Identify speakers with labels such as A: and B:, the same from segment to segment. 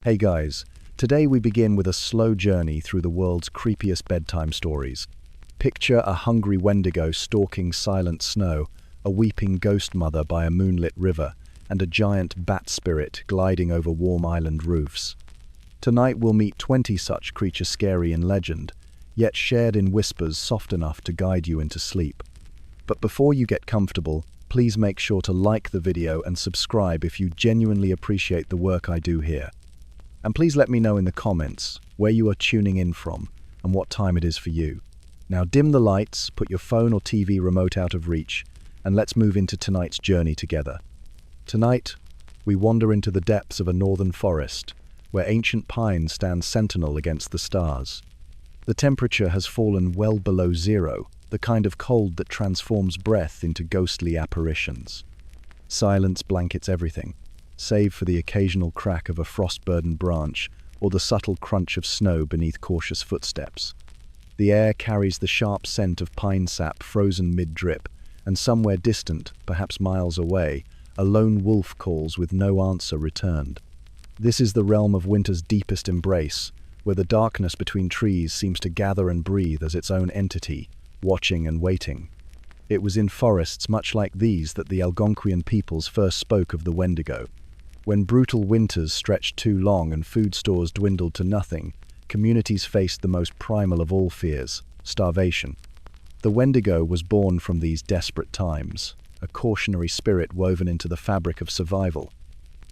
A: Hey guys, today we begin with a slow journey through the world's creepiest bedtime stories. Picture a hungry Wendigo stalking silent snow, a weeping ghost mother by a moonlit river, and a giant bat spirit gliding over warm island roofs. Tonight we'll meet 20 such creatures scary in legend, yet shared in whispers soft enough to guide you into sleep. But before you get comfortable, please make sure to like the video and subscribe if you genuinely appreciate the work I do here. And please let me know in the comments where you are tuning in from and what time it is for you. Now dim the lights, put your phone or TV remote out of reach, and let's move into tonight's journey together. Tonight, we wander into the depths of a northern forest, where ancient pines stand sentinel against the stars. The temperature has fallen well below zero, the kind of cold that transforms breath into ghostly apparitions. Silence blankets everything, save for the occasional crack of a frost-burdened branch or the subtle crunch of snow beneath cautious footsteps. The air carries the sharp scent of pine sap frozen mid-drip, and somewhere distant, perhaps miles away, a lone wolf calls with no answer returned. This is the realm of winter's deepest embrace, where the darkness between trees seems to gather and breathe as its own entity, watching and waiting. It was in forests much like these that the Algonquian peoples first spoke of the Wendigo. When brutal winters stretched too long and food stores dwindled to nothing, communities faced the most primal of all fears, starvation. The Wendigo was born from these desperate times, a cautionary spirit woven into the fabric of survival.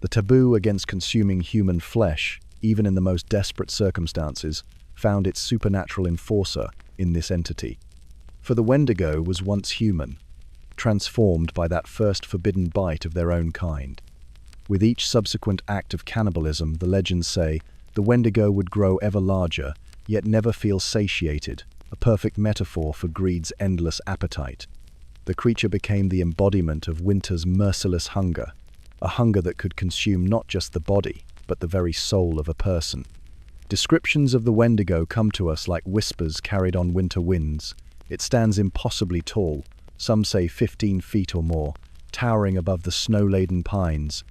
A: The taboo against consuming human flesh, even in the most desperate circumstances, found its supernatural enforcer in this entity. For the Wendigo was once human, transformed by that first forbidden bite of their own kind. With each subsequent act of cannibalism, the legends say, the Wendigo would grow ever larger, yet never feel satiated, a perfect metaphor for greed's endless appetite. The creature became the embodiment of winter's merciless hunger, a hunger that could consume not just the body, but the very soul of a person. Descriptions of the Wendigo come to us like whispers carried on winter winds. It stands impossibly tall, some say 15 feet or more, towering above the snow-laden pines.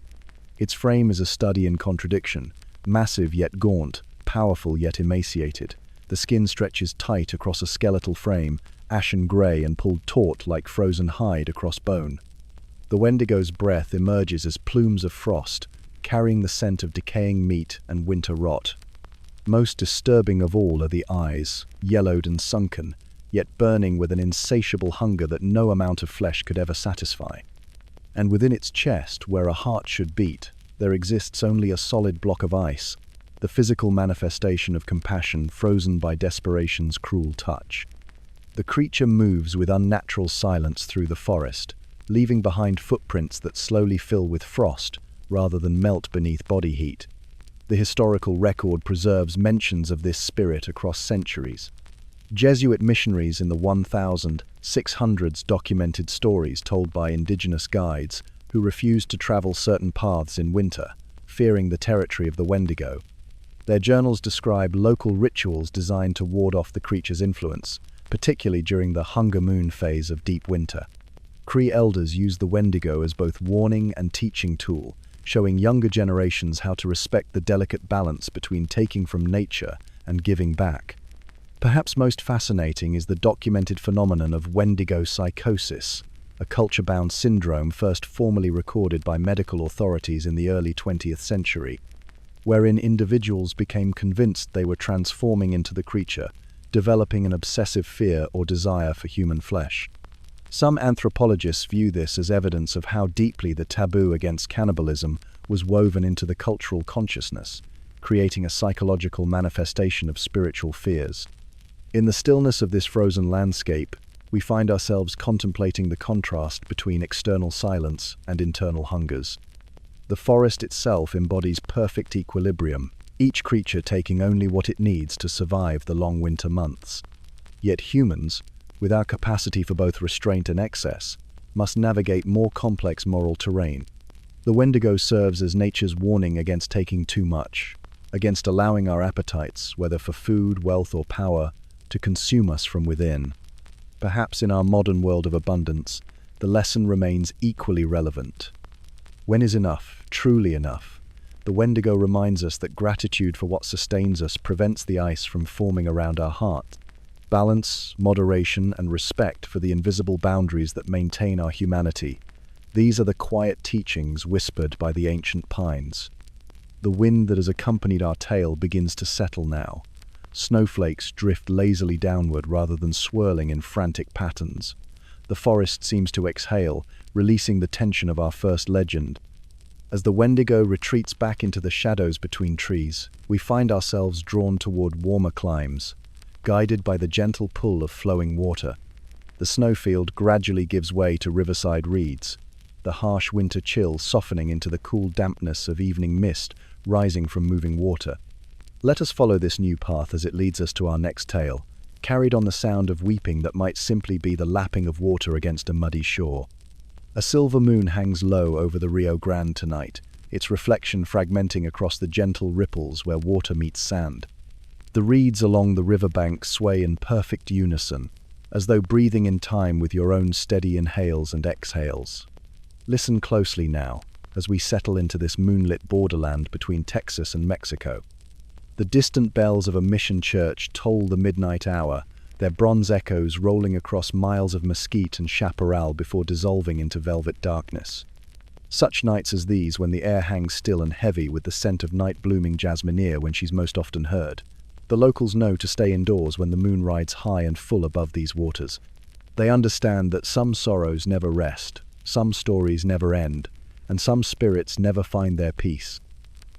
A: Its frame is a study in contradiction, massive yet gaunt, powerful yet emaciated. The skin stretches tight across a skeletal frame, ashen grey and pulled taut like frozen hide across bone. The Wendigo's breath emerges as plumes of frost, carrying the scent of decaying meat and winter rot. Most disturbing of all are the eyes, yellowed and sunken, yet burning with an insatiable hunger that no amount of flesh could ever satisfy. And within its chest, where a heart should beat, there exists only a solid block of ice, the physical manifestation of compassion frozen by desperation's cruel touch. The creature moves with unnatural silence through the forest, leaving behind footprints that slowly fill with frost rather than melt beneath body heat. The historical record preserves mentions of this spirit across centuries. Jesuit missionaries in the 1600s documented stories told by indigenous guides who refused to travel certain paths in winter, fearing the territory of the Wendigo. Their journals describe local rituals designed to ward off the creature's influence, particularly during the hunger moon phase of deep winter. Cree elders used the Wendigo as both warning and teaching tool, showing younger generations how to respect the delicate balance between taking from nature and giving back. Perhaps most fascinating is the documented phenomenon of Wendigo psychosis, a culture-bound syndrome first formally recorded by medical authorities in the early 20th century, wherein individuals became convinced they were transforming into the creature, developing an obsessive fear or desire for human flesh. Some anthropologists view this as evidence of how deeply the taboo against cannibalism was woven into the cultural consciousness, creating a psychological manifestation of spiritual fears. In the stillness of this frozen landscape, we find ourselves contemplating the contrast between external silence and internal hungers. The forest itself embodies perfect equilibrium, each creature taking only what it needs to survive the long winter months. Yet humans, with our capacity for both restraint and excess, must navigate more complex moral terrain. The Wendigo serves as nature's warning against taking too much, against allowing our appetites, whether for food, wealth, or power, to consume us from within. Perhaps in our modern world of abundance, the lesson remains equally relevant. When is enough, truly enough? The Wendigo reminds us that gratitude for what sustains us prevents the ice from forming around our heart. Balance, moderation, and respect for the invisible boundaries that maintain our humanity. These are the quiet teachings whispered by the ancient pines. The wind that has accompanied our tale begins to settle now. Snowflakes drift lazily downward rather than swirling in frantic patterns. The forest seems to exhale, releasing the tension of our first legend. As the Wendigo retreats back into the shadows between trees, we find ourselves drawn toward warmer climes, guided by the gentle pull of flowing water. The snowfield gradually gives way to riverside reeds, the harsh winter chill softening into the cool dampness of evening mist rising from moving water. Let us follow this new path as it leads us to our next tale, carried on the sound of weeping that might simply be the lapping of water against a muddy shore. A silver moon hangs low over the Rio Grande tonight, its reflection fragmenting across the gentle ripples where water meets sand. The reeds along the riverbank sway in perfect unison, as though breathing in time with your own steady inhales and exhales. Listen closely now, as we settle into this moonlit borderland between Texas and Mexico. The distant bells of a mission church toll the midnight hour, their bronze echoes rolling across miles of mesquite and chaparral before dissolving into velvet darkness. Such nights as these, when the air hangs still and heavy with the scent of night-blooming jasmineer when she's most often heard. The locals know to stay indoors when the moon rides high and full above these waters. They understand that some sorrows never rest, some stories never end, and some spirits never find their peace.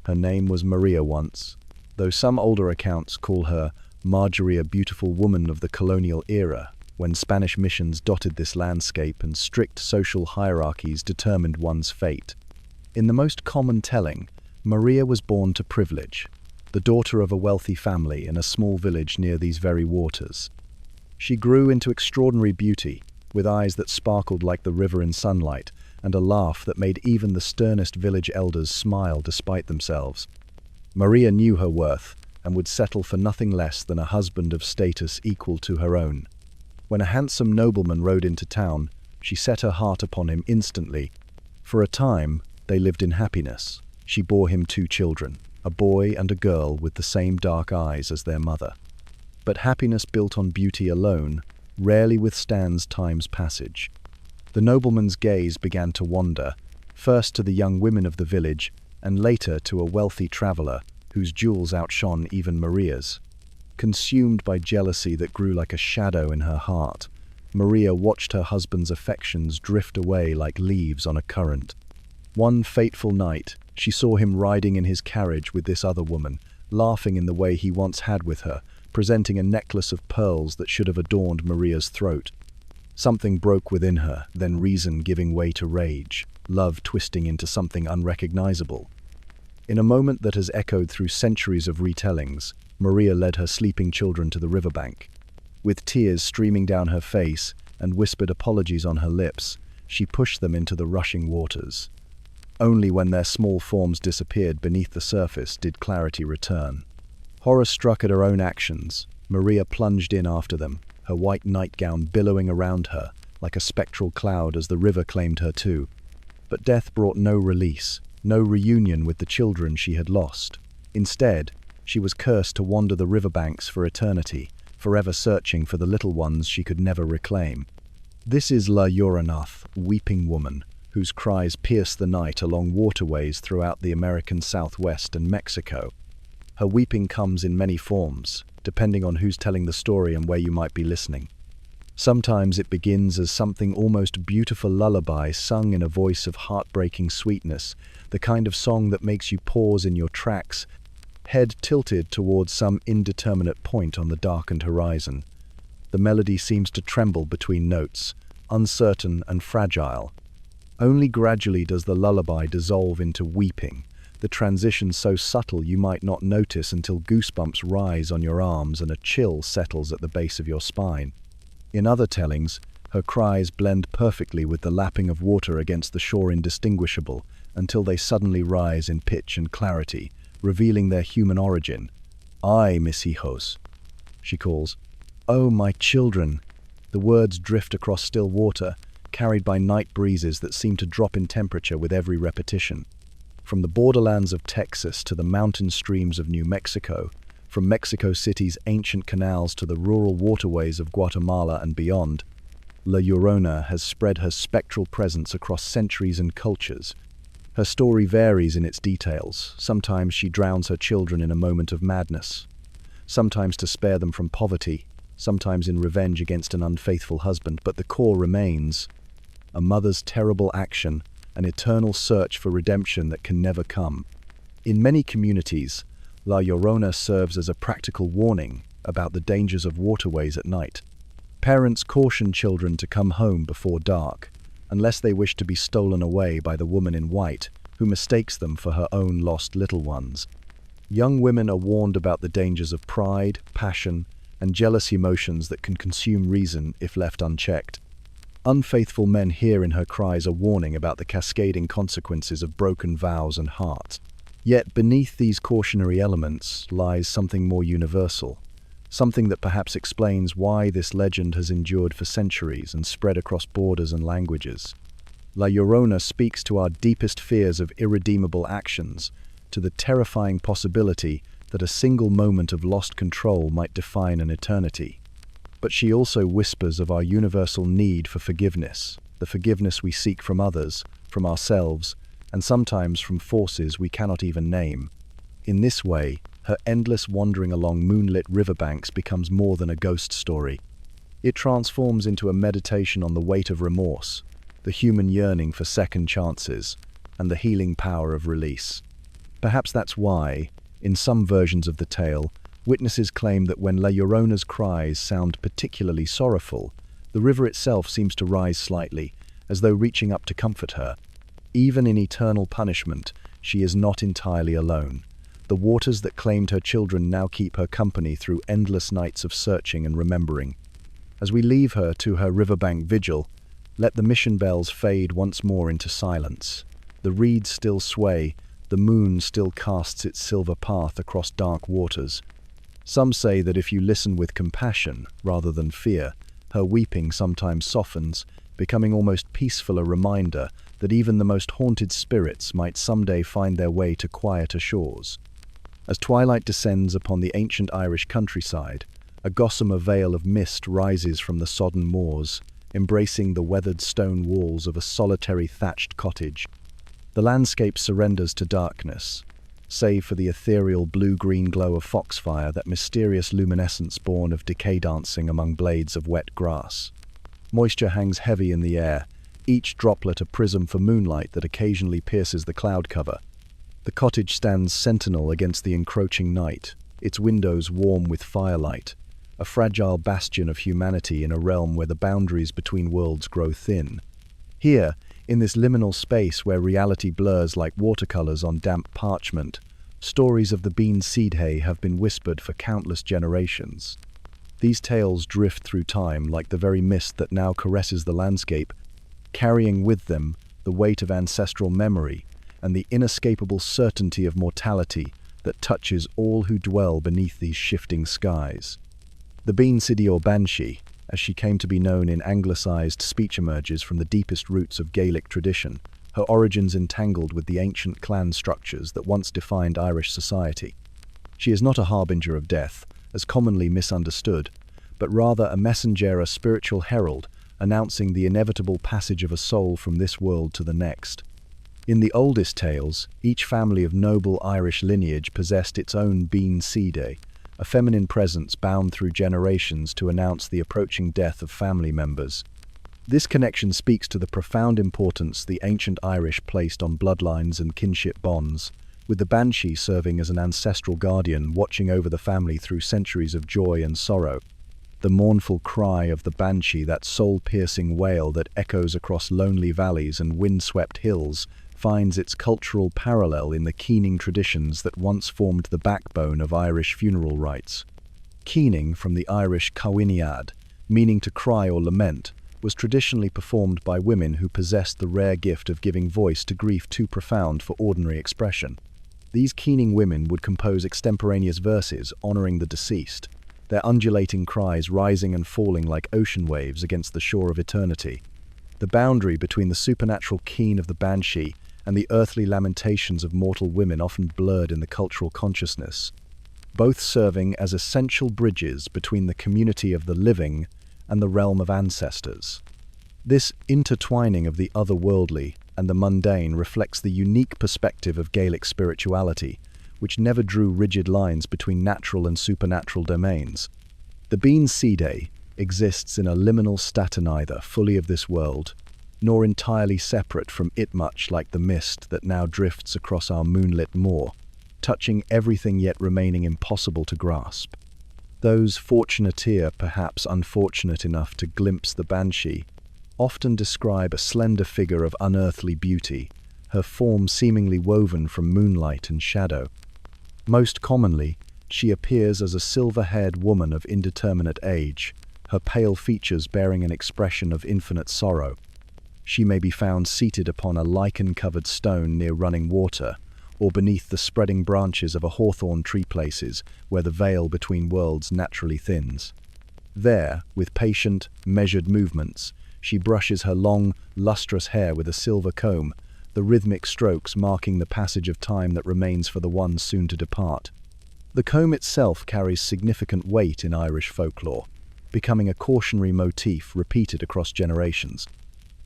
A: Her name was Maria once, though some older accounts call her Marjorie, a beautiful woman of the colonial era, when Spanish missions dotted this landscape and strict social hierarchies determined one's fate. In the most common telling, Maria was born to privilege, the daughter of a wealthy family in a small village near these very waters. She grew into extraordinary beauty, with eyes that sparkled like the river in sunlight, and a laugh that made even the sternest village elders smile despite themselves. Maria knew her worth, and would settle for nothing less than a husband of status equal to her own. When a handsome nobleman rode into town, she set her heart upon him instantly. For a time, they lived in happiness. She bore him 2 children, a boy and a girl with the same dark eyes as their mother. But happiness built on beauty alone rarely withstands time's passage. The nobleman's gaze began to wander, first to the young women of the village, and later to a wealthy traveler whose jewels outshone even Maria's. Consumed by jealousy that grew like a shadow in her heart, Maria watched her husband's affections drift away like leaves on a current. One fateful night, she saw him riding in his carriage with this other woman, laughing in the way he once had with her, presenting a necklace of pearls that should have adorned Maria's throat. Something broke within her, then reason giving way to rage, love twisting into something unrecognizable. In a moment that has echoed through centuries of retellings, Maria led her sleeping children to the riverbank. With tears streaming down her face and whispered apologies on her lips, she pushed them into the rushing waters. Only when their small forms disappeared beneath the surface did clarity return. Horror-struck at her own actions, Maria plunged in after them, her white nightgown billowing around her like a spectral cloud as the river claimed her too. But death brought no release, no reunion with the children she had lost. Instead, she was cursed to wander the riverbanks for eternity, forever searching for the little ones she could never reclaim. This is La Llorona, weeping woman, whose cries pierce the night along waterways throughout the American Southwest and Mexico. Her weeping comes in many forms, depending on who's telling the story and where you might be listening. Sometimes it begins as something almost beautiful lullaby sung in a voice of heartbreaking sweetness, the kind of song that makes you pause in your tracks, head tilted towards some indeterminate point on the darkened horizon. The melody seems to tremble between notes, uncertain and fragile. Only gradually does the lullaby dissolve into weeping, the transition so subtle you might not notice until goosebumps rise on your arms and a chill settles at the base of your spine. In other tellings, her cries blend perfectly with the lapping of water against the shore indistinguishable, until they suddenly rise in pitch and clarity, revealing their human origin. "Ay, mis hijos," she calls. "Oh, my children." The words drift across still water, carried by night breezes that seem to drop in temperature with every repetition. From the borderlands of Texas to the mountain streams of New Mexico, from Mexico City's ancient canals to the rural waterways of Guatemala and beyond, La Llorona has spread her spectral presence across centuries and cultures. Her story varies in its details. Sometimes she drowns her children in a moment of madness, sometimes to spare them from poverty, sometimes in revenge against an unfaithful husband, but the core remains: a mother's terrible action, an eternal search for redemption that can never come. In many communities, La Llorona serves as a practical warning about the dangers of waterways at night. Parents caution children to come home before dark, unless they wish to be stolen away by the woman in white, who mistakes them for her own lost little ones. Young women are warned about the dangers of pride, passion, and jealous emotions that can consume reason if left unchecked. Unfaithful men hear in her cries a warning about the cascading consequences of broken vows and hearts. Yet beneath these cautionary elements lies something more universal, something that perhaps explains why this legend has endured for centuries and spread across borders and languages. La Llorona speaks to our deepest fears of irredeemable actions, to the terrifying possibility that a single moment of lost control might define an eternity. But she also whispers of our universal need for forgiveness, the forgiveness we seek from others, from ourselves, and sometimes from forces we cannot even name. In this way, her endless wandering along moonlit riverbanks becomes more than a ghost story. It transforms into a meditation on the weight of remorse, the human yearning for second chances, and the healing power of release. Perhaps that's why, in some versions of the tale, witnesses claim that when La Llorona's cries sound particularly sorrowful, the river itself seems to rise slightly, as though reaching up to comfort her. Even in eternal punishment, she is not entirely alone. The waters that claimed her children now keep her company through endless nights of searching and remembering. As we leave her to her riverbank vigil, let the mission bells fade once more into silence. The reeds still sway, the moon still casts its silver path across dark waters. Some say that if you listen with compassion rather than fear, her weeping sometimes softens, becoming almost peaceful, a reminder that even the most haunted spirits might someday find their way to quieter shores. As twilight descends upon the ancient Irish countryside, a gossamer veil of mist rises from the sodden moors, embracing the weathered stone walls of a solitary thatched cottage. The landscape surrenders to darkness, save for the ethereal blue-green glow of foxfire, that mysterious luminescence born of decay dancing among blades of wet grass. Moisture hangs heavy in the air, each droplet a prism for moonlight that occasionally pierces the cloud cover. The cottage stands sentinel against the encroaching night, its windows warm with firelight, a fragile bastion of humanity in a realm where the boundaries between worlds grow thin. Here, in this liminal space where reality blurs like watercolors on damp parchment, stories of the Bean Seedhay have been whispered for countless generations. These tales drift through time like the very mist that now caresses the landscape, carrying with them the weight of ancestral memory and the inescapable certainty of mortality that touches all who dwell beneath these shifting skies. The Bean Seedhay, or Banshee, as she came to be known in anglicised speech, emerges from the deepest roots of Gaelic tradition, her origins entangled with the ancient clan structures that once defined Irish society. She is not a harbinger of death, as commonly misunderstood, but rather a messenger, a spiritual herald, announcing the inevitable passage of a soul from this world to the next. In the oldest tales, each family of noble Irish lineage possessed its own Bean Seedhay, a feminine presence bound through generations to announce the approaching death of family members. This connection speaks to the profound importance the ancient Irish placed on bloodlines and kinship bonds, with the Banshee serving as an ancestral guardian watching over the family through centuries of joy and sorrow. The mournful cry of the Banshee, that soul-piercing wail that echoes across lonely valleys and wind-swept hills, finds its cultural parallel in the keening traditions that once formed the backbone of Irish funeral rites. Keening, from the Irish cawiniad, meaning to cry or lament, was traditionally performed by women who possessed the rare gift of giving voice to grief too profound for ordinary expression. These keening women would compose extemporaneous verses honoring the deceased, their undulating cries rising and falling like ocean waves against the shore of eternity. The boundary between the supernatural keen of the Banshee and the earthly lamentations of mortal women often blurred in the cultural consciousness, both serving as essential bridges between the community of the living and the realm of ancestors. This intertwining of the otherworldly and the mundane reflects the unique perspective of Gaelic spirituality, which never drew rigid lines between natural and supernatural domains. The Bean Seeday exists in a liminal status, neither fully of this world, nor entirely separate from it, much like the mist that now drifts across our moonlit moor, touching everything yet remaining impossible to grasp. Those fortunateer, perhaps unfortunate enough to glimpse the banshee, often describe a slender figure of unearthly beauty, her form seemingly woven from moonlight and shadow. Most commonly, she appears as a silver-haired woman of indeterminate age, her pale features bearing an expression of infinite sorrow. She may be found seated upon a lichen-covered stone near running water, or beneath the spreading branches of a hawthorn tree, places where the veil between worlds naturally thins. There, with patient, measured movements, she brushes her long, lustrous hair with a silver comb, the rhythmic strokes marking the passage of time that remains for the one soon to depart. The comb itself carries significant weight in Irish folklore, becoming a cautionary motif repeated across generations.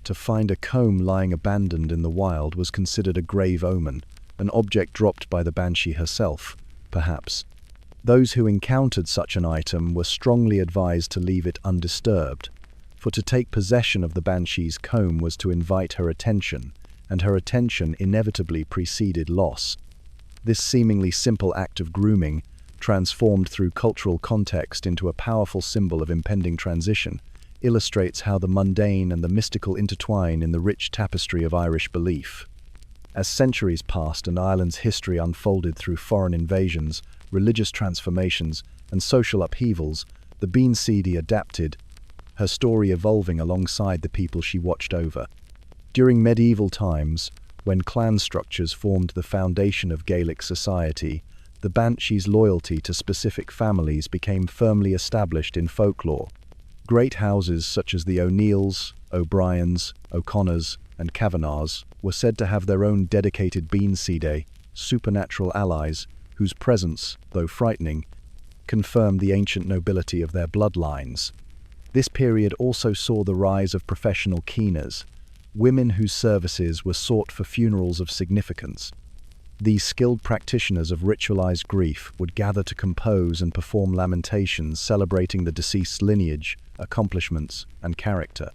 A: To find a comb lying abandoned in the wild was considered a grave omen, an object dropped by the banshee herself, perhaps. Those who encountered such an item were strongly advised to leave it undisturbed, for to take possession of the banshee's comb was to invite her attention, and her attention inevitably preceded loss. This seemingly simple act of grooming, transformed through cultural context into a powerful symbol of impending transition, illustrates how the mundane and the mystical intertwine in the rich tapestry of Irish belief. As centuries passed and Ireland's history unfolded through foreign invasions, religious transformations, and social upheavals, the Bean Seeday adapted, her story evolving alongside the people she watched over. During medieval times, when clan structures formed the foundation of Gaelic society, the banshee's loyalty to specific families became firmly established in folklore. Great houses such as the O'Neills, O'Briens, O'Connors, and Kavanaghs were said to have their own dedicated Bean Seeday, supernatural allies whose presence, though frightening, confirmed the ancient nobility of their bloodlines. This period also saw the rise of professional keeners, women whose services were sought for funerals of significance. These skilled practitioners of ritualized grief would gather to compose and perform lamentations celebrating the deceased's lineage, accomplishments, and character.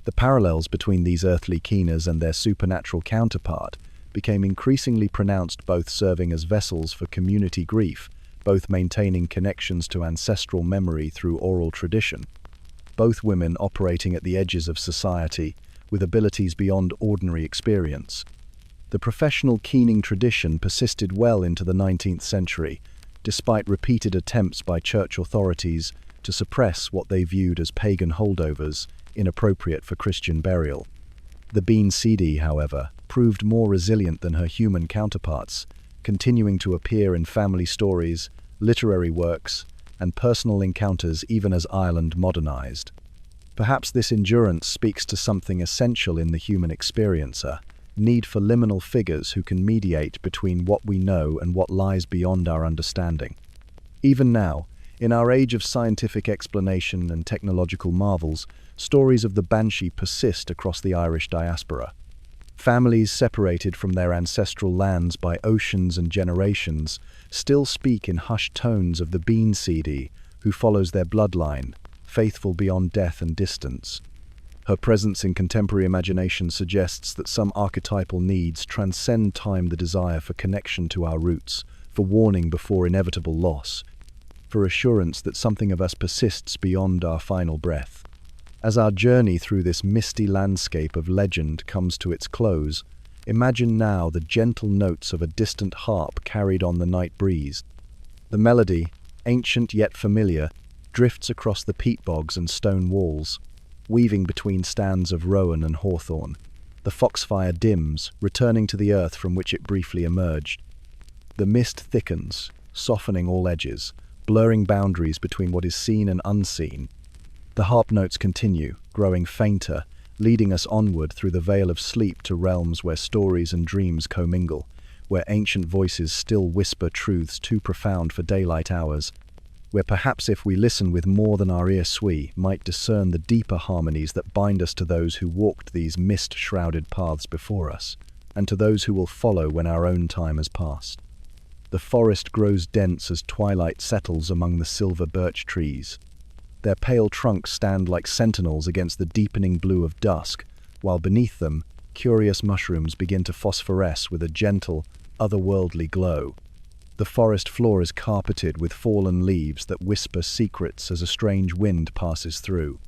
A: The parallels between these earthly keeners and their supernatural counterpart became increasingly pronounced, both serving as vessels for community grief, both maintaining connections to ancestral memory through oral tradition. Both women operating at the edges of society, with abilities beyond ordinary experience. The professional keening tradition persisted well into the 19th century, despite repeated attempts by church authorities to suppress what they viewed as pagan holdovers, inappropriate for Christian burial. The Bean Seeday, however, proved more resilient than her human counterparts, continuing to appear in family stories, literary works, and personal encounters even as Ireland modernized. Perhaps this endurance speaks to something essential in the human experiencer, need for liminal figures who can mediate between what we know and what lies beyond our understanding. Even now, in our age of scientific explanation and technological marvels, stories of the banshee persist across the Irish diaspora. Families separated from their ancestral lands by oceans and generations still speak in hushed tones of the Bean Seeday, who follows their bloodline, faithful beyond death and distance. Her presence in contemporary imagination suggests that some archetypal needs transcend time: the desire for connection to our roots, for warning before inevitable loss, for assurance that something of us persists beyond our final breath. As our journey through this misty landscape of legend comes to its close, imagine now the gentle notes of a distant harp carried on the night breeze. The melody, ancient yet familiar, drifts across the peat bogs and stone walls, weaving between stands of rowan and hawthorn. The foxfire dims, returning to the earth from which it briefly emerged. The mist thickens, softening all edges, blurring boundaries between what is seen and unseen. The harp notes continue, growing fainter, leading us onward through the veil of sleep to realms where stories and dreams commingle, where ancient voices still whisper truths too profound for daylight hours, where perhaps if we listen with more than our ear we might discern the deeper harmonies that bind us to those who walked these mist-shrouded paths before us, and to those who will follow when our own time has passed. The forest grows dense as twilight settles among the silver birch trees. Their pale trunks stand like sentinels against the deepening blue of dusk, while beneath them, curious mushrooms begin to phosphoresce with a gentle, otherworldly glow. The forest floor is carpeted with fallen leaves that whisper secrets as a strange wind passes through.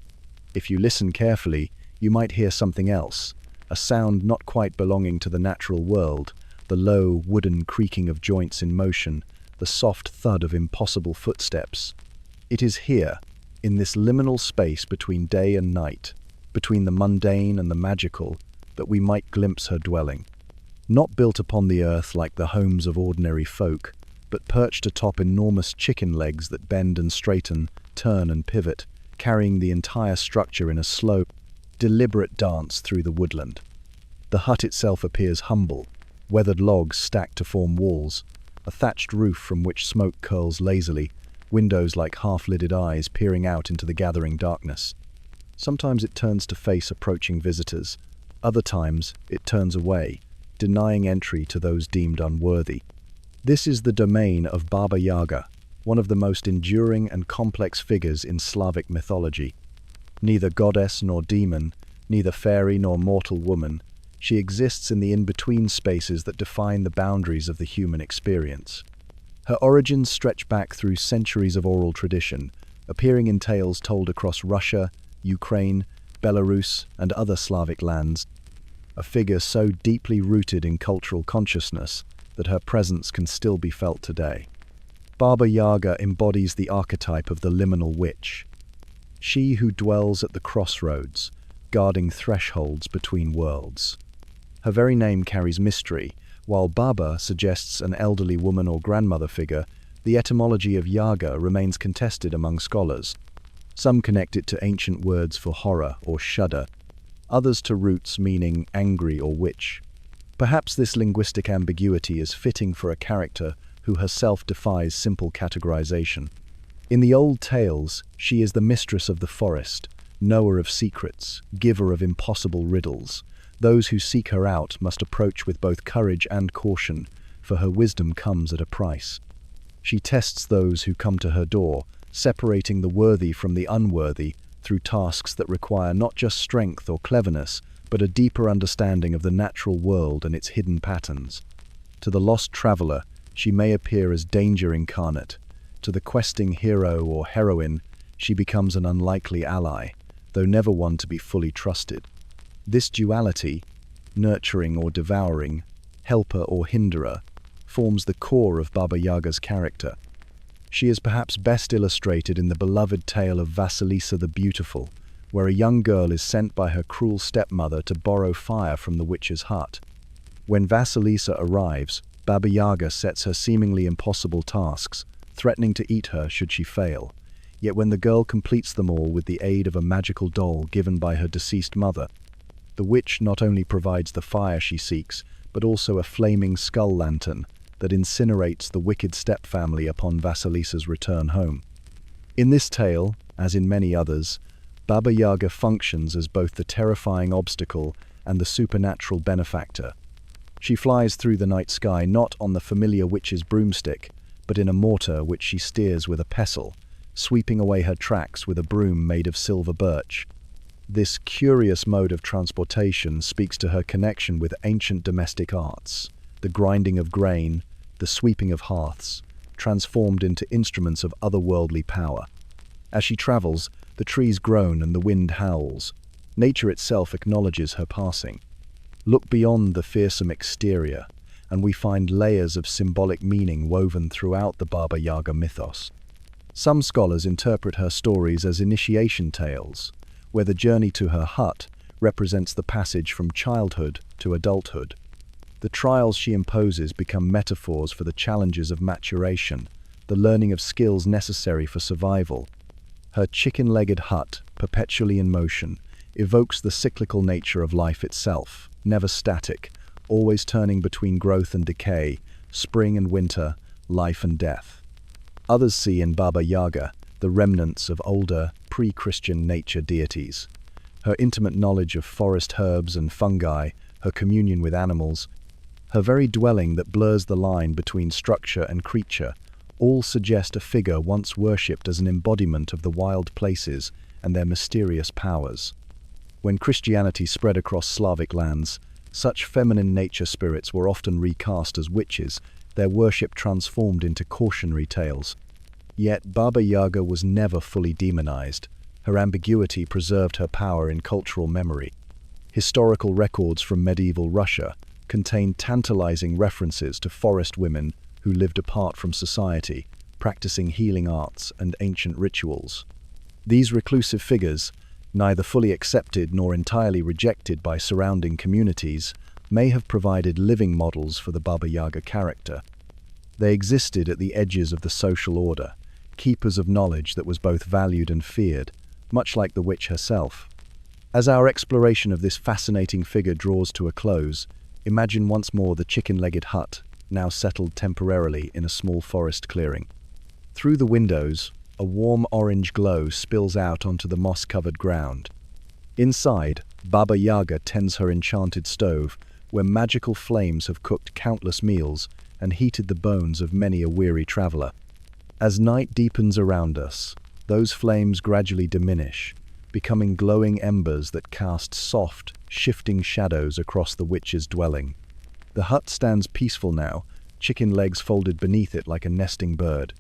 A: If you listen carefully, you might hear something else, a sound not quite belonging to the natural world, the low, wooden creaking of joints in motion, the soft thud of impossible footsteps. It is here, in this liminal space between day and night, between the mundane and the magical, that we might glimpse her dwelling. Not built upon the earth like the homes of ordinary folk, but perched atop enormous chicken legs that bend and straighten, turn and pivot, carrying the entire structure in a slow, deliberate dance through the woodland. The hut itself appears humble, weathered logs stacked to form walls, a thatched roof from which smoke curls lazily, windows like half-lidded eyes peering out into the gathering darkness. Sometimes it turns to face approaching visitors, other times it turns away, denying entry to those deemed unworthy. This is the domain of Baba Yaga, one of the most enduring and complex figures in Slavic mythology. Neither goddess nor demon, neither fairy nor mortal woman, she exists in the in-between spaces that define the boundaries of the human experience. Her origins stretch back through centuries of oral tradition, appearing in tales told across Russia, Ukraine, Belarus, and other Slavic lands, a figure so deeply rooted in cultural consciousness that her presence can still be felt today. Baba Yaga embodies the archetype of the liminal witch, she who dwells at the crossroads, guarding thresholds between worlds. Her very name carries mystery. While Baba suggests an elderly woman or grandmother figure, the etymology of Yaga remains contested among scholars. Some connect it to ancient words for horror or shudder, others to roots meaning angry or witch. Perhaps this linguistic ambiguity is fitting for a character who herself defies simple categorization. In the old tales, she is the mistress of the forest, knower of secrets, giver of impossible riddles. Those who seek her out must approach with both courage and caution, for her wisdom comes at a price. She tests those who come to her door, separating the worthy from the unworthy through tasks that require not just strength or cleverness, but a deeper understanding of the natural world and its hidden patterns. To the lost traveler, she may appear as danger incarnate. To the questing hero or heroine, she becomes an unlikely ally, though never one to be fully trusted. This duality, nurturing or devouring, helper or hinderer, forms the core of Baba Yaga's character. She is perhaps best illustrated in the beloved tale of Vasilisa the Beautiful, where a young girl is sent by her cruel stepmother to borrow fire from the witch's hut. When Vasilisa arrives, Baba Yaga sets her seemingly impossible tasks, threatening to eat her should she fail. Yet when the girl completes them all with the aid of a magical doll given by her deceased mother, the witch not only provides the fire she seeks, but also a flaming skull lantern that incinerates the wicked stepfamily upon Vasilisa's return home. In this tale, as in many others, Baba Yaga functions as both the terrifying obstacle and the supernatural benefactor. She flies through the night sky not on the familiar witch's broomstick, but in a mortar which she steers with a pestle, sweeping away her tracks with a broom made of silver birch. This curious mode of transportation speaks to her connection with ancient domestic arts, the grinding of grain, the sweeping of hearths, transformed into instruments of otherworldly power. As she travels, the trees groan and the wind howls. Nature itself acknowledges her passing. Look beyond the fearsome exterior, and we find layers of symbolic meaning woven throughout the Baba Yaga mythos. Some scholars interpret her stories as initiation tales, where the journey to her hut represents the passage from childhood to adulthood. The trials she imposes become metaphors for the challenges of maturation, the learning of skills necessary for survival. Her chicken-legged hut, perpetually in motion, evokes the cyclical nature of life itself, never static, always turning between growth and decay, spring and winter, life and death. Others see in Baba Yaga the remnants of older, pre-Christian nature deities. Her intimate knowledge of forest herbs and fungi, her communion with animals, her very dwelling that blurs the line between structure and creature, all suggest a figure once worshipped as an embodiment of the wild places and their mysterious powers. When Christianity spread across Slavic lands, such feminine nature spirits were often recast as witches, their worship transformed into cautionary tales. Yet Baba Yaga was never fully demonized. Her ambiguity preserved her power in cultural memory. Historical records from medieval Russia contain tantalizing references to forest women who lived apart from society, practicing healing arts and ancient rituals. These reclusive figures, neither fully accepted nor entirely rejected by surrounding communities, may have provided living models for the Baba Yaga character. They existed at the edges of the social order, keepers of knowledge that was both valued and feared, much like the witch herself. As our exploration of this fascinating figure draws to a close, imagine once more the chicken-legged hut, now settled temporarily in a small forest clearing. Through the windows, a warm orange glow spills out onto the moss-covered ground. Inside, Baba Yaga tends her enchanted stove, where magical flames have cooked countless meals and heated the bones of many a weary traveler. As night deepens around us, those flames gradually diminish, becoming glowing embers that cast soft, shifting shadows across the witch's dwelling. The hut stands peaceful now, chicken legs folded beneath it like a nesting bird.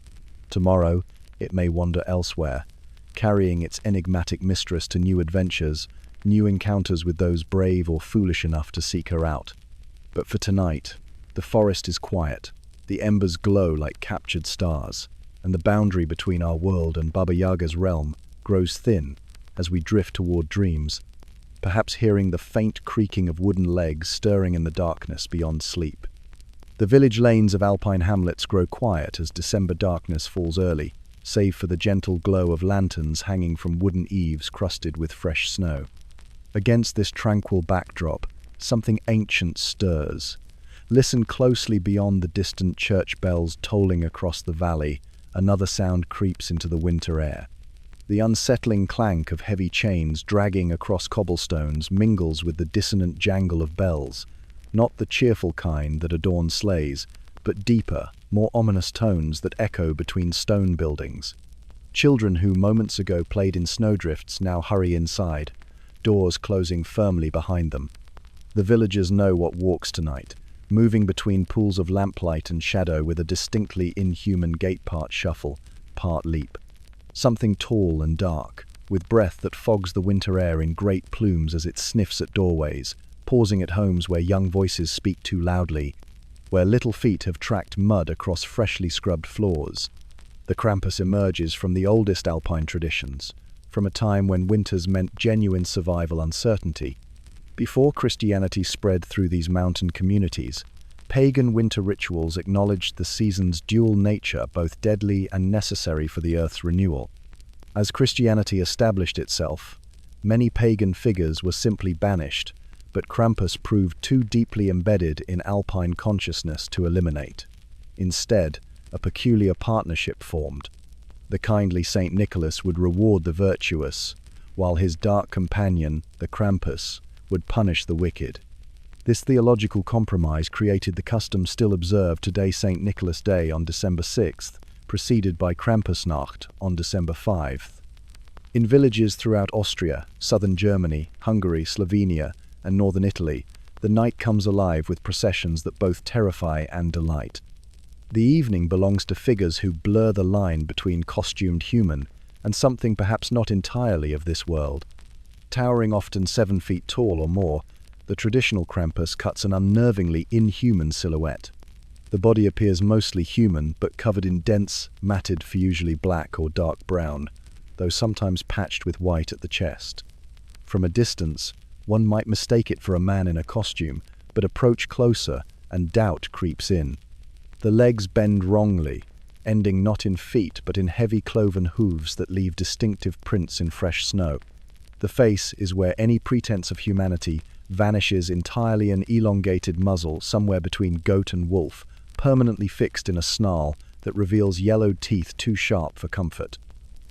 A: Tomorrow, it may wander elsewhere, carrying its enigmatic mistress to new adventures, new encounters with those brave or foolish enough to seek her out. But for tonight, the forest is quiet, the embers glow like captured stars, and the boundary between our world and Baba Yaga's realm grows thin as we drift toward dreams, perhaps hearing the faint creaking of wooden legs stirring in the darkness beyond sleep. The village lanes of alpine hamlets grow quiet as December darkness falls early, save for the gentle glow of lanterns hanging from wooden eaves crusted with fresh snow. Against this tranquil backdrop, something ancient stirs. Listen closely beyond the distant church bells tolling across the valley. Another sound creeps into the winter air. The unsettling clank of heavy chains dragging across cobblestones mingles with the dissonant jangle of bells, not the cheerful kind that adorn sleighs, but deeper, more ominous tones that echo between stone buildings. Children who moments ago played in snowdrifts now hurry inside, doors closing firmly behind them. The villagers know what walks tonight, moving between pools of lamplight and shadow with a distinctly inhuman gait-part shuffle, part leap. Something tall and dark, with breath that fogs the winter air in great plumes as it sniffs at doorways, pausing at homes where young voices speak too loudly, where little feet have tracked mud across freshly scrubbed floors. The Krampus emerges from the oldest alpine traditions, from a time when winters meant genuine survival uncertainty. Before Christianity spread through these mountain communities, pagan winter rituals acknowledged the season's dual nature, both deadly and necessary for the earth's renewal. As Christianity established itself, many pagan figures were simply banished, but Krampus proved too deeply embedded in alpine consciousness to eliminate. Instead, a peculiar partnership formed. The kindly Saint Nicholas would reward the virtuous, while his dark companion, the Krampus, would punish the wicked. This theological compromise created the custom still observed today, St. Nicholas Day on December 6th, preceded by Krampusnacht on December 5th. In villages throughout Austria, southern Germany, Hungary, Slovenia, and northern Italy, the night comes alive with processions that both terrify and delight. The evening belongs to figures who blur the line between costumed human and something perhaps not entirely of this world. Towering often 7 feet tall or more, the traditional Krampus cuts an unnervingly inhuman silhouette. The body appears mostly human, but covered in dense, matted for usually black or dark brown, though sometimes patched with white at the chest. From a distance, one might mistake it for a man in a costume, but approach closer and doubt creeps in. The legs bend wrongly, ending not in feet but in heavy cloven hooves that leave distinctive prints in fresh snow. The face is where any pretense of humanity vanishes entirely, an elongated muzzle somewhere between goat and wolf, permanently fixed in a snarl that reveals yellowed teeth too sharp for comfort.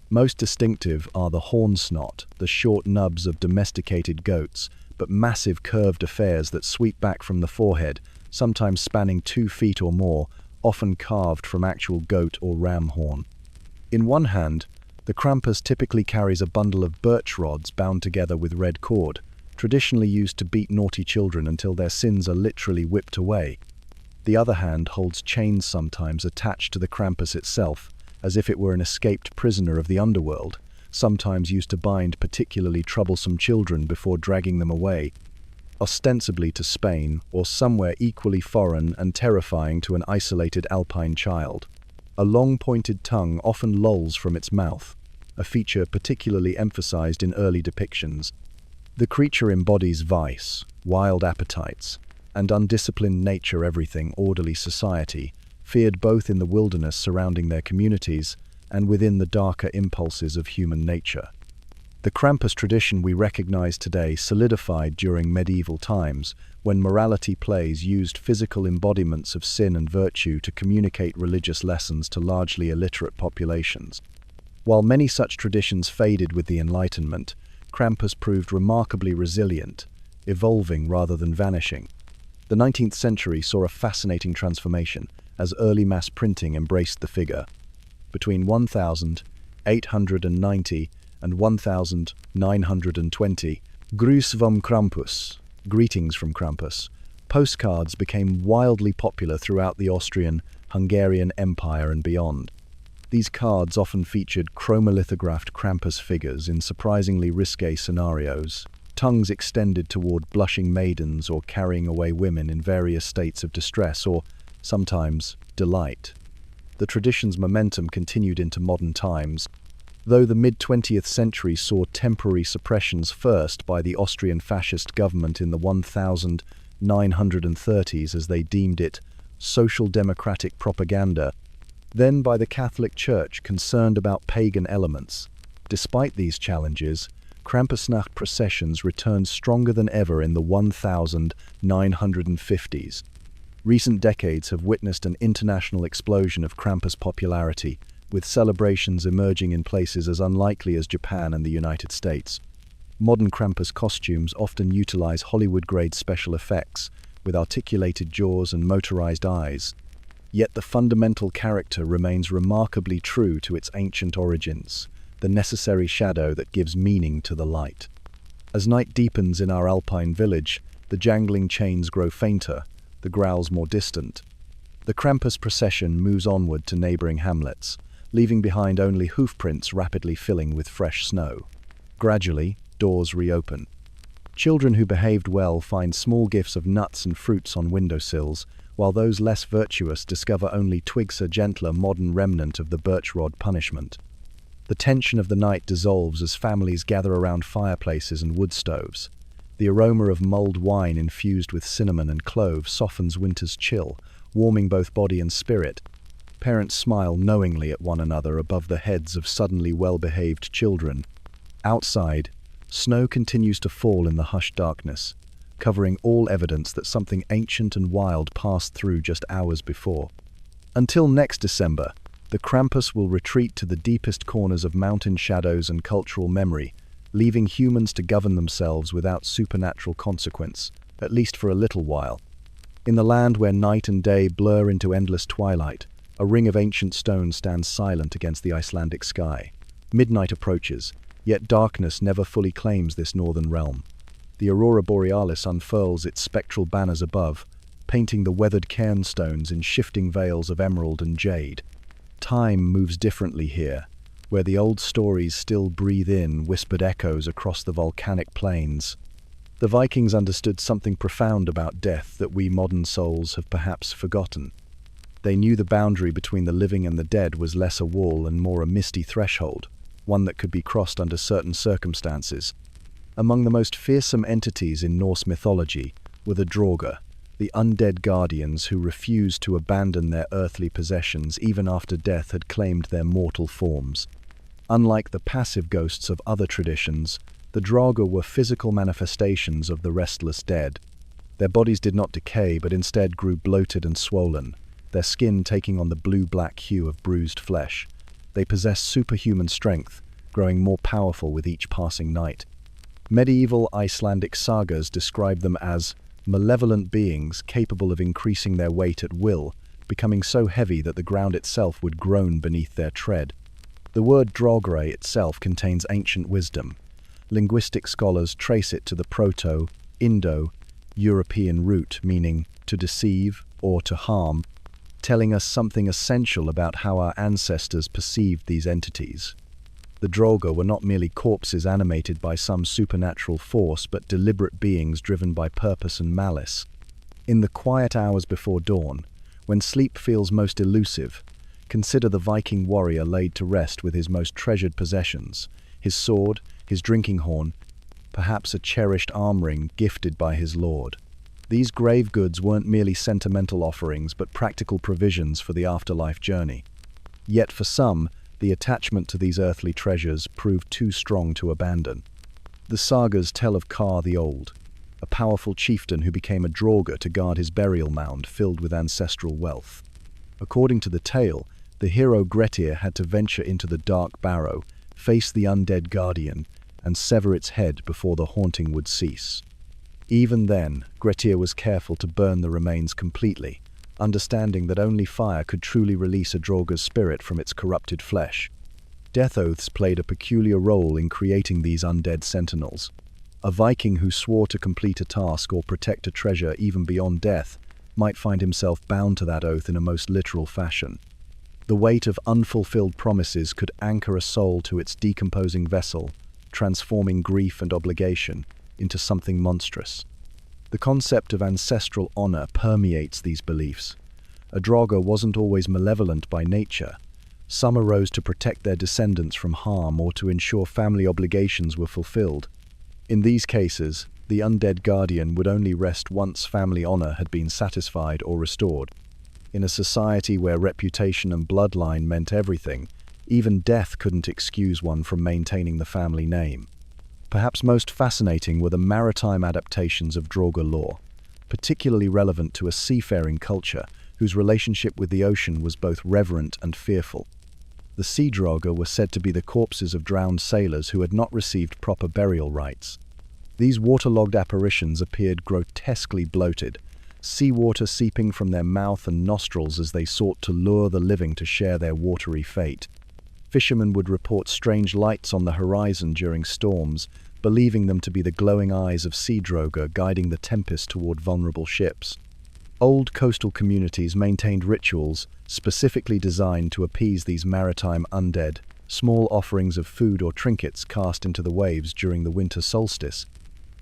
A: Most distinctive are the horn snot, the short nubs of domesticated goats, but massive curved affairs that sweep back from the forehead, sometimes spanning 2 feet or more, often carved from actual goat or ram horn. In one hand, the Krampus typically carries a bundle of birch rods bound together with red cord, traditionally used to beat naughty children until their sins are literally whipped away. The other hand holds chains, sometimes attached to the Krampus itself, as if it were an escaped prisoner of the underworld, sometimes used to bind particularly troublesome children before dragging them away, ostensibly to Spain or somewhere equally foreign and terrifying to an isolated alpine child. A long pointed tongue often lolls from its mouth, a feature particularly emphasized in early depictions. The creature embodies vice, wild appetites, and undisciplined nature, everything orderly society, feared both in the wilderness surrounding their communities and within the darker impulses of human nature. The Krampus tradition we recognize today solidified during medieval times, when morality plays used physical embodiments of sin and virtue to communicate religious lessons to largely illiterate populations. While many such traditions faded with the Enlightenment, Krampus proved remarkably resilient, evolving rather than vanishing. The 19th century saw a fascinating transformation as early mass printing embraced the figure. Between 1890 and 1920, Grüß vom Krampus, greetings from Krampus, postcards became wildly popular throughout the Austrian-Hungarian Empire and beyond. These cards often featured chromolithographed Krampus figures in surprisingly risque scenarios, tongues extended toward blushing maidens or carrying away women in various states of distress or, sometimes, delight. The tradition's momentum continued into modern times, though the mid-20th century saw temporary suppressions, first by the Austrian fascist government in the 1930s as they deemed it social democratic propaganda, then by the Catholic Church concerned about pagan elements. Despite these challenges, Krampusnacht processions returned stronger than ever in the 1950s. Recent decades have witnessed an international explosion of Krampus popularity, with celebrations emerging in places as unlikely as Japan and the United States. Modern Krampus costumes often utilize Hollywood-grade special effects, with articulated jaws and motorized eyes. Yet the fundamental character remains remarkably true to its ancient origins, the necessary shadow that gives meaning to the light. As night deepens in our alpine village, the jangling chains grow fainter, the growls more distant. The Krampus procession moves onward to neighboring hamlets, leaving behind only hoofprints rapidly filling with fresh snow. Gradually, doors reopen. Children who behaved well find small gifts of nuts and fruits on windowsills, while those less virtuous discover only twigs, a gentler modern remnant of the birch rod punishment. The tension of the night dissolves as families gather around fireplaces and wood stoves. The aroma of mulled wine infused with cinnamon and clove softens winter's chill, warming both body and spirit. Parents smile knowingly at one another above the heads of suddenly well-behaved children. Outside, snow continues to fall in the hushed darkness, covering all evidence that something ancient and wild passed through just hours before. Until next December, the Krampus will retreat to the deepest corners of mountain shadows and cultural memory, leaving humans to govern themselves without supernatural consequence, at least for a little while. In the land where night and day blur into endless twilight, a ring of ancient stone stands silent against the Icelandic sky. Midnight approaches, yet darkness never fully claims this northern realm. The aurora borealis unfurls its spectral banners above, painting the weathered cairnstones in shifting veils of emerald and jade. Time moves differently here, where the old stories still breathe in whispered echoes across the volcanic plains. The Vikings understood something profound about death that we modern souls have perhaps forgotten. They knew the boundary between the living and the dead was less a wall and more a misty threshold, one that could be crossed under certain circumstances. Among the most fearsome entities in Norse mythology were the Draugr, the undead guardians who refused to abandon their earthly possessions even after death had claimed their mortal forms. Unlike the passive ghosts of other traditions, The Draugr were physical manifestations of the restless dead. Their bodies did not decay, but instead grew bloated and swollen, their skin taking on the blue-black hue of bruised flesh. They possessed superhuman strength, growing more powerful with each passing night. Medieval Icelandic sagas describe them as malevolent beings capable of increasing their weight at will, becoming so heavy that the ground itself would groan beneath their tread. The word Draugr itself contains ancient wisdom. Linguistic scholars trace it to the Proto-Indo-European root meaning to deceive or to harm, telling us something essential about how our ancestors perceived these entities. The Draugr were not merely corpses animated by some supernatural force, but deliberate beings driven by purpose and malice. In the quiet hours before dawn, when sleep feels most elusive, consider the Viking warrior laid to rest with his most treasured possessions, his sword, his drinking horn, perhaps a cherished arm ring gifted by his lord. These grave goods weren't merely sentimental offerings, but practical provisions for the afterlife journey. Yet for some, the attachment to these earthly treasures proved too strong to abandon. The sagas tell of Kar the Old, a powerful chieftain who became a Draugr to guard his burial mound filled with ancestral wealth. According to the tale, the hero Grettir had to venture into the dark barrow, face the undead guardian, and sever its head before the haunting would cease. Even then, Grettir was careful to burn the remains completely, understanding that only fire could truly release a Draugr's spirit from its corrupted flesh. Death oaths played a peculiar role in creating these undead sentinels. A Viking who swore to complete a task or protect a treasure even beyond death might find himself bound to that oath in a most literal fashion. The weight of unfulfilled promises could anchor a soul to its decomposing vessel, transforming grief and obligation into something monstrous. The concept of ancestral honor permeates these beliefs. A Draugr wasn't always malevolent by nature. Some arose to protect their descendants from harm or to ensure family obligations were fulfilled. In these cases, the undead guardian would only rest once family honor had been satisfied or restored. In a society where reputation and bloodline meant everything, even death couldn't excuse one from maintaining the family name. Perhaps most fascinating were the maritime adaptations of Draugr lore, particularly relevant to a seafaring culture whose relationship with the ocean was both reverent and fearful. The sea Draugr were said to be the corpses of drowned sailors who had not received proper burial rites. These waterlogged apparitions appeared grotesquely bloated, seawater seeping from their mouth and nostrils as they sought to lure the living to share their watery fate. Fishermen would report strange lights on the horizon during storms, believing them to be the glowing eyes of sea Draugr guiding the tempest toward vulnerable ships. Old coastal communities maintained rituals specifically designed to appease these maritime undead, small offerings of food or trinkets cast into the waves during the winter solstice,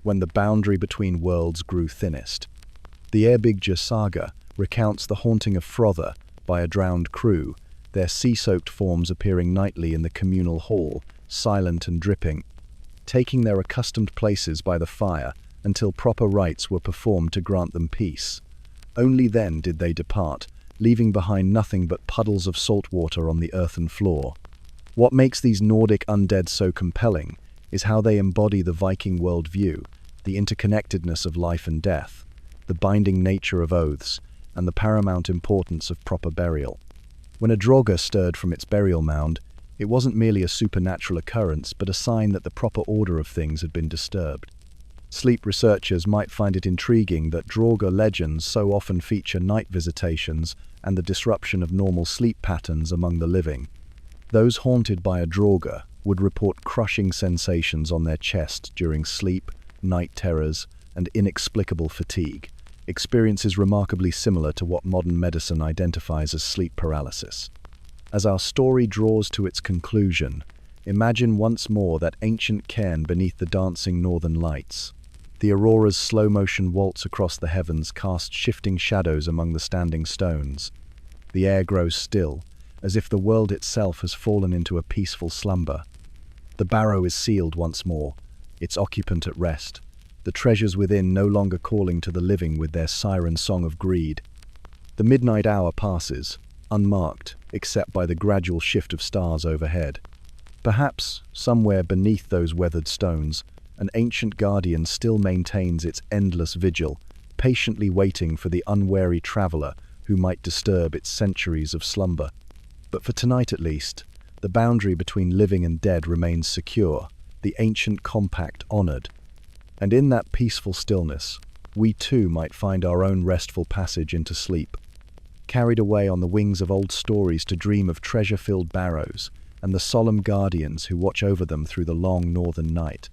A: when the boundary between worlds grew thinnest. The Eyrbyggja saga recounts the haunting of Frother by a drowned crew, their sea-soaked forms appearing nightly in the communal hall, silent and dripping, taking their accustomed places by the fire until proper rites were performed to grant them peace. Only then did they depart, leaving behind nothing but puddles of salt water on the earthen floor. What makes these Nordic undead so compelling is how they embody the Viking worldview, the interconnectedness of life and death, the binding nature of oaths, and the paramount importance of proper burial. When a Draugr stirred from its burial mound, it wasn't merely a supernatural occurrence, but a sign that the proper order of things had been disturbed. Sleep researchers might find it intriguing that Draugr legends so often feature night visitations and the disruption of normal sleep patterns among the living. Those haunted by a Draugr would report crushing sensations on their chest during sleep, night terrors, and inexplicable fatigue, experiences remarkably similar to what modern medicine identifies as sleep paralysis. As our story draws to its conclusion, imagine once more that ancient cairn beneath the dancing northern lights. The aurora's slow-motion waltz across the heavens casts shifting shadows among the standing stones. The air grows still, as if the world itself has fallen into a peaceful slumber. The barrow is sealed once more, its occupant at rest, the treasures within no longer calling to the living with their siren song of greed. The midnight hour passes, unmarked except by the gradual shift of stars overhead. Perhaps, somewhere beneath those weathered stones, an ancient guardian still maintains its endless vigil, patiently waiting for the unwary traveler who might disturb its centuries of slumber. But for tonight at least, the boundary between living and dead remains secure, the ancient compact honored. And in that peaceful stillness, we too might find our own restful passage into sleep, carried away on the wings of old stories to dream of treasure-filled barrows and the solemn guardians who watch over them through the long northern night.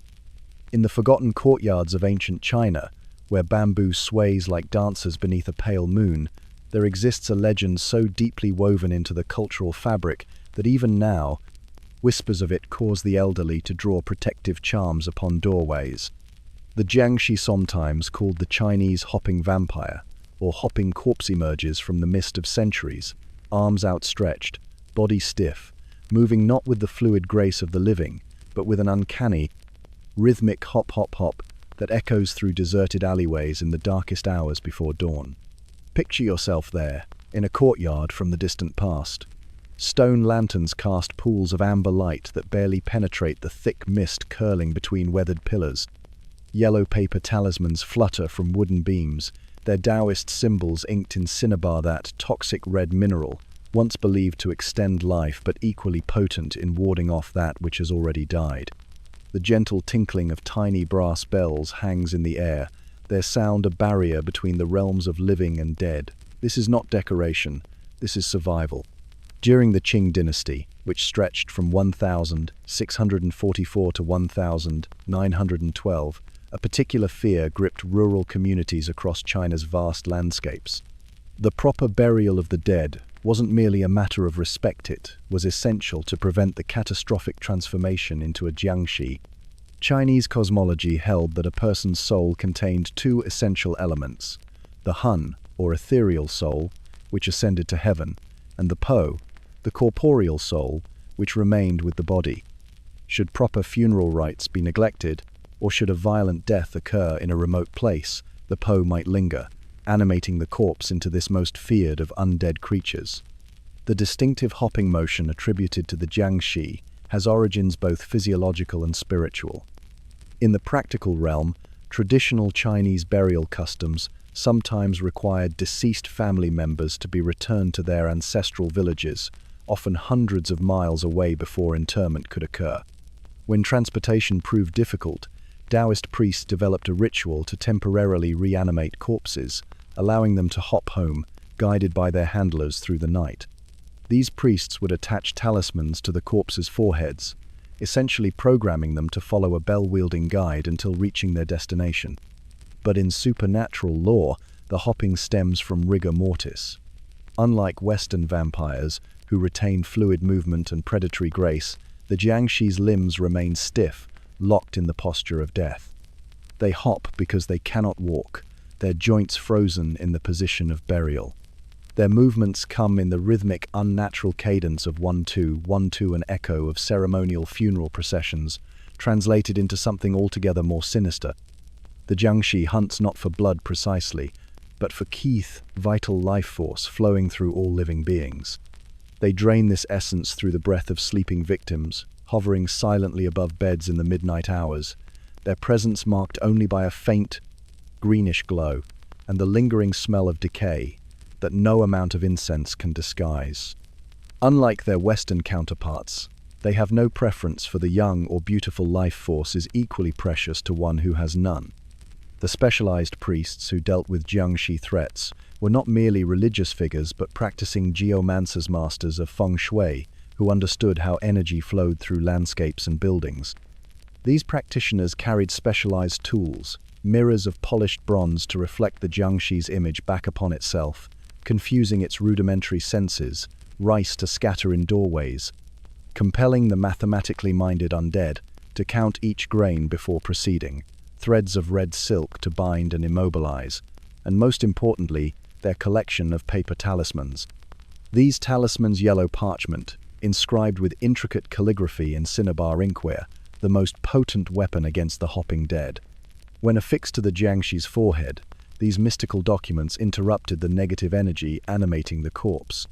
A: In the forgotten courtyards of ancient China, where bamboo sways like dancers beneath a pale moon, there exists a legend so deeply woven into the cultural fabric that even now, whispers of it cause the elderly to draw protective charms upon doorways. The Jiangshi, sometimes called the Chinese hopping vampire, or hopping corpse, emerges from the mist of centuries, arms outstretched, body stiff, moving not with the fluid grace of the living, but with an uncanny, rhythmic hop hop hop that echoes through deserted alleyways in the darkest hours before dawn. Picture yourself there, in a courtyard from the distant past. Stone lanterns cast pools of amber light that barely penetrate the thick mist curling between weathered pillars. Yellow paper talismans flutter from wooden beams, their Taoist symbols inked in cinnabar, that toxic red mineral, once believed to extend life but equally potent in warding off that which has already died. The gentle tinkling of tiny brass bells hangs in the air, their sound a barrier between the realms of living and dead. This is not decoration, this is survival. During the Qing dynasty, which stretched from 1644 to 1912, a particular fear gripped rural communities across China's vast landscapes. The proper burial of the dead wasn't merely a matter of respect, it was essential to prevent the catastrophic transformation into a jiangshi. Chinese cosmology held that a person's soul contained two essential elements: the hun, or ethereal soul, which ascended to heaven, and the po, the corporeal soul, which remained with the body. Should proper funeral rites be neglected, or should a violent death occur in a remote place, the po might linger, animating the corpse into this most feared of undead creatures. The distinctive hopping motion attributed to the jiangshi has origins both physiological and spiritual. In the practical realm, traditional Chinese burial customs sometimes required deceased family members to be returned to their ancestral villages, often hundreds of miles away before interment could occur. When transportation proved difficult, Taoist priests developed a ritual to temporarily reanimate corpses, allowing them to hop home, guided by their handlers through the night. These priests would attach talismans to the corpses' foreheads, essentially programming them to follow a bell-wielding guide until reaching their destination. But in supernatural lore, the hopping stems from rigor mortis. Unlike Western vampires, who retain fluid movement and predatory grace, the jiangshi's limbs remain stiff, locked in the posture of death. They hop because they cannot walk, their joints frozen in the position of burial. Their movements come in the rhythmic, unnatural cadence of 1-2, 1-2, an echo of ceremonial funeral processions, translated into something altogether more sinister. The jiangshi hunts not for blood precisely, but for Keith, vital life force flowing through all living beings. They drain this essence through the breath of sleeping victims, hovering silently above beds in the midnight hours, their presence marked only by a faint, greenish glow and the lingering smell of decay that no amount of incense can disguise. Unlike their Western counterparts, they have no preference for the young or beautiful life force is equally precious to one who has none. The specialized priests who dealt with jiangshi threats were not merely religious figures but practicing geomancers, masters of feng shui, who understood how energy flowed through landscapes and buildings. These practitioners carried specialized tools, mirrors of polished bronze to reflect the jiangshi's image back upon itself, confusing its rudimentary senses, rice to scatter in doorways, compelling the mathematically minded undead to count each grain before proceeding, threads of red silk to bind and immobilize, and most importantly, their collection of paper talismans. These talismans, yellow parchment, inscribed with intricate calligraphy in cinnabar inkware, the most potent weapon against the hopping dead. When affixed to the jiangshi's forehead, these mystical documents interrupted the negative energy animating the corpse.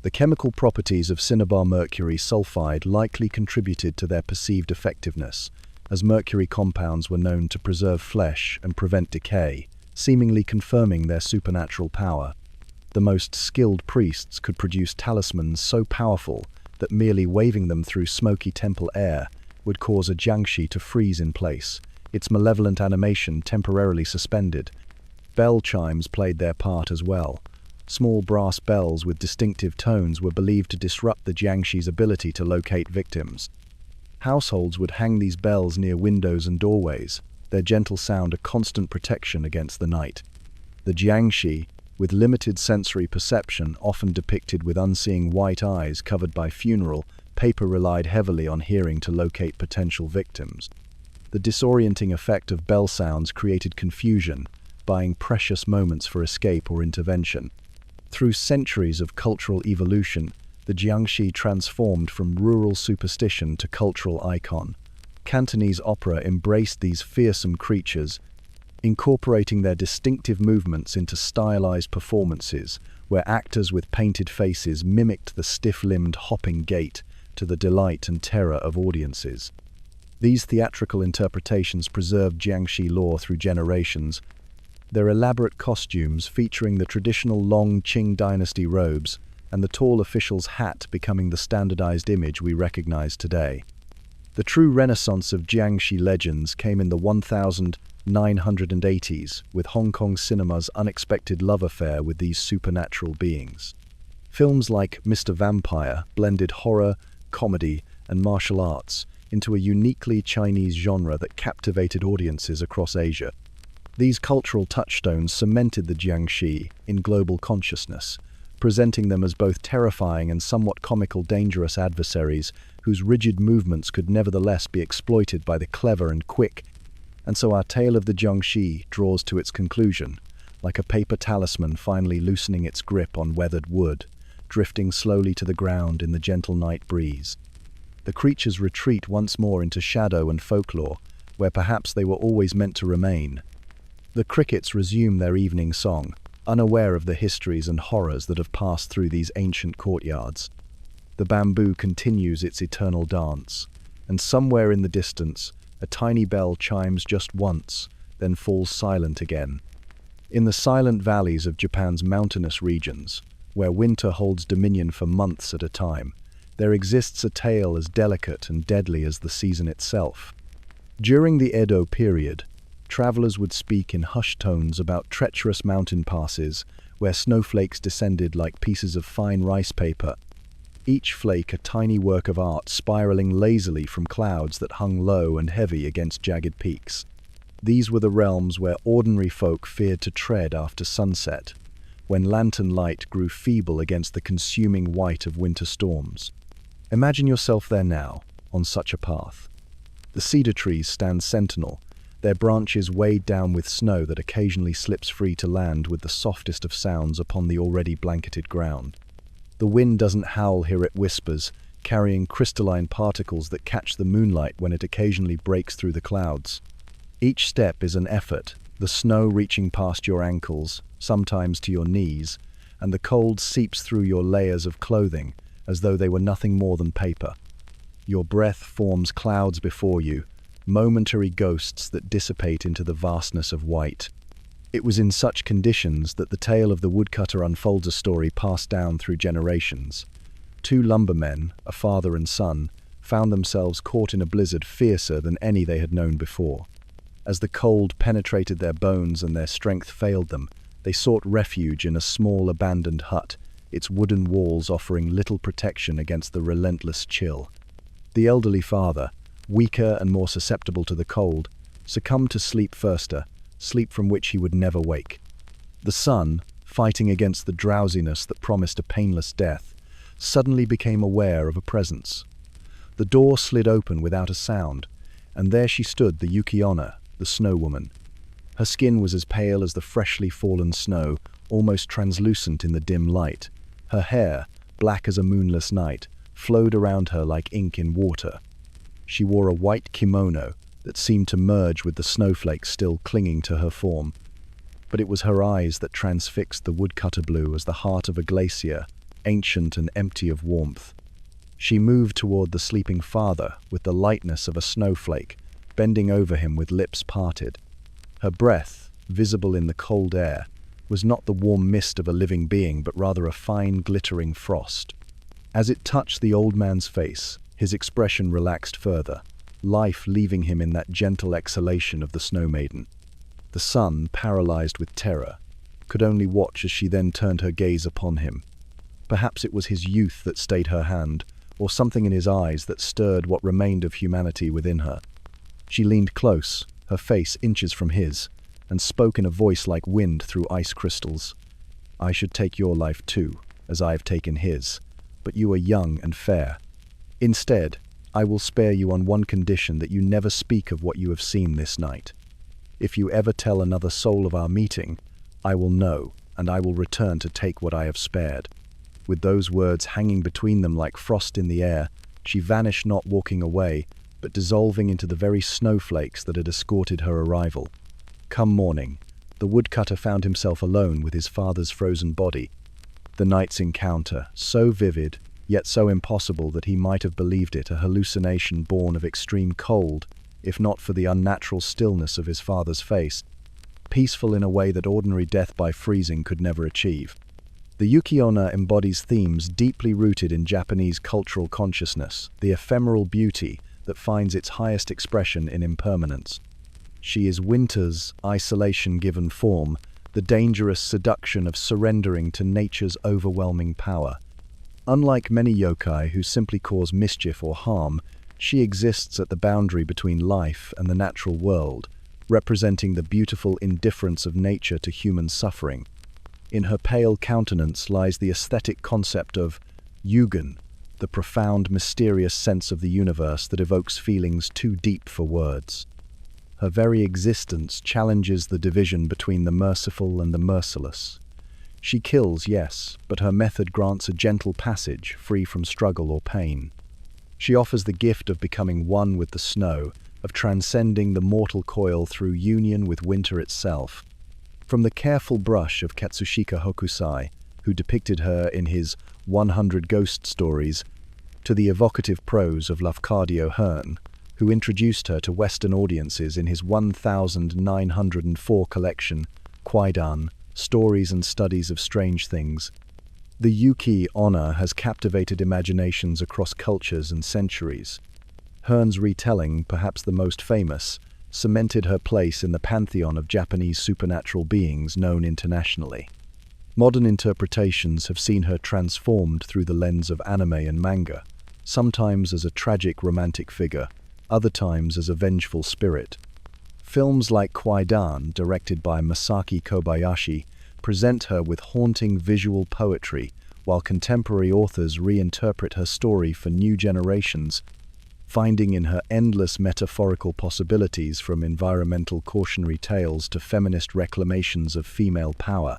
A: The chemical properties of cinnabar mercury sulfide likely contributed to their perceived effectiveness, as mercury compounds were known to preserve flesh and prevent decay, seemingly confirming their supernatural power. The most skilled priests could produce talismans so powerful that merely waving them through smoky temple air would cause a jiangshi to freeze in place, its malevolent animation temporarily suspended. Bell chimes played their part as well. Small brass bells with distinctive tones were believed to disrupt the jiangshi's ability to locate victims. Households would hang these bells near windows and doorways, their gentle sound a constant protection against the night. The jiangshi, with limited sensory perception, often depicted with unseeing white eyes covered by funeral paper, relied heavily on hearing to locate potential victims. The disorienting effect of bell sounds created confusion, buying precious moments for escape or intervention. Through centuries of cultural evolution, the jiangshi transformed from rural superstition to cultural icon. Cantonese opera embraced these fearsome creatures, incorporating their distinctive movements into stylized performances, where actors with painted faces mimicked the stiff-limbed hopping gait to the delight and terror of audiences. These theatrical interpretations preserved jiangshi lore through generations, their elaborate costumes featuring the traditional long Qing dynasty robes and the tall official's hat becoming the standardized image we recognize today. The true renaissance of jiangshi legends came in the 1980s with Hong Kong cinema's unexpected love affair with these supernatural beings. Films like Mr. Vampire blended horror, comedy, and martial arts into a uniquely Chinese genre that captivated audiences across Asia. These cultural touchstones cemented the jiangshi in global consciousness, presenting them as both terrifying and somewhat comical dangerous adversaries whose rigid movements could nevertheless be exploited by the clever and quick. And so our tale of the jiangshi draws to its conclusion, like a paper talisman finally loosening its grip on weathered wood, drifting slowly to the ground in the gentle night breeze. The creatures retreat once more into shadow and folklore, where perhaps they were always meant to remain. The crickets resume their evening song, unaware of the histories and horrors that have passed through these ancient courtyards. The bamboo continues its eternal dance, and somewhere in the distance, a tiny bell chimes just once, then falls silent again. In the silent valleys of Japan's mountainous regions, where winter holds dominion for months at a time, there exists a tale as delicate and deadly as the season itself. During the Edo period, travelers would speak in hushed tones about treacherous mountain passes where snowflakes descended like pieces of fine rice paper, each flake a tiny work of art spiraling lazily from clouds that hung low and heavy against jagged peaks. These were the realms where ordinary folk feared to tread after sunset, when lantern light grew feeble against the consuming white of winter storms. Imagine yourself there now, on such a path. The cedar trees stand sentinel, their branches weighed down with snow that occasionally slips free to land with the softest of sounds upon the already blanketed ground. The wind doesn't howl here, it whispers, carrying crystalline particles that catch the moonlight when it occasionally breaks through the clouds. Each step is an effort, the snow reaching past your ankles, sometimes to your knees, and the cold seeps through your layers of clothing as though they were nothing more than paper. Your breath forms clouds before you, momentary ghosts that dissipate into the vastness of white. It was in such conditions that the tale of the woodcutter unfolds, a story passed down through generations. Two lumbermen, a father and son, found themselves caught in a blizzard fiercer than any they had known before. As the cold penetrated their bones and their strength failed them, they sought refuge in a small abandoned hut, its wooden walls offering little protection against the relentless chill. The elderly father, weaker and more susceptible to the cold, succumbed to sleep firster, sleep from which he would never wake. The son, fighting against the drowsiness that promised a painless death, suddenly became aware of a presence. The door slid open without a sound, and there she stood, the Yuki-onna, the snow woman. Her skin was as pale as the freshly fallen snow, almost translucent in the dim light. Her hair, black as a moonless night, flowed around her like ink in water. She wore a white kimono that seemed to merge with the snowflakes still clinging to her form. But it was her eyes that transfixed the woodcutter blue as the heart of a glacier, ancient and empty of warmth. She moved toward the sleeping father with the lightness of a snowflake, bending over him with lips parted. Her breath, visible in the cold air, was not the warm mist of a living being, but rather a fine, glittering frost. As it touched the old man's face, his expression relaxed further, life leaving him in that gentle exhalation of the Snow Maiden. The son, paralyzed with terror, could only watch as she then turned her gaze upon him. Perhaps it was his youth that stayed her hand, or something in his eyes that stirred what remained of humanity within her. She leaned close, her face inches from his, and spoke in a voice like wind through ice crystals. "I should take your life too, as I have taken his, but you are young and fair. Instead, I will spare you on one condition: that you never speak of what you have seen this night. If you ever tell another soul of our meeting, I will know, and I will return to take what I have spared." With those words hanging between them like frost in the air, she vanished, not walking away, but dissolving into the very snowflakes that had escorted her arrival. Come morning, the woodcutter found himself alone with his father's frozen body. The night's encounter, so vivid, yet so impossible that he might have believed it a hallucination born of extreme cold, if not for the unnatural stillness of his father's face, peaceful in a way that ordinary death by freezing could never achieve. The Yuki-onna embodies themes deeply rooted in Japanese cultural consciousness, the ephemeral beauty that finds its highest expression in impermanence. She is winter's isolation-given form, the dangerous seduction of surrendering to nature's overwhelming power. Unlike many yokai who simply cause mischief or harm, she exists at the boundary between life and the natural world, representing the beautiful indifference of nature to human suffering. In her pale countenance lies the aesthetic concept of yugen, the profound, mysterious sense of the universe that evokes feelings too deep for words. Her very existence challenges the division between the merciful and the merciless. She kills, yes, but her method grants a gentle passage, free from struggle or pain. She offers the gift of becoming one with the snow, of transcending the mortal coil through union with winter itself. From the careful brush of Katsushika Hokusai, who depicted her in his 100 Ghost Stories, to the evocative prose of Lafcadio Hearn, who introduced her to Western audiences in his 1904 collection, Kwaidan, Stories and Studies of Strange Things, the Yuki-onna has captivated imaginations across cultures and centuries. Hearn's retelling, perhaps the most famous, cemented her place in the pantheon of Japanese supernatural beings known internationally. Modern interpretations have seen her transformed through the lens of anime and manga, sometimes as a tragic romantic figure, other times as a vengeful spirit. Films like Kwaidan, directed by Masaki Kobayashi, present her with haunting visual poetry, while contemporary authors reinterpret her story for new generations, finding in her endless metaphorical possibilities from environmental cautionary tales to feminist reclamations of female power.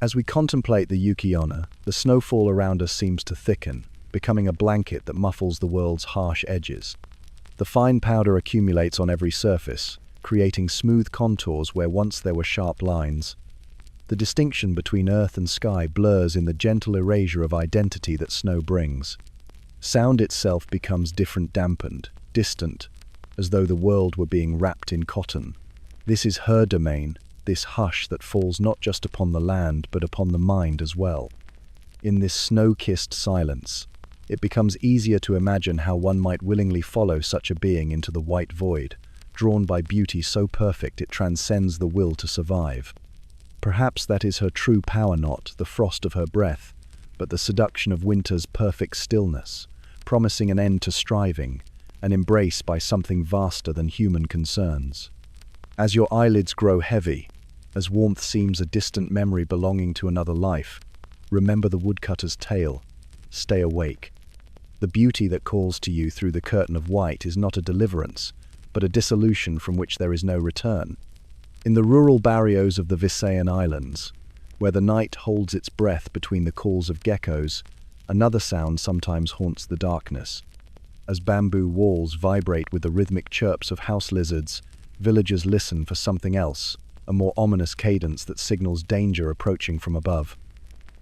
A: As we contemplate the Yuki-onna, the snowfall around us seems to thicken, becoming a blanket that muffles the world's harsh edges. The fine powder accumulates on every surface, creating smooth contours where once there were sharp lines. The distinction between earth and sky blurs in the gentle erasure of identity that snow brings. Sound itself becomes dampened, distant, as though the world were being wrapped in cotton. This is her domain, this hush that falls not just upon the land but upon the mind as well. In this snow-kissed silence, it becomes easier to imagine how one might willingly follow such a being into the white void, drawn by beauty so perfect it transcends the will to survive. Perhaps that is her true power, not the frost of her breath, but the seduction of winter's perfect stillness, promising an end to striving, an embrace by something vaster than human concerns. As your eyelids grow heavy, as warmth seems a distant memory belonging to another life, remember the woodcutter's tale. Stay awake. The beauty that calls to you through the curtain of white is not a deliverance, but a dissolution from which there is no return. In the rural barrios of the Visayan Islands, where the night holds its breath between the calls of geckos, another sound sometimes haunts the darkness. As bamboo walls vibrate with the rhythmic chirps of house lizards, villagers listen for something else, a more ominous cadence that signals danger approaching from above.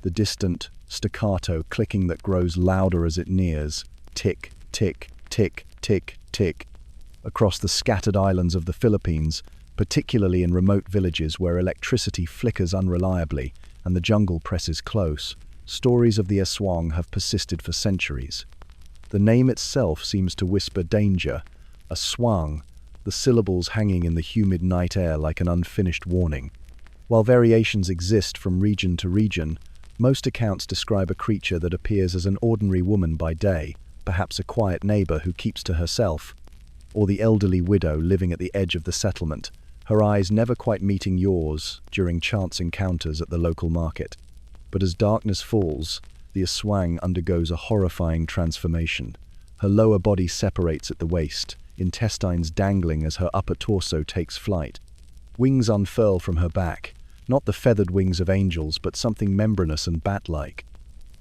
A: The distant, staccato clicking that grows louder as it nears, tick, tick, tick, tick, tick, across the scattered islands of the Philippines, particularly in remote villages where electricity flickers unreliably and the jungle presses close. Stories of the aswang have persisted for centuries. The name itself seems to whisper danger. Aswang, the syllables hanging in the humid night air like an unfinished warning. While variations exist from region to region, most accounts describe a creature that appears as an ordinary woman by day, perhaps a quiet neighbor who keeps to herself, or the elderly widow living at the edge of the settlement, her eyes never quite meeting yours during chance encounters at the local market. But as darkness falls, the aswang undergoes a horrifying transformation. Her lower body separates at the waist, intestines dangling as her upper torso takes flight. Wings unfurl from her back, not the feathered wings of angels, but something membranous and bat-like.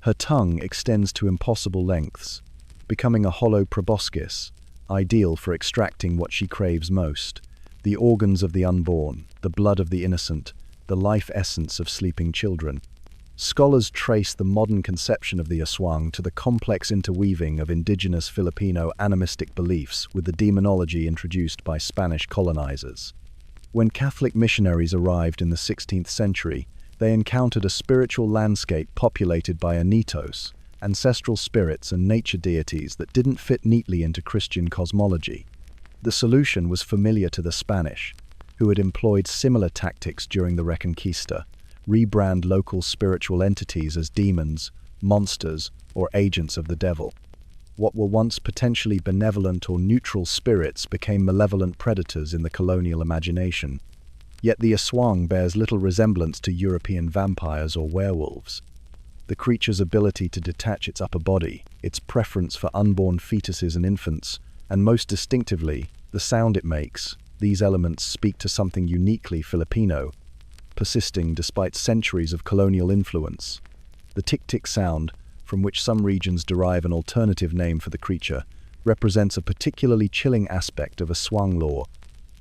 A: Her tongue extends to impossible lengths, becoming a hollow proboscis, ideal for extracting what she craves most: the organs of the unborn, the blood of the innocent, the life essence of sleeping children. Scholars trace the modern conception of the aswang to the complex interweaving of indigenous Filipino animistic beliefs with the demonology introduced by Spanish colonizers. When Catholic missionaries arrived in the 16th century, they encountered a spiritual landscape populated by anitos, ancestral spirits and nature deities that didn't fit neatly into Christian cosmology. The solution was familiar to the Spanish, who had employed similar tactics during the Reconquista: rebrand local spiritual entities as demons, monsters, or agents of the devil. What were once potentially benevolent or neutral spirits became malevolent predators in the colonial imagination. Yet the aswang bears little resemblance to European vampires or werewolves. The creature's ability to detach its upper body, its preference for unborn fetuses and infants, and most distinctively, the sound it makes, these elements speak to something uniquely Filipino, persisting despite centuries of colonial influence. The tick-tick sound, from which some regions derive an alternative name for the creature, represents a particularly chilling aspect of aswang lore.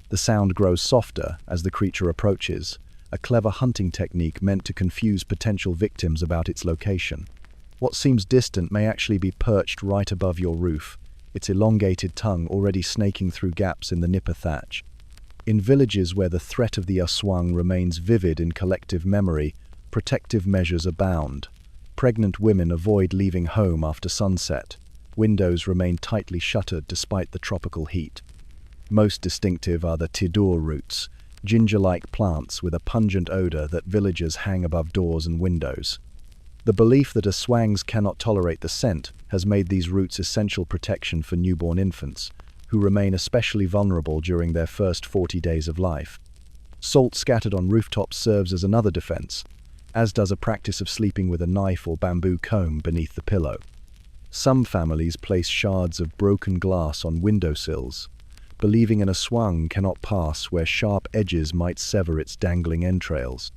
A: The sound grows softer as the creature approaches, a clever hunting technique meant to confuse potential victims about its location. What seems distant may actually be perched right above your roof, its elongated tongue already snaking through gaps in the nipa thatch. In villages where the threat of the aswang remains vivid in collective memory, protective measures abound. Pregnant women avoid leaving home after sunset. Windows remain tightly shuttered despite the tropical heat. Most distinctive are the tidur roots, ginger-like plants with a pungent odor that villagers hang above doors and windows. The belief that aswangs cannot tolerate the scent has made these roots essential protection for newborn infants, who remain especially vulnerable during their first 40 days of life. Salt scattered on rooftops serves as another defense, as does a practice of sleeping with a knife or bamboo comb beneath the pillow. Some families place shards of broken glass on windowsills, believing an aswang cannot pass where sharp edges might sever its dangling entrails.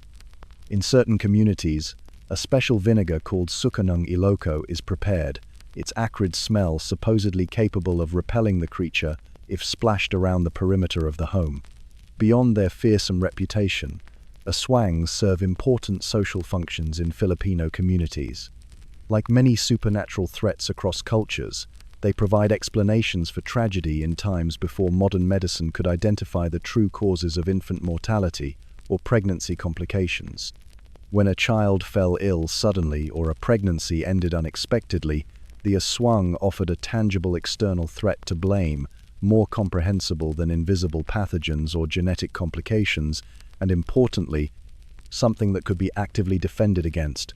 A: In certain communities, a special vinegar called sukanung iloko is prepared, its acrid smell supposedly capable of repelling the creature if splashed around the perimeter of the home. Beyond their fearsome reputation, aswangs serve important social functions in Filipino communities. Like many supernatural threats across cultures, they provide explanations for tragedy in times before modern medicine could identify the true causes of infant mortality or pregnancy complications. When a child fell ill suddenly or a pregnancy ended unexpectedly, the aswang offered a tangible external threat to blame, more comprehensible than invisible pathogens or genetic complications, and importantly, something that could be actively defended against.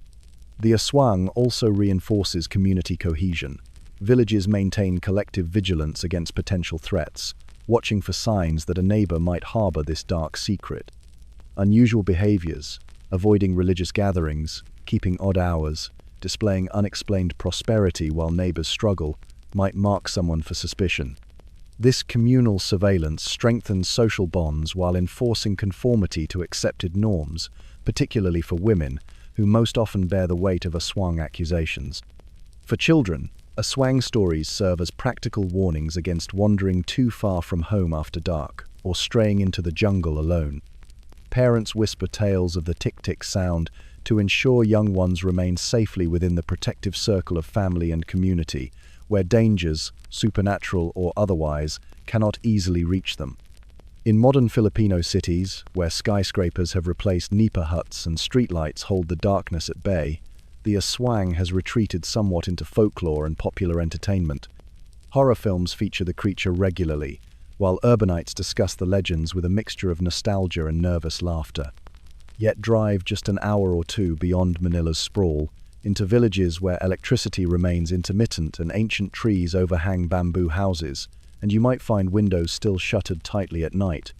A: The aswang also reinforces community cohesion. Villages maintain collective vigilance against potential threats, watching for signs that a neighbor might harbor this dark secret. Unusual behaviors, avoiding religious gatherings, keeping odd hours, displaying unexplained prosperity while neighbors struggle, might mark someone for suspicion. This communal surveillance strengthens social bonds while enforcing conformity to accepted norms, particularly for women, who most often bear the weight of aswang accusations. For children, aswang stories serve as practical warnings against wandering too far from home after dark, or straying into the jungle alone. Parents whisper tales of the tick-tick sound to ensure young ones remain safely within the protective circle of family and community, where dangers, supernatural or otherwise, cannot easily reach them. In modern Filipino cities, where skyscrapers have replaced nipa huts and streetlights hold the darkness at bay, the aswang has retreated somewhat into folklore and popular entertainment. Horror films feature the creature regularly, while urbanites discuss the legends with a mixture of nostalgia and nervous laughter. Yet drive just an hour or two beyond Manila's sprawl, into villages where electricity remains intermittent and ancient trees overhang bamboo houses, and you might find windows still shuttered tightly at night,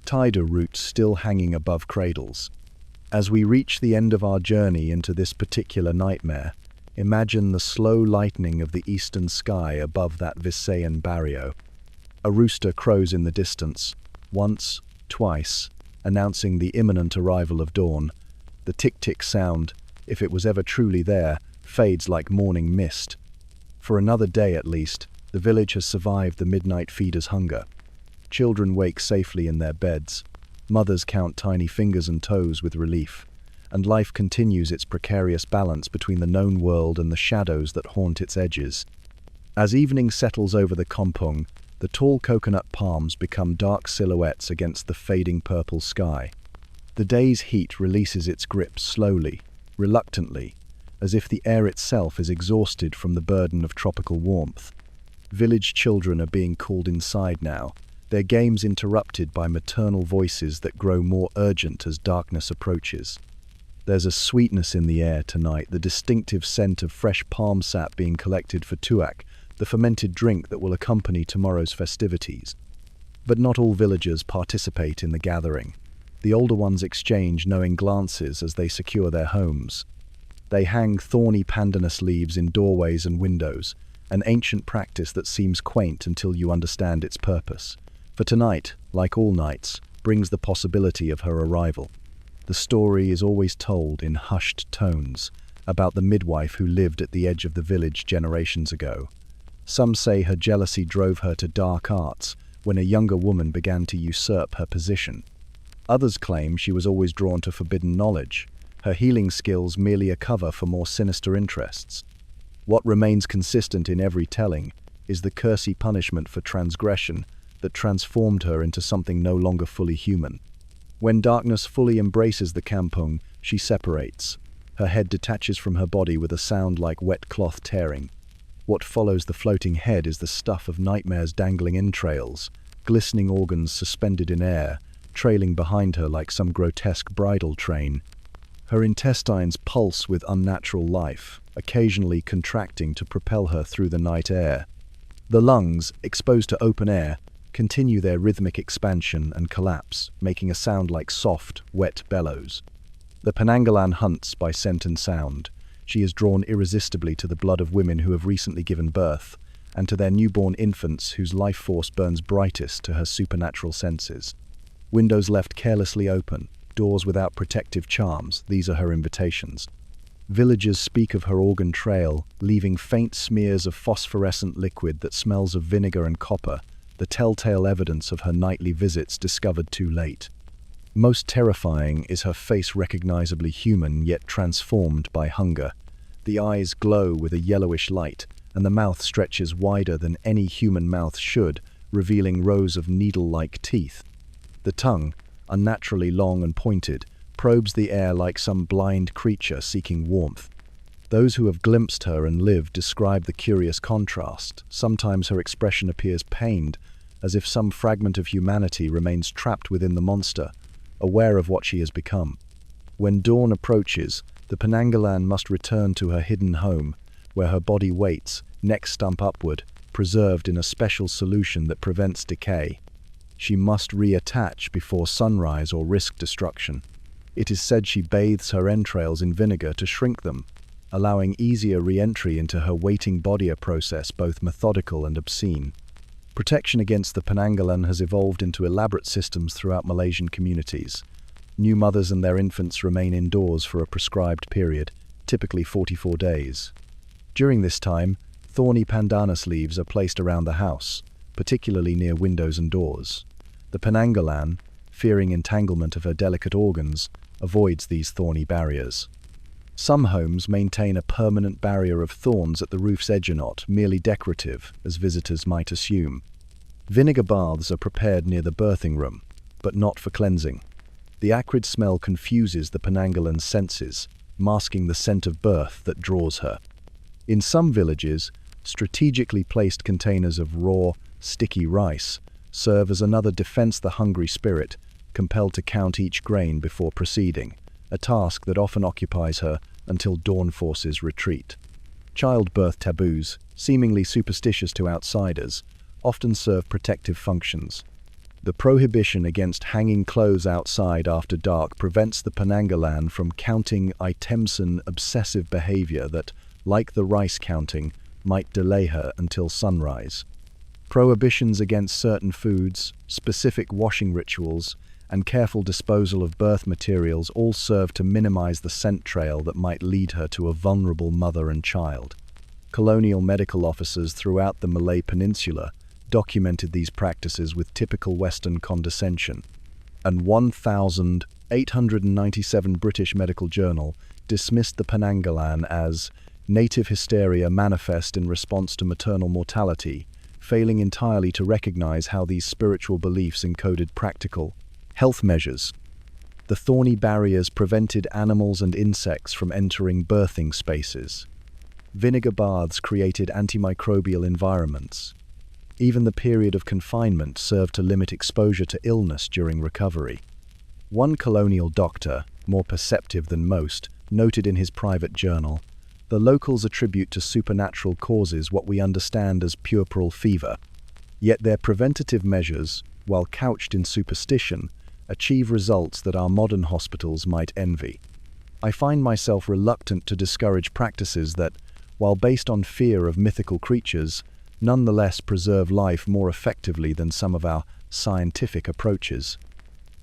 A: tider roots still hanging above cradles. As we reach the end of our journey into this particular nightmare, imagine the slow lightening of the eastern sky above that Visayan barrio. A rooster crows in the distance, once, twice, announcing the imminent arrival of dawn. The tick-tick sound, if it was ever truly there, fades like morning mist. For another day at least, the village has survived the midnight feeder's hunger. Children wake safely in their beds. Mothers count tiny fingers and toes with relief. And life continues its precarious balance between the known world and the shadows that haunt its edges. As evening settles over the kampung, the tall coconut palms become dark silhouettes against the fading purple sky. The day's heat releases its grip slowly, reluctantly, as if the air itself is exhausted from the burden of tropical warmth. Village children are being called inside now, their games interrupted by maternal voices that grow more urgent as darkness approaches. There's a sweetness in the air tonight, the distinctive scent of fresh palm sap being collected for tuak, the fermented drink that will accompany tomorrow's festivities. But not all villagers participate in the gathering. The older ones exchange knowing glances as they secure their homes. They hang thorny pandanus leaves in doorways and windows, an ancient practice that seems quaint until you understand its purpose. For tonight, like all nights, brings the possibility of her arrival. The story is always told in hushed tones about the midwife who lived at the edge of the village generations ago. Some say her jealousy drove her to dark arts when a younger woman began to usurp her position. Others claim she was always drawn to forbidden knowledge, her healing skills merely a cover for more sinister interests. What remains consistent in every telling is the cursey punishment for transgression that transformed her into something no longer fully human. When darkness fully embraces the kampung, she separates. Her head detaches from her body with a sound like wet cloth tearing. What follows the floating head is the stuff of nightmares dangling entrails, glistening organs suspended in air, trailing behind her like some grotesque bridal train. Her intestines pulse with unnatural life, occasionally contracting to propel her through the night air. The lungs, exposed to open air, continue their rhythmic expansion and collapse, making a sound like soft, wet bellows. The Penanggalan hunts by scent and sound. She is drawn irresistibly to the blood of women who have recently given birth, and to their newborn infants whose life force burns brightest to her supernatural senses. Windows left carelessly open, doors without protective charms, these are her invitations. Villagers speak of her organ trail, leaving faint smears of phosphorescent liquid that smells of vinegar and copper, the telltale evidence of her nightly visits discovered too late. Most terrifying is her face recognizably human yet transformed by hunger. The eyes glow with a yellowish light, and the mouth stretches wider than any human mouth should, revealing rows of needle-like teeth. The tongue, unnaturally long and pointed, probes the air like some blind creature seeking warmth. Those who have glimpsed her and lived describe the curious contrast. Sometimes her expression appears pained, as if some fragment of humanity remains trapped within the monster, aware of what she has become. When dawn approaches, the Penanggalan must return to her hidden home, where her body waits, neck stump upward, preserved in a special solution that prevents decay. She must reattach before sunrise or risk destruction. It is said she bathes her entrails in vinegar to shrink them, allowing easier re-entry into her waiting body, a process both methodical and obscene. Protection against the Penanggalan has evolved into elaborate systems throughout Malaysian communities. New mothers and their infants remain indoors for a prescribed period, typically 44 days. During this time, thorny pandanus leaves are placed around the house, particularly near windows and doors. The Penanggalan, fearing entanglement of her delicate organs, avoids these thorny barriers. Some homes maintain a permanent barrier of thorns at the roof's edge, not merely decorative, as visitors might assume. Vinegar baths are prepared near the birthing room, but not for cleansing. The acrid smell confuses the Penanggalan's senses, masking the scent of birth that draws her. In some villages, strategically placed containers of raw, sticky rice serve as another defense the hungry spirit, compelled to count each grain before proceeding, a task that often occupies her until dawn forces retreat. Childbirth taboos, seemingly superstitious to outsiders, often serve protective functions. The prohibition against hanging clothes outside after dark prevents the Penanggalan from counting itemson obsessive behavior that, like the rice counting, might delay her until sunrise. Prohibitions against certain foods, specific washing rituals, and careful disposal of birth materials all serve to minimize the scent trail that might lead her to a vulnerable mother and child. Colonial medical officers throughout the Malay Peninsula documented these practices with typical Western condescension. An 1897 British medical journal dismissed the Penanggalan as native hysteria manifest in response to maternal mortality, failing entirely to recognize how these spiritual beliefs encoded practical health measures. The thorny barriers prevented animals and insects from entering birthing spaces. Vinegar baths created antimicrobial environments. Even the period of confinement served to limit exposure to illness during recovery. One colonial doctor, more perceptive than most, noted in his private journal, "The locals attribute to supernatural causes what we understand as puerperal fever. Yet their preventative measures, while couched in superstition, achieve results that our modern hospitals might envy." I find myself reluctant to discourage practices that, while based on fear of mythical creatures, nonetheless preserve life more effectively than some of our scientific approaches.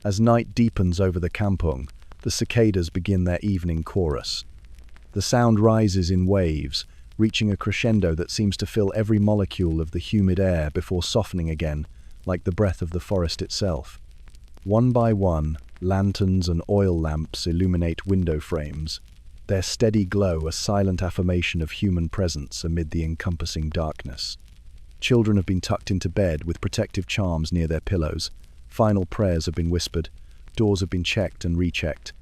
A: As night deepens over the kampung, the cicadas begin their evening chorus. The sound rises in waves, reaching a crescendo that seems to fill every molecule of the humid air before softening again, like the breath of the forest itself. One by one, lanterns and oil lamps illuminate window frames, their steady glow a silent affirmation of human presence amid the encompassing darkness. Children have been tucked into bed with protective charms near their pillows. Final prayers have been whispered. Doors have been checked and rechecked.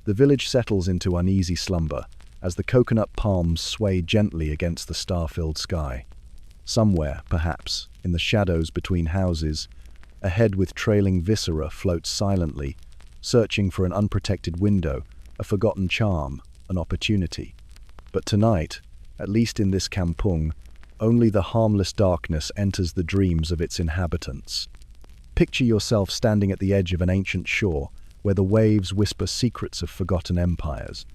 A: The village settles into uneasy slumber as the coconut palms sway gently against the star-filled sky. Somewhere, perhaps, in the shadows between houses, a head with trailing viscera floats silently, searching for an unprotected window, a forgotten charm, an opportunity. But tonight, at least in this kampung, only the harmless darkness enters the dreams of its inhabitants. Picture yourself standing at the edge of an ancient shore, where the waves whisper secrets of forgotten empires.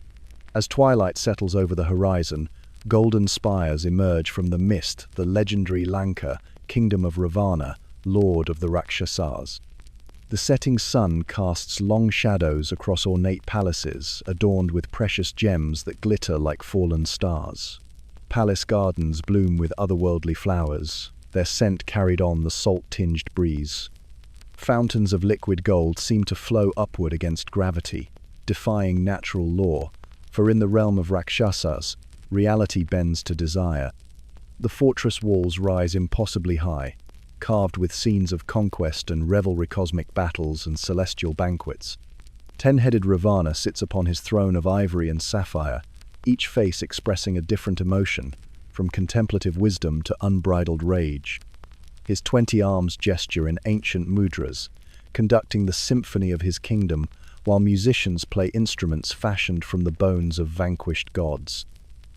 A: As twilight settles over the horizon, golden spires emerge from the mist, the legendary Lanka, kingdom of Ravana, lord of the Rakshasas. The setting sun casts long shadows across ornate palaces, adorned with precious gems that glitter like fallen stars. Palace gardens bloom with otherworldly flowers, their scent carried on the salt-tinged breeze. Fountains of liquid gold seem to flow upward against gravity, defying natural law, for in the realm of Rakshasas, reality bends to desire. The fortress walls rise impossibly high, carved with scenes of conquest and revelry, cosmic battles and celestial banquets. Ten-headed Ravana sits upon his throne of ivory and sapphire, each face expressing a different emotion, from contemplative wisdom to unbridled rage. His 20 arms gesture in ancient mudras, conducting the symphony of his kingdom, while musicians play instruments fashioned from the bones of vanquished gods.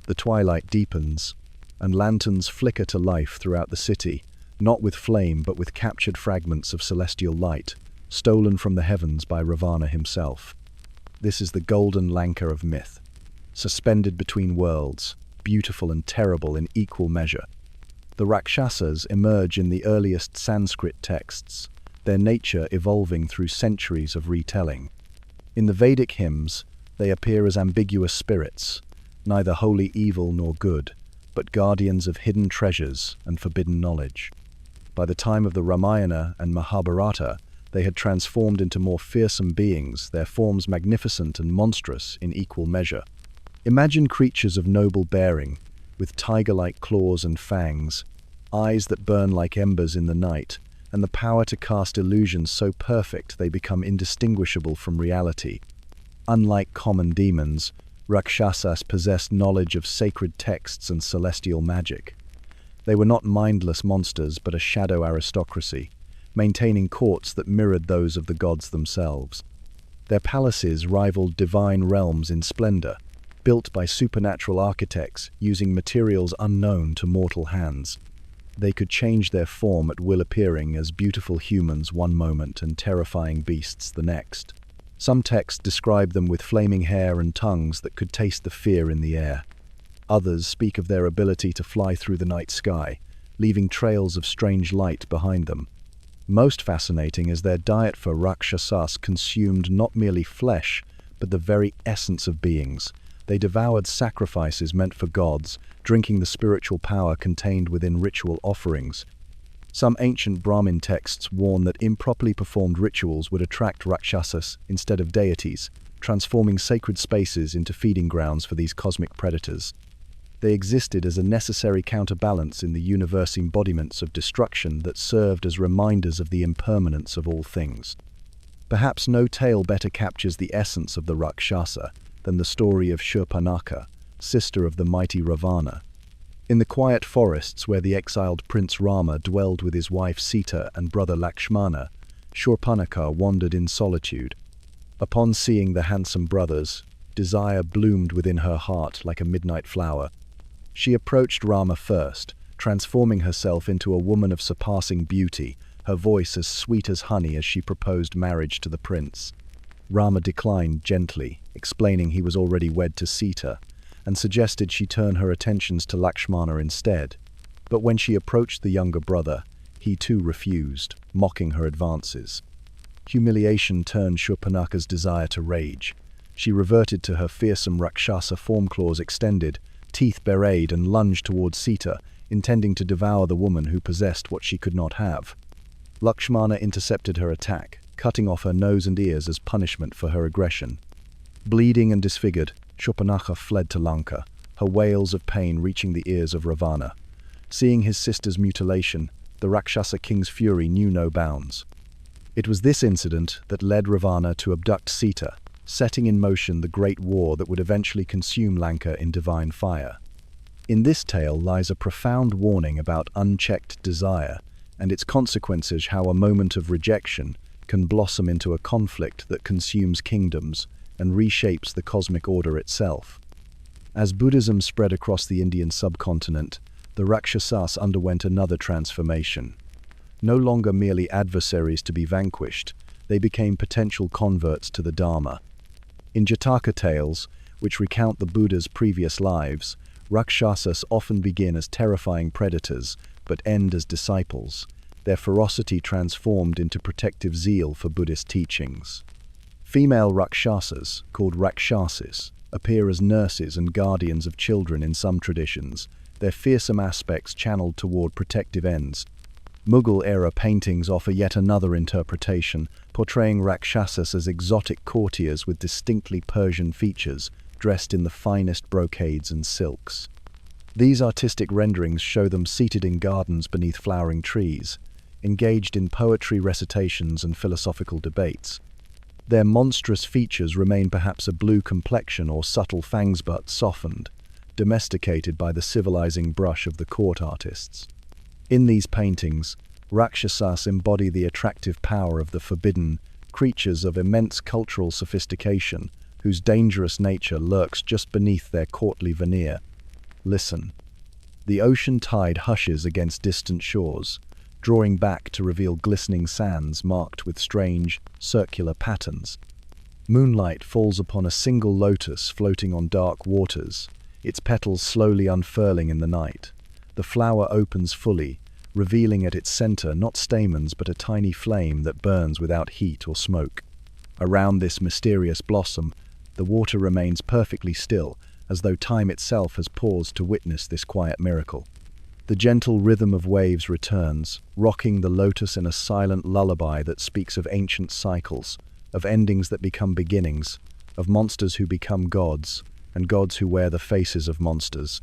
A: The twilight deepens, and lanterns flicker to life throughout the city, not with flame but with captured fragments of celestial light, stolen from the heavens by Ravana himself. This is the golden Lanka of myth, suspended between worlds, beautiful and terrible in equal measure. The Rakshasas emerge in the earliest Sanskrit texts, their nature evolving through centuries of retelling. In the Vedic hymns, they appear as ambiguous spirits, neither wholly evil nor good, but guardians of hidden treasures and forbidden knowledge. By the time of the Ramayana and Mahabharata, they had transformed into more fearsome beings, their forms magnificent and monstrous in equal measure. Imagine creatures of noble bearing, with tiger-like claws and fangs, eyes that burn like embers in the night, and the power to cast illusions so perfect they become indistinguishable from reality. Unlike common demons, Rakshasas possessed knowledge of sacred texts and celestial magic. They were not mindless monsters, but a shadow aristocracy, maintaining courts that mirrored those of the gods themselves. Their palaces rivaled divine realms in splendor, built by supernatural architects using materials unknown to mortal hands. They could change their form at will, appearing as beautiful humans one moment and terrifying beasts the next. Some texts describe them with flaming hair and tongues that could taste the fear in the air. Others speak of their ability to fly through the night sky, leaving trails of strange light behind them. Most fascinating is their diet, for Rakshasas consumed not merely flesh, but the very essence of beings. They devoured sacrifices meant for gods, drinking the spiritual power contained within ritual offerings. Some ancient Brahmin texts warn that improperly performed rituals would attract Rakshasas instead of deities, transforming sacred spaces into feeding grounds for these cosmic predators. They existed as a necessary counterbalance in the universe, embodiments of destruction that served as reminders of the impermanence of all things. Perhaps no tale better captures the essence of the Rakshasa than the story of Shurpanakha, sister of the mighty Ravana. In the quiet forests where the exiled Prince Rama dwelled with his wife Sita and brother Lakshmana, Shurpanakha wandered in solitude. Upon seeing the handsome brothers, desire bloomed within her heart like a midnight flower. She approached Rama first, transforming herself into a woman of surpassing beauty, her voice as sweet as honey as she proposed marriage to the prince. Rama declined gently, explaining he was already wed to Sita, and suggested she turn her attentions to Lakshmana instead. But when she approached the younger brother, he too refused, mocking her advances. Humiliation turned Shurpanakha's desire to rage. She reverted to her fearsome Rakshasa form, claws extended, teeth bared, and lunged towards Sita, intending to devour the woman who possessed what she could not have. Lakshmana intercepted her attack, cutting off her nose and ears as punishment for her aggression. Bleeding and disfigured, Shurpanakha fled to Lanka, her wails of pain reaching the ears of Ravana. Seeing his sister's mutilation, the Rakshasa king's fury knew no bounds. It was this incident that led Ravana to abduct Sita, setting in motion the great war that would eventually consume Lanka in divine fire. In this tale lies a profound warning about unchecked desire and its consequences, how a moment of rejection can blossom into a conflict that consumes kingdoms and reshapes the cosmic order itself. As Buddhism spread across the Indian subcontinent, the Rakshasas underwent another transformation. No longer merely adversaries to be vanquished, they became potential converts to the Dharma. In Jataka tales, which recount the Buddha's previous lives, Rakshasas often begin as terrifying predators but end as disciples, their ferocity transformed into protective zeal for Buddhist teachings. Female Rakshasas, called Rakshasis, appear as nurses and guardians of children in some traditions, their fearsome aspects channeled toward protective ends. Mughal-era paintings offer yet another interpretation, portraying Rakshasas as exotic courtiers with distinctly Persian features, dressed in the finest brocades and silks. These artistic renderings show them seated in gardens beneath flowering trees, engaged in poetry recitations and philosophical debates. Their monstrous features remain perhaps a blue complexion or subtle fangs, but softened, domesticated by the civilizing brush of the court artists. In these paintings, Rakshasas embody the attractive power of the forbidden, creatures of immense cultural sophistication, whose dangerous nature lurks just beneath their courtly veneer. Listen. The ocean tide hushes against distant shores, drawing back to reveal glistening sands marked with strange, circular patterns. Moonlight falls upon a single lotus floating on dark waters, its petals slowly unfurling in the night. The flower opens fully, revealing at its center not stamens but a tiny flame that burns without heat or smoke. Around this mysterious blossom, the water remains perfectly still, as though time itself has paused to witness this quiet miracle. The gentle rhythm of waves returns, rocking the lotus in a silent lullaby that speaks of ancient cycles, of endings that become beginnings, of monsters who become gods, and gods who wear the faces of monsters.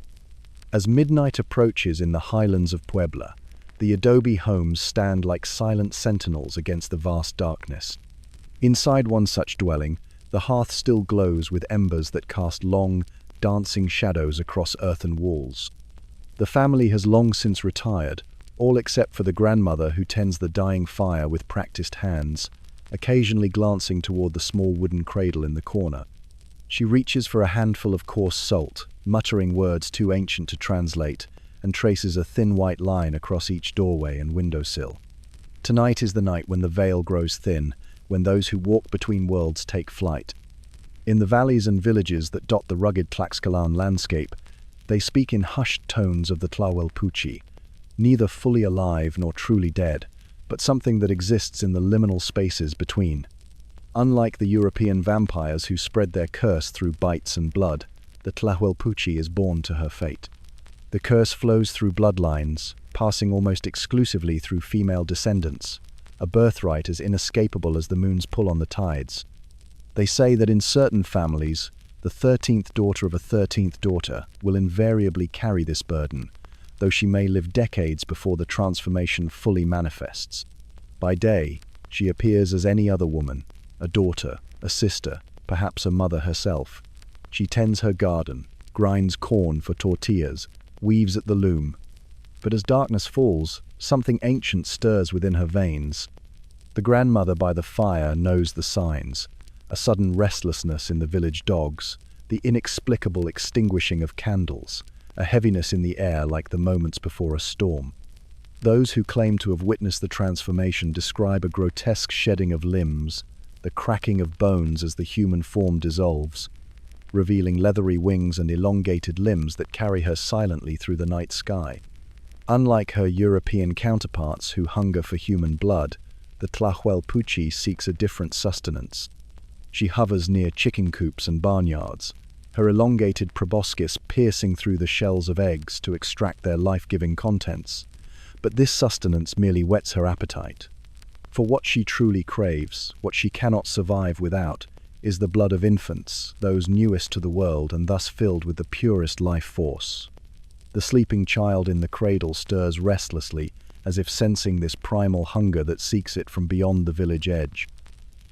A: As midnight approaches in the highlands of Puebla, the adobe homes stand like silent sentinels against the vast darkness. Inside one such dwelling, the hearth still glows with embers that cast long, dancing shadows across earthen walls. The family has long since retired, all except for the grandmother who tends the dying fire with practiced hands, occasionally glancing toward the small wooden cradle in the corner. She reaches for a handful of coarse salt, muttering words too ancient to translate, and traces a thin white line across each doorway and windowsill. Tonight is the night when the veil grows thin, when those who walk between worlds take flight. In the valleys and villages that dot the rugged Tlaxcalan landscape, they speak in hushed tones of the Tlahuelpuchi, neither fully alive nor truly dead, but something that exists in the liminal spaces between. Unlike the European vampires who spread their curse through bites and blood, the Tlahuelpuchi is born to her fate. The curse flows through bloodlines, passing almost exclusively through female descendants, a birthright as inescapable as the moon's pull on the tides. They say that in certain families, the 13th daughter of a 13th daughter will invariably carry this burden, though she may live decades before the transformation fully manifests. By day, she appears as any other woman, a daughter, a sister, perhaps a mother herself. She tends her garden, grinds corn for tortillas, weaves at the loom. But as darkness falls, something ancient stirs within her veins. The grandmother by the fire knows the signs: a sudden restlessness in the village dogs, the inexplicable extinguishing of candles, a heaviness in the air like the moments before a storm. Those who claim to have witnessed the transformation describe a grotesque shedding of limbs, the cracking of bones as the human form dissolves, revealing leathery wings and elongated limbs that carry her silently through the night sky. Unlike her European counterparts who hunger for human blood, the Tlahuelpuchi seeks a different sustenance. She hovers near chicken coops and barnyards, her elongated proboscis piercing through the shells of eggs to extract their life-giving contents. But this sustenance merely whets her appetite. For what she truly craves, what she cannot survive without, is the blood of infants, those newest to the world and thus filled with the purest life force. The sleeping child in the cradle stirs restlessly, as if sensing this primal hunger that seeks it from beyond the village edge.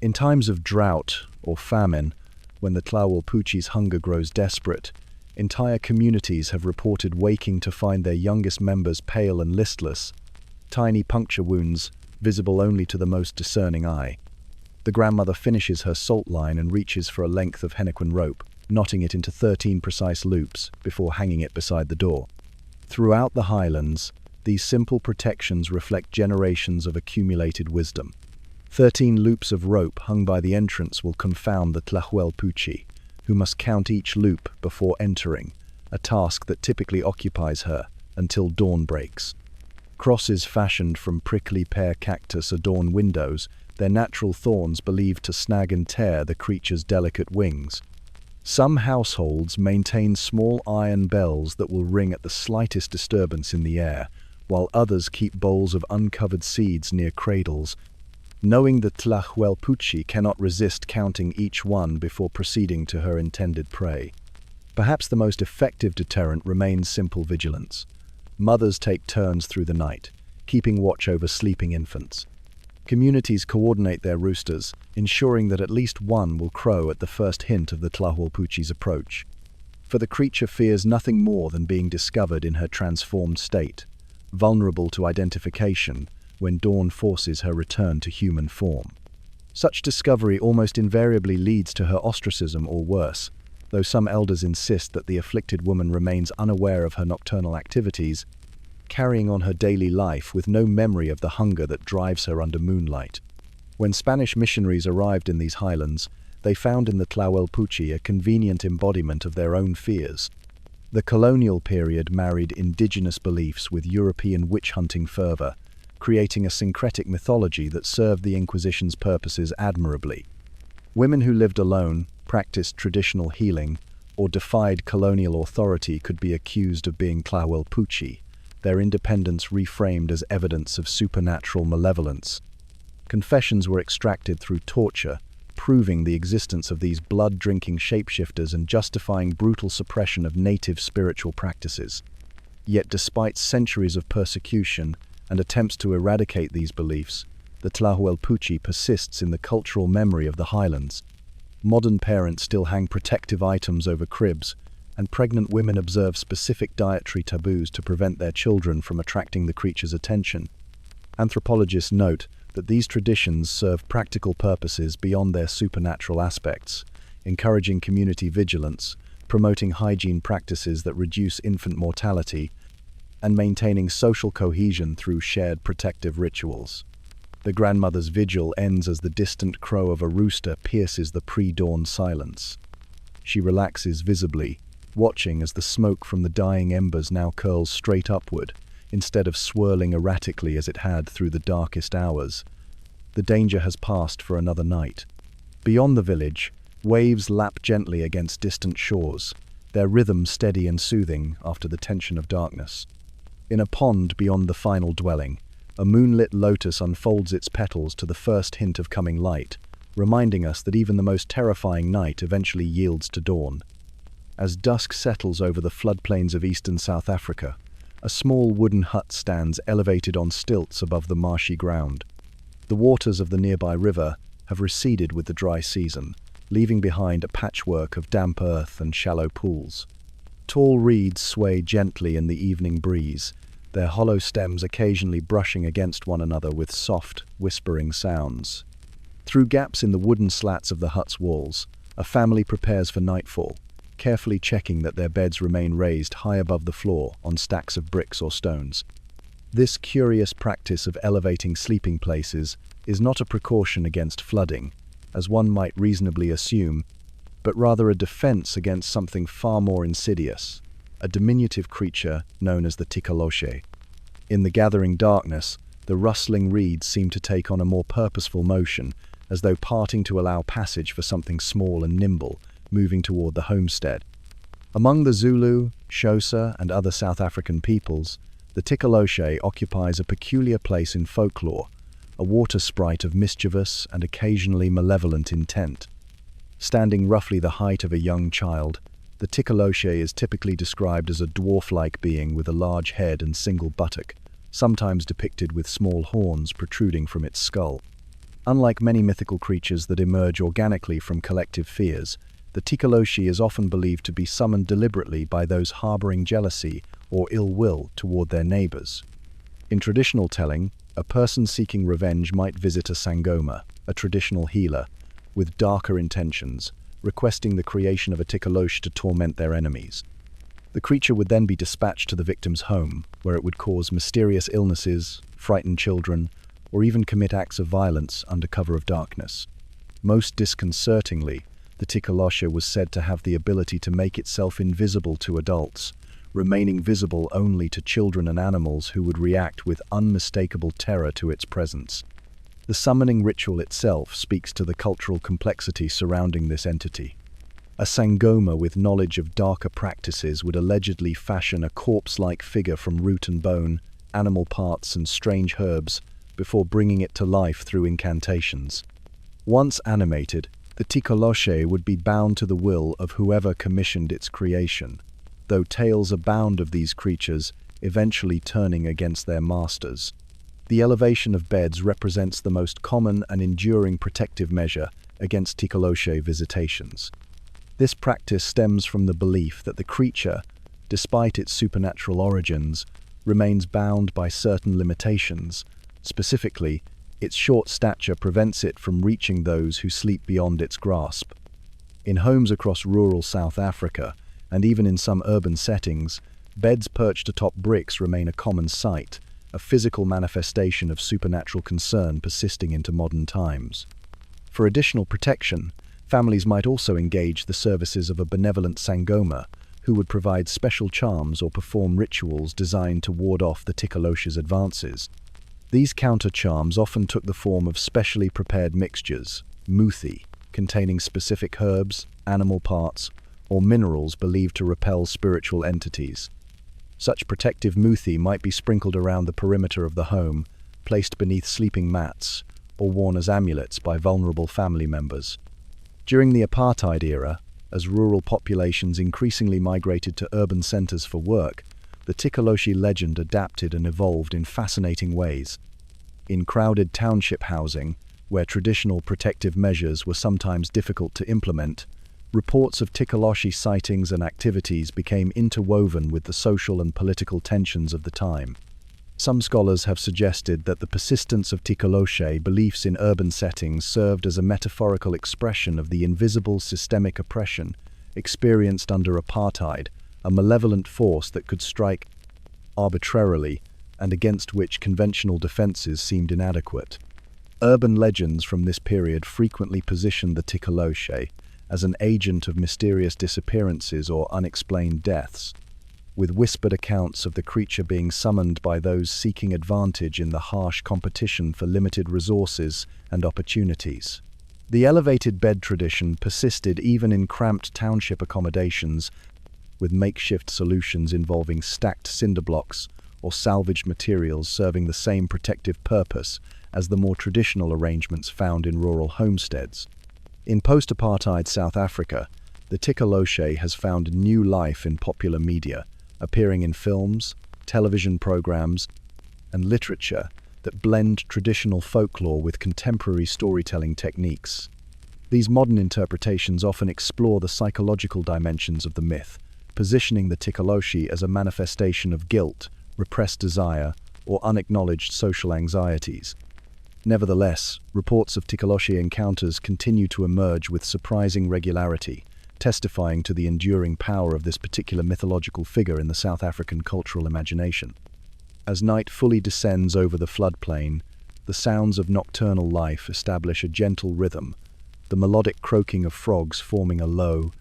A: In times of drought or famine, when the Tlahuelpuchi's hunger grows desperate, entire communities have reported waking to find their youngest members pale and listless, tiny puncture wounds visible only to the most discerning eye. The grandmother finishes her salt line and reaches for a length of henequen rope, knotting it into 13 precise loops before hanging it beside the door. Throughout the highlands, these simple protections reflect generations of accumulated wisdom. 13 loops of rope hung by the entrance will confound the Tlahuelpuchi, who must count each loop before entering, a task that typically occupies her until dawn breaks. Crosses fashioned from prickly pear cactus adorn windows, their natural thorns believed to snag and tear the creature's delicate wings. Some households maintain small iron bells that will ring at the slightest disturbance in the air, while others keep bowls of uncovered seeds near cradles, knowing the Tlahuelpuchi cannot resist counting each one before proceeding to her intended prey. Perhaps the most effective deterrent remains simple vigilance. Mothers take turns through the night, keeping watch over sleeping infants. Communities coordinate their roosters, ensuring that at least one will crow at the first hint of the Tlahuelpuchi's approach. For the creature fears nothing more than being discovered in her transformed state, vulnerable to identification when dawn forces her return to human form. Such discovery almost invariably leads to her ostracism or worse, though some elders insist that the afflicted woman remains unaware of her nocturnal activities, carrying on her daily life with no memory of the hunger that drives her under moonlight. When Spanish missionaries arrived in these highlands, they found in the Tlahuelpuchi a convenient embodiment of their own fears. The colonial period married indigenous beliefs with European witch-hunting fervor, creating a syncretic mythology that served the Inquisition's purposes admirably. Women who lived alone, practiced traditional healing, or defied colonial authority could be accused of being Tlahuelpuchi, their independence reframed as evidence of supernatural malevolence. Confessions were extracted through torture, proving the existence of these blood-drinking shapeshifters and justifying brutal suppression of native spiritual practices. Yet despite centuries of persecution and attempts to eradicate these beliefs, the Tlahuelpuchi persists in the cultural memory of the highlands. Modern parents still hang protective items over cribs, and pregnant women observe specific dietary taboos to prevent their children from attracting the creature's attention. Anthropologists note that these traditions serve practical purposes beyond their supernatural aspects, encouraging community vigilance, promoting hygiene practices that reduce infant mortality, and maintaining social cohesion through shared protective rituals. The grandmother's vigil ends as the distant crow of a rooster pierces the pre-dawn silence. She relaxes visibly, watching as the smoke from the dying embers now curls straight upward, instead of swirling erratically as it had through the darkest hours. The danger has passed for another night. Beyond the village, waves lap gently against distant shores, their rhythm steady and soothing after the tension of darkness. In a pond beyond the final dwelling, a moonlit lotus unfolds its petals to the first hint of coming light, reminding us that even the most terrifying night eventually yields to dawn. As dusk settles over the floodplains of eastern South Africa, a small wooden hut stands elevated on stilts above the marshy ground. The waters of the nearby river have receded with the dry season, leaving behind a patchwork of damp earth and shallow pools. Tall reeds sway gently in the evening breeze, their hollow stems occasionally brushing against one another with soft, whispering sounds. Through gaps in the wooden slats of the hut's walls, a family prepares for nightfall, carefully checking that their beds remain raised high above the floor on stacks of bricks or stones. This curious practice of elevating sleeping places is not a precaution against flooding, as one might reasonably assume, but rather a defense against something far more insidious, a diminutive creature known as the Tikaloshe. In the gathering darkness, the rustling reeds seem to take on a more purposeful motion, as though parting to allow passage for something small and nimble, moving toward the homestead. Among the Zulu, Xhosa, and other South African peoples, the Tikaloshe occupies a peculiar place in folklore, a water sprite of mischievous and occasionally malevolent intent. Standing roughly the height of a young child, the Tikaloshe is typically described as a dwarf-like being with a large head and single buttock, sometimes depicted with small horns protruding from its skull. Unlike many mythical creatures that emerge organically from collective fears, the Tikaloshe is often believed to be summoned deliberately by those harboring jealousy or ill will toward their neighbors. In traditional telling, a person seeking revenge might visit a sangoma, a traditional healer, with darker intentions, requesting the creation of a Tikaloshe to torment their enemies. The creature would then be dispatched to the victim's home, where it would cause mysterious illnesses, frighten children, or even commit acts of violence under cover of darkness. Most disconcertingly, the Tikaloshe was said to have the ability to make itself invisible to adults, remaining visible only to children and animals who would react with unmistakable terror to its presence. The summoning ritual itself speaks to the cultural complexity surrounding this entity. A sangoma with knowledge of darker practices would allegedly fashion a corpse-like figure from root and bone, animal parts and strange herbs, before bringing it to life through incantations. Once animated, the Tikaloshe would be bound to the will of whoever commissioned its creation, though tales abound of these creatures eventually turning against their masters. The elevation of beds represents the most common and enduring protective measure against Tikaloshe visitations. This practice stems from the belief that the creature, despite its supernatural origins, remains bound by certain limitations. Specifically, its short stature prevents it from reaching those who sleep beyond its grasp. In homes across rural South Africa, and even in some urban settings, beds perched atop bricks remain a common sight, a physical manifestation of supernatural concern persisting into modern times. For additional protection, families might also engage the services of a benevolent sangoma, who would provide special charms or perform rituals designed to ward off the Tikaloshe's advances. These counter-charms often took the form of specially prepared mixtures, muthi, containing specific herbs, animal parts, or minerals believed to repel spiritual entities. Such protective muthi might be sprinkled around the perimeter of the home, placed beneath sleeping mats, or worn as amulets by vulnerable family members. During the apartheid era, as rural populations increasingly migrated to urban centers for work, the Tikaloshi legend adapted and evolved in fascinating ways. In crowded township housing, where traditional protective measures were sometimes difficult to implement, reports of Tikaloshi sightings and activities became interwoven with the social and political tensions of the time. Some scholars have suggested that the persistence of Tikaloshi beliefs in urban settings served as a metaphorical expression of the invisible systemic oppression experienced under apartheid, a malevolent force that could strike arbitrarily and against which conventional defenses seemed inadequate. Urban legends from this period frequently positioned the Tikaloshi as an agent of mysterious disappearances or unexplained deaths, with whispered accounts of the creature being summoned by those seeking advantage in the harsh competition for limited resources and opportunities. The elevated bed tradition persisted even in cramped township accommodations, with makeshift solutions involving stacked cinder blocks or salvaged materials serving the same protective purpose as the more traditional arrangements found in rural homesteads. In post-apartheid South Africa, the Tikaloshi has found new life in popular media, appearing in films, television programs, and literature that blend traditional folklore with contemporary storytelling techniques. These modern interpretations often explore the psychological dimensions of the myth, positioning the Tikaloshi as a manifestation of guilt, repressed desire, or unacknowledged social anxieties. Nevertheless, reports of Tikaloshi encounters continue to emerge with surprising regularity, testifying to the enduring power of this particular mythological figure in the South African cultural imagination. As night fully descends over the floodplain, the sounds of nocturnal life establish a gentle rhythm, the melodic croaking of frogs forming a low,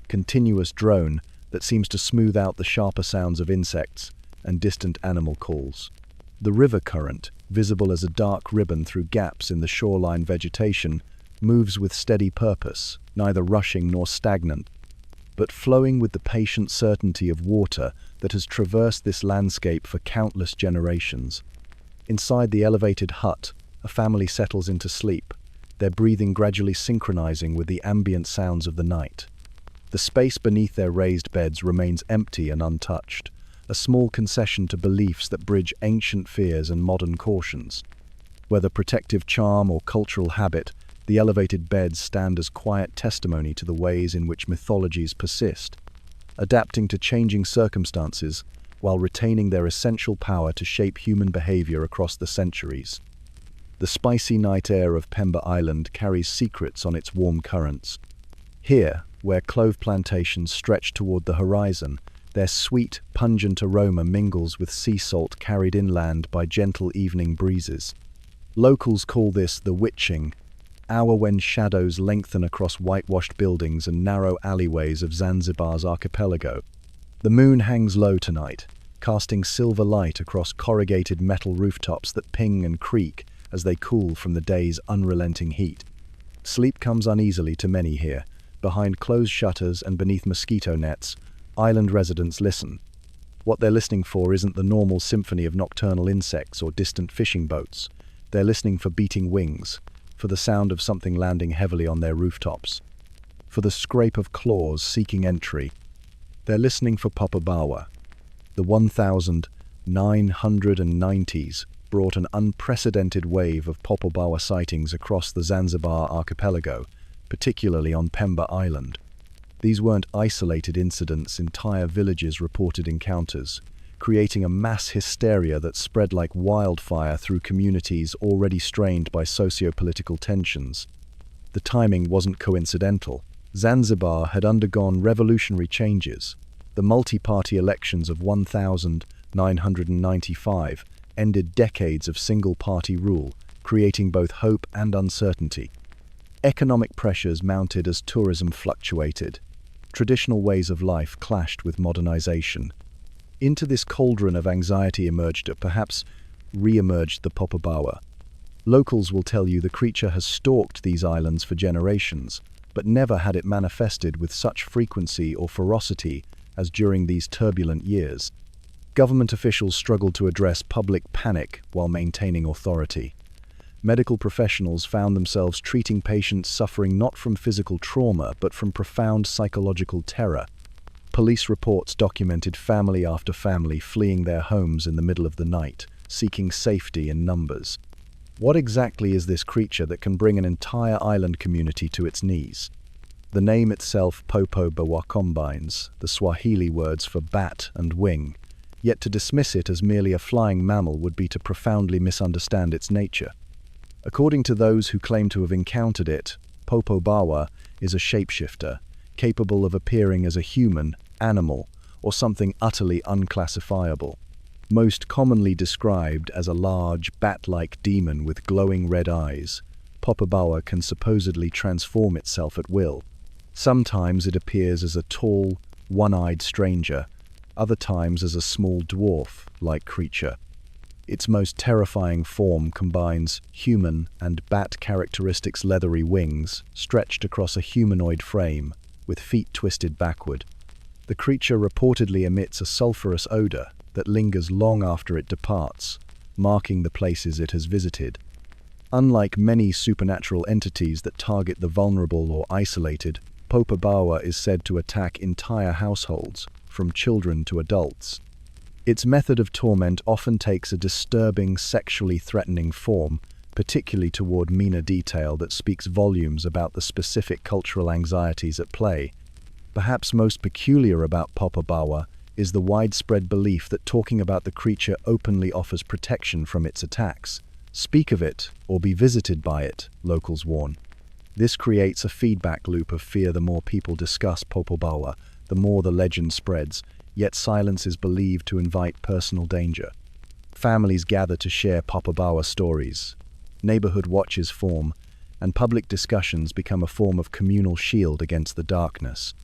A: continuous drone that seems to smooth out the sharper sounds of insects and distant animal calls. The river current, visible as a dark ribbon through gaps in the shoreline vegetation, moves with steady purpose, neither rushing nor stagnant, but flowing with the patient certainty of water that has traversed this landscape for countless generations. Inside the elevated hut, a family settles into sleep, their breathing gradually synchronizing with the ambient sounds of the night. The space beneath their raised beds remains empty and untouched, a small concession to beliefs that bridge ancient fears and modern cautions. Whether protective charm or cultural habit, the elevated beds stand as quiet testimony to the ways in which mythologies persist, adapting to changing circumstances while retaining their essential power to shape human behavior across the centuries. The spicy night air of Pemba Island carries secrets on its warm currents. Here, where clove plantations stretch toward the horizon, their sweet, pungent aroma mingles with sea salt carried inland by gentle evening breezes. Locals call this the witching hour, when shadows lengthen across whitewashed buildings and narrow alleyways of Zanzibar's archipelago. The moon hangs low tonight, casting silver light across corrugated metal rooftops that ping and creak as they cool from the day's unrelenting heat. Sleep comes uneasily to many here. Behind closed shutters and beneath mosquito nets, island residents listen. What they're listening for isn't the normal symphony of nocturnal insects or distant fishing boats. They're listening for beating wings, for the sound of something landing heavily on their rooftops, for the scrape of claws seeking entry. They're listening for Popobawa. The 1990s brought an unprecedented wave of Popobawa sightings across the Zanzibar archipelago, particularly on Pemba Island. These weren't isolated incidents, entire villages reported encounters, creating a mass hysteria that spread like wildfire through communities already strained by socio-political tensions. The timing wasn't coincidental. Zanzibar had undergone revolutionary changes. The multi-party elections of 1995 ended decades of single-party rule, creating both hope and uncertainty. Economic pressures mounted as tourism fluctuated. Traditional ways of life clashed with modernization. Into this cauldron of anxiety perhaps re-emerged the Popobawa. Locals will tell you the creature has stalked these islands for generations, but never had it manifested with such frequency or ferocity as during these turbulent years. Government officials struggled to address public panic while maintaining authority. Medical professionals found themselves treating patients suffering not from physical trauma but from profound psychological terror. Police reports documented family after family fleeing their homes in the middle of the night, seeking safety in numbers. What exactly is this creature that can bring an entire island community to its knees? The name itself, Popo Bawa, combines the Swahili words for bat and wing, yet to dismiss it as merely a flying mammal would be to profoundly misunderstand its nature. According to those who claim to have encountered it, Popo Bawa is a shapeshifter, capable of appearing as a human, animal, or something utterly unclassifiable. Most commonly described as a large, bat-like demon with glowing red eyes, Popo Bawa can supposedly transform itself at will. Sometimes it appears as a tall, one-eyed stranger, other times as a small dwarf-like creature. Its most terrifying form combines human and bat characteristics: leathery wings, stretched across a humanoid frame, with feet twisted backward. The creature reportedly emits a sulfurous odor that lingers long after it departs, marking the places it has visited. Unlike many supernatural entities that target the vulnerable or isolated, Popo Bawa is said to attack entire households, from children to adults. Its method of torment often takes a disturbing, sexually threatening form, particularly toward meaner detail that speaks volumes about the specific cultural anxieties at play. Perhaps most peculiar about Popo Bawa is the widespread belief that talking about the creature openly offers protection from its attacks. Speak of it, or be visited by it, locals warn. This creates a feedback loop of fear. The more people discuss Popo Bawa, the more the legend spreads, yet silence is believed to invite personal danger. Families gather to share Popo Bawa stories. Neighborhood watches form, and public discussions become a form of communal shield against the darkness.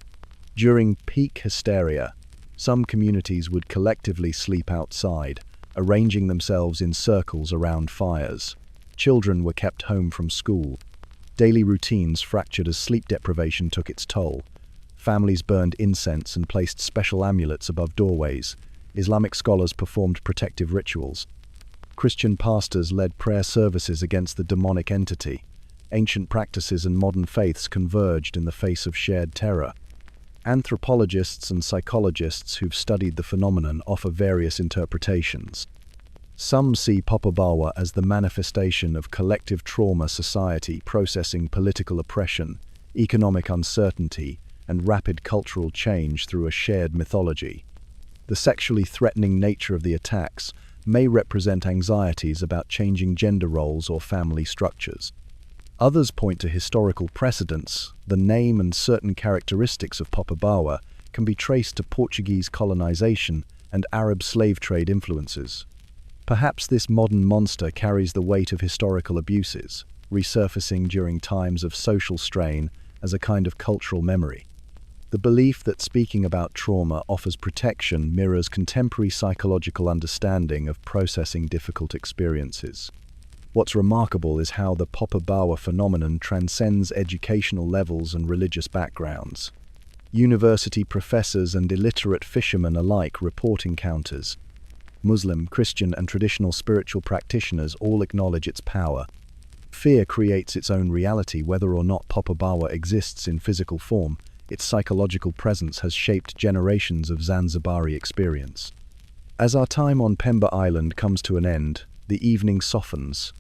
A: During peak hysteria, some communities would collectively sleep outside, arranging themselves in circles around fires. Children were kept home from school. Daily routines fractured as sleep deprivation took its toll. Families burned incense and placed special amulets above doorways. Islamic scholars performed protective rituals. Christian pastors led prayer services against the demonic entity. Ancient practices and modern faiths converged in the face of shared terror. Anthropologists and psychologists who've studied the phenomenon offer various interpretations. Some see Popo Bawa as the manifestation of collective trauma society processing political oppression, economic uncertainty, and rapid cultural change through a shared mythology. The sexually threatening nature of the attacks may represent anxieties about changing gender roles or family structures. Others point to historical precedents. The name and certain characteristics of Popo Bawa can be traced to Portuguese colonization and Arab slave trade influences. Perhaps this modern monster carries the weight of historical abuses, resurfacing during times of social strain as a kind of cultural memory. The belief that speaking about trauma offers protection mirrors contemporary psychological understanding of processing difficult experiences. What's remarkable is how the Popo Bawa phenomenon transcends educational levels and religious backgrounds. University professors and illiterate fishermen alike report encounters. Muslim, Christian, and traditional spiritual practitioners all acknowledge its power. Fear creates its own reality. Whether or not Popo Bawa exists in physical form, its psychological presence has shaped generations of Zanzibari experience. As our time on Pemba Island comes to an end, the evening softens.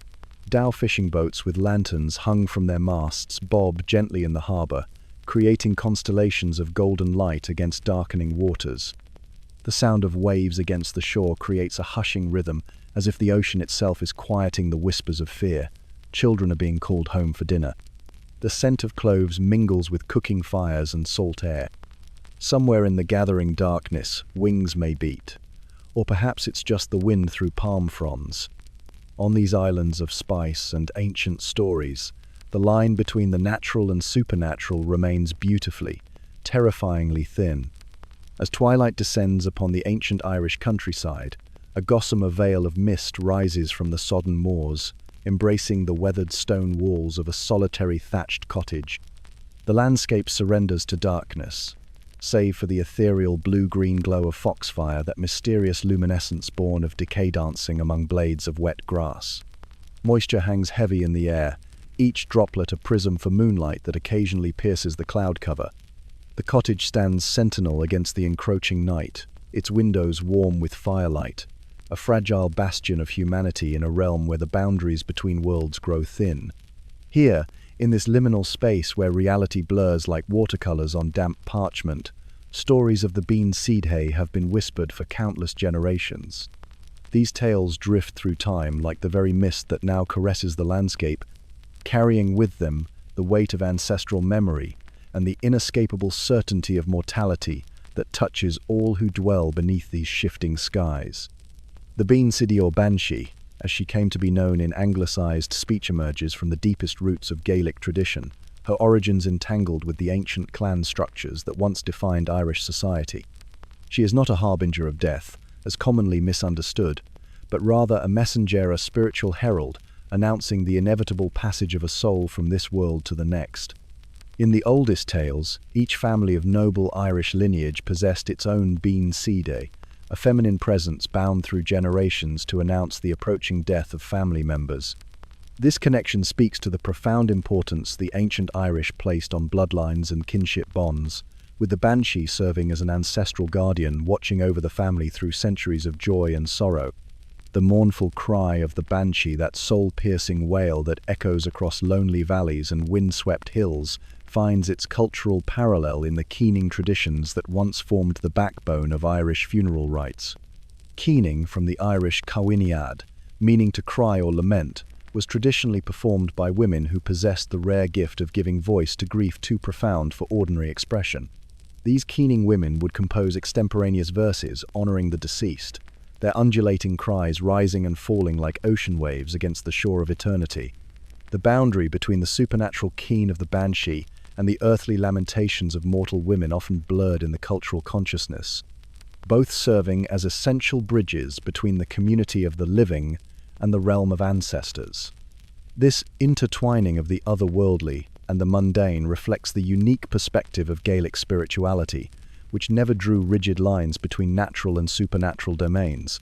A: Dhow fishing boats with lanterns hung from their masts bob gently in the harbour, creating constellations of golden light against darkening waters. The sound of waves against the shore creates a hushing rhythm, as if the ocean itself is quieting the whispers of fear. Children are being called home for dinner. The scent of cloves mingles with cooking fires and salt air. Somewhere in the gathering darkness, wings may beat. Or perhaps it's just the wind through palm fronds. On these islands of spice and ancient stories, the line between the natural and supernatural remains beautifully, terrifyingly thin. As twilight descends upon the ancient Irish countryside, a gossamer veil of mist rises from the sodden moors, embracing the weathered stone walls of a solitary thatched cottage. The landscape surrenders to darkness, save for the ethereal blue-green glow of foxfire, that mysterious luminescence born of decay dancing among blades of wet grass. Moisture hangs heavy in the air, each droplet a prism for moonlight that occasionally pierces the cloud cover. The cottage stands sentinel against the encroaching night, its windows warm with firelight, a fragile bastion of humanity in a realm where the boundaries between worlds grow thin. Here, in this liminal space where reality blurs like watercolors on damp parchment, stories of the Bean Seedhay have been whispered for countless generations. These tales drift through time like the very mist that now caresses the landscape, carrying with them the weight of ancestral memory and the inescapable certainty of mortality that touches all who dwell beneath these shifting skies. The Bean Seedhay, or Banshee, as she came to be known in anglicised speech, emerges from the deepest roots of Gaelic tradition, her origins entangled with the ancient clan structures that once defined Irish society. She is not a harbinger of death, as commonly misunderstood, but rather a messenger, a spiritual herald, announcing the inevitable passage of a soul from this world to the next. In the oldest tales, each family of noble Irish lineage possessed its own Bean Seedhay, a feminine presence bound through generations to announce the approaching death of family members. This connection speaks to the profound importance the ancient Irish placed on bloodlines and kinship bonds, with the Banshee serving as an ancestral guardian watching over the family through centuries of joy and sorrow. The mournful cry of the Banshee, that soul-piercing wail that echoes across lonely valleys and wind-swept hills, finds its cultural parallel in the keening traditions that once formed the backbone of Irish funeral rites. Keening, from the Irish cawiniad, meaning to cry or lament, was traditionally performed by women who possessed the rare gift of giving voice to grief too profound for ordinary expression. These keening women would compose extemporaneous verses honoring the deceased, their undulating cries rising and falling like ocean waves against the shore of eternity. The boundary between the supernatural keen of the Banshee and the earthly lamentations of mortal women often blurred in the cultural consciousness, both serving as essential bridges between the community of the living and the realm of ancestors. This intertwining of the otherworldly and the mundane reflects the unique perspective of Gaelic spirituality, which never drew rigid lines between natural and supernatural domains.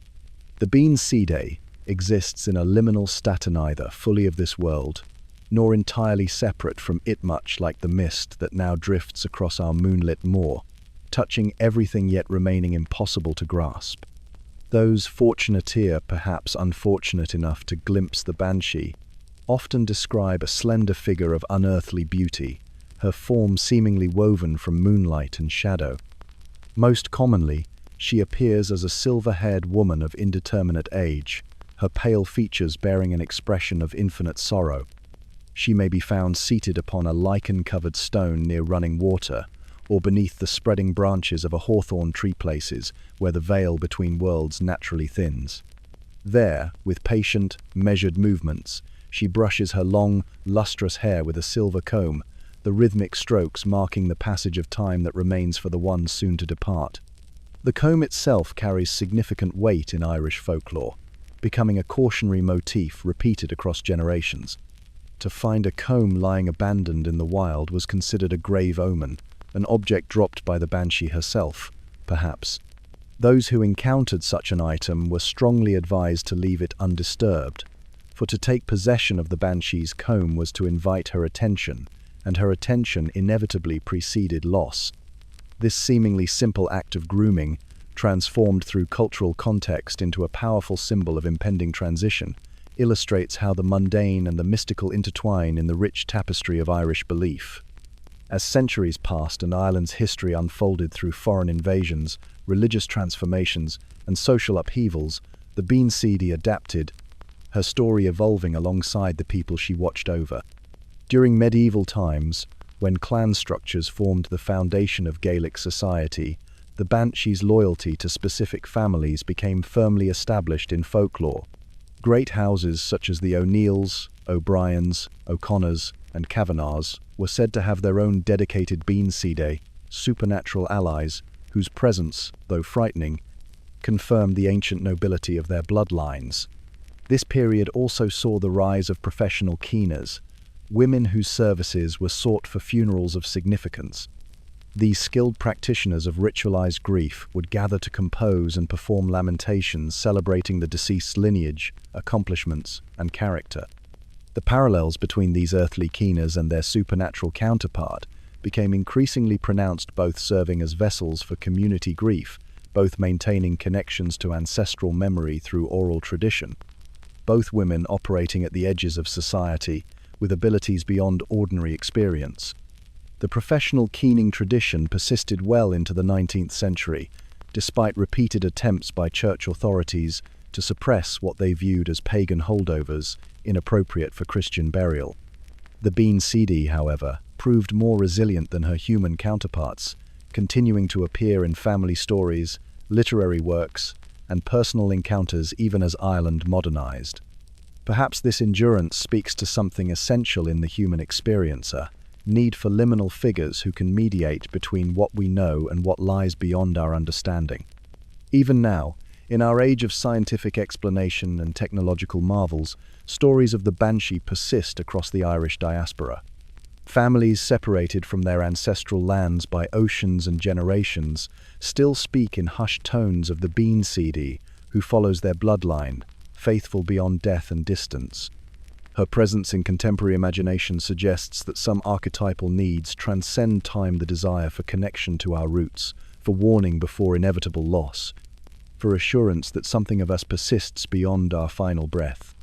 A: The Bean Seedhay exists in a liminal state, neither fully of this world, nor entirely separate from it, much like the mist that now drifts across our moonlit moor, touching everything yet remaining impossible to grasp. Those fortunateer, perhaps unfortunate enough to glimpse the Banshee, often describe a slender figure of unearthly beauty, her form seemingly woven from moonlight and shadow. Most commonly, she appears as a silver-haired woman of indeterminate age, her pale features bearing an expression of infinite sorrow. She may be found seated upon a lichen-covered stone near running water, or beneath the spreading branches of a hawthorn tree, places where the veil between worlds naturally thins. There, with patient, measured movements, she brushes her long, lustrous hair with a silver comb, the rhythmic strokes marking the passage of time that remains for the one soon to depart. The comb itself carries significant weight in Irish folklore, becoming a cautionary motif repeated across generations. To find a comb lying abandoned in the wild was considered a grave omen, an object dropped by the Banshee herself, perhaps. Those who encountered such an item were strongly advised to leave it undisturbed, for to take possession of the Banshee's comb was to invite her attention, and her attention inevitably preceded loss. This seemingly simple act of grooming, transformed through cultural context into a powerful symbol of impending transition, illustrates how the mundane and the mystical intertwine in the rich tapestry of Irish belief. As centuries passed and Ireland's history unfolded through foreign invasions, religious transformations, and social upheavals, the Bean Seedhay adapted, her story evolving alongside the people she watched over. During medieval times, when clan structures formed the foundation of Gaelic society, the Banshee's loyalty to specific families became firmly established in folklore. Great houses such as the O'Neills, O'Briens, O'Connors, and Kavanaghs were said to have their own dedicated Bean Seedhay, supernatural allies whose presence, though frightening, confirmed the ancient nobility of their bloodlines. This period also saw the rise of professional keeners, women whose services were sought for funerals of significance. These skilled practitioners of ritualized grief would gather to compose and perform lamentations celebrating the deceased's lineage, accomplishments, and character. The parallels between these earthly keeners and their supernatural counterpart became increasingly pronounced, both serving as vessels for community grief, both maintaining connections to ancestral memory through oral tradition, both women operating at the edges of society with abilities beyond ordinary experience. The professional keening tradition persisted well into the 19th century, despite repeated attempts by church authorities to suppress what they viewed as pagan holdovers inappropriate for Christian burial. The bean seedy, however, proved more resilient than her human counterparts, continuing to appear in family stories, literary works, and personal encounters even as Ireland modernized. Perhaps this endurance speaks to something essential in the human experiencer: need for liminal figures who can mediate between what we know and what lies beyond our understanding. Even now, in our age of scientific explanation and technological marvels, stories of the Banshee persist across the Irish diaspora. Families separated from their ancestral lands by oceans and generations still speak in hushed tones of the bean seedy who follows their bloodline, faithful beyond death and distance. Her presence in contemporary imagination suggests that some archetypal needs transcend time: the desire for connection to our roots, for warning before inevitable loss, for assurance that something of us persists beyond our final breath.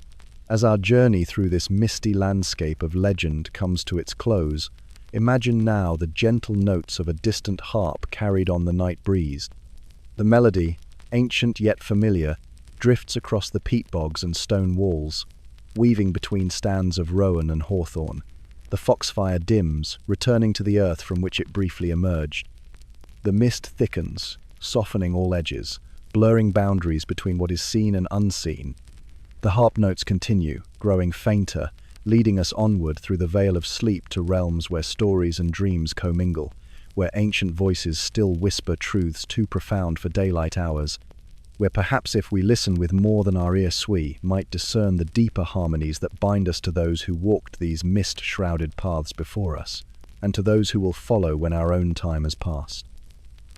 A: As our journey through this misty landscape of legend comes to its close, imagine now the gentle notes of a distant harp carried on the night breeze. The melody, ancient yet familiar, drifts across the peat bogs and stone walls, weaving between stands of rowan and hawthorn. The foxfire dims, returning to the earth from which it briefly emerged. The mist thickens, softening all edges, blurring boundaries between what is seen and unseen. The harp notes continue, growing fainter, leading us onward through the veil of sleep to realms where stories and dreams commingle, where ancient voices still whisper truths too profound for daylight hours, where perhaps if we listen with more than our ear sweet, might discern the deeper harmonies that bind us to those who walked these mist-shrouded paths before us, and to those who will follow when our own time has passed.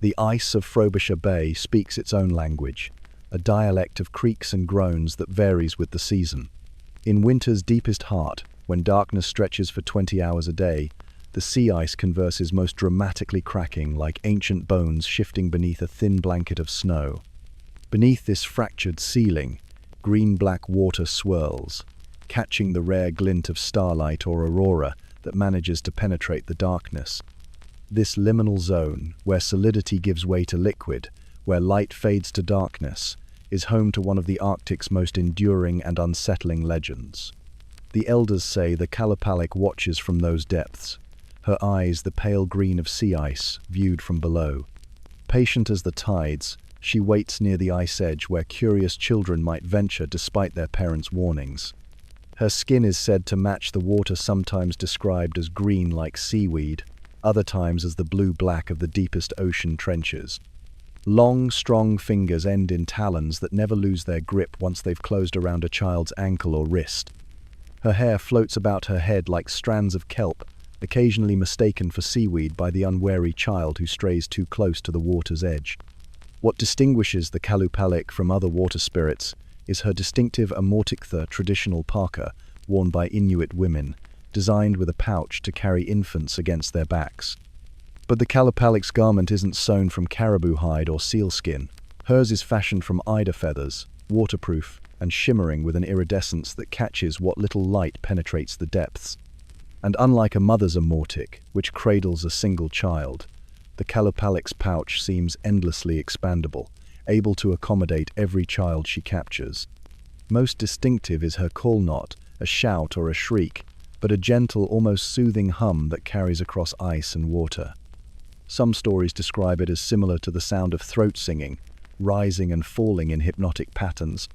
A: The ice of Frobisher Bay speaks its own language, a dialect of creaks and groans that varies with the season. In winter's deepest heart, when darkness stretches for 20 hours a day, the sea ice converses most dramatically, cracking like ancient bones shifting beneath a thin blanket of snow. Beneath this fractured ceiling, green-black water swirls, catching the rare glint of starlight or aurora that manages to penetrate the darkness. This liminal zone, where solidity gives way to liquid, where light fades to darkness, is home to one of the Arctic's most enduring and unsettling legends. The elders say the Kalupalik watches from those depths, her eyes the pale green of sea ice viewed from below. Patient as the tides, she waits near the ice edge where curious children might venture despite their parents' warnings. Her skin is said to match the water, sometimes described as green like seaweed, other times as the blue-black of the deepest ocean trenches. Long, strong fingers end in talons that never lose their grip once they've closed around a child's ankle or wrist. Her hair floats about her head like strands of kelp, occasionally mistaken for seaweed by the unwary child who strays too close to the water's edge. What distinguishes the Kalupalik from other water spirits is her distinctive Amortiktha traditional parka worn by Inuit women, designed with a pouch to carry infants against their backs. But the Kalupalik's garment isn't sewn from caribou hide or sealskin. Hers is fashioned from eider feathers, waterproof and shimmering with an iridescence that catches what little light penetrates the depths. And unlike a mother's amortic, which cradles a single child, the Kalupalik's pouch seems endlessly expandable, able to accommodate every child she captures. Most distinctive is her call, not a shout or a shriek, but a gentle, almost soothing hum that carries across ice and water. Some stories describe it as similar to the sound of throat singing, rising and falling in hypnotic patterns.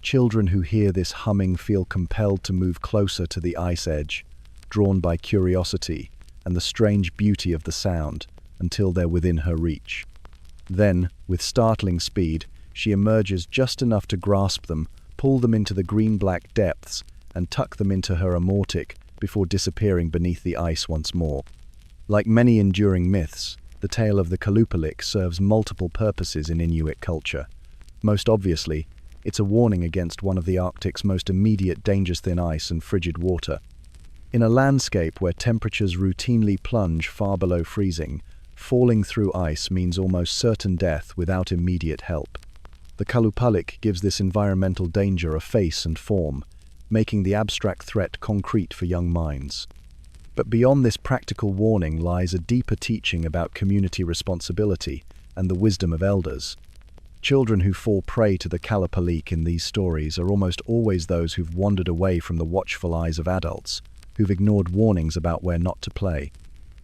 A: Children who hear this humming feel compelled to move closer to the ice edge, drawn by curiosity and the strange beauty of the sound, until they're within her reach. Then, with startling speed, she emerges just enough to grasp them, pull them into the green-black depths, and tuck them into her amortic before disappearing beneath the ice once more. Like many enduring myths, the tale of the Kalupalik serves multiple purposes in Inuit culture. Most obviously, it's a warning against one of the Arctic's most immediate dangers: thin ice and frigid water. In a landscape where temperatures routinely plunge far below freezing, falling through ice means almost certain death without immediate help. The Kalupalik gives this environmental danger a face and form, making the abstract threat concrete for young minds. But beyond this practical warning lies a deeper teaching about community responsibility and the wisdom of elders. Children who fall prey to the Kalupalik in these stories are almost always those who've wandered away from the watchful eyes of adults, who've ignored warnings about where not to play.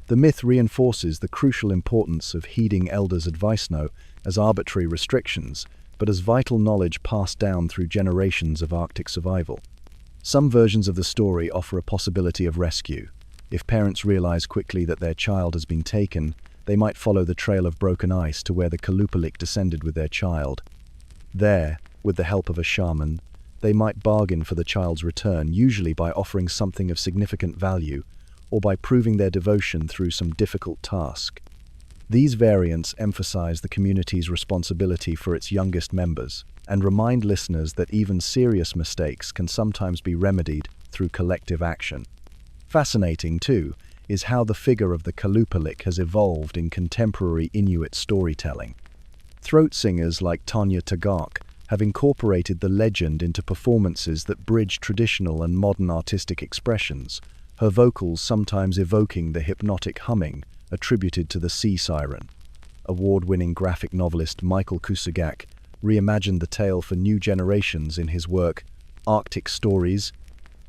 A: The myth reinforces the crucial importance of heeding elders' advice not as arbitrary restrictions, but as vital knowledge passed down through generations of Arctic survival. Some versions of the story offer a possibility of rescue. If parents realize quickly that their child has been taken, they might follow the trail of broken ice to where the Kalupalik descended with their child. There, with the help of a shaman, they might bargain for the child's return, usually by offering something of significant value, or by proving their devotion through some difficult task. These variants emphasize the community's responsibility for its youngest members, and remind listeners that even serious mistakes can sometimes be remedied through collective action. Fascinating, too, is how the figure of the Kalupalik has evolved in contemporary Inuit storytelling. Throat singers like Tanya Tagaq have incorporated the legend into performances that bridge traditional and modern artistic expressions, her vocals sometimes evoking the hypnotic humming attributed to the sea siren. Award-winning graphic novelist Michael Kusugak reimagined the tale for new generations in his work Arctic Stories,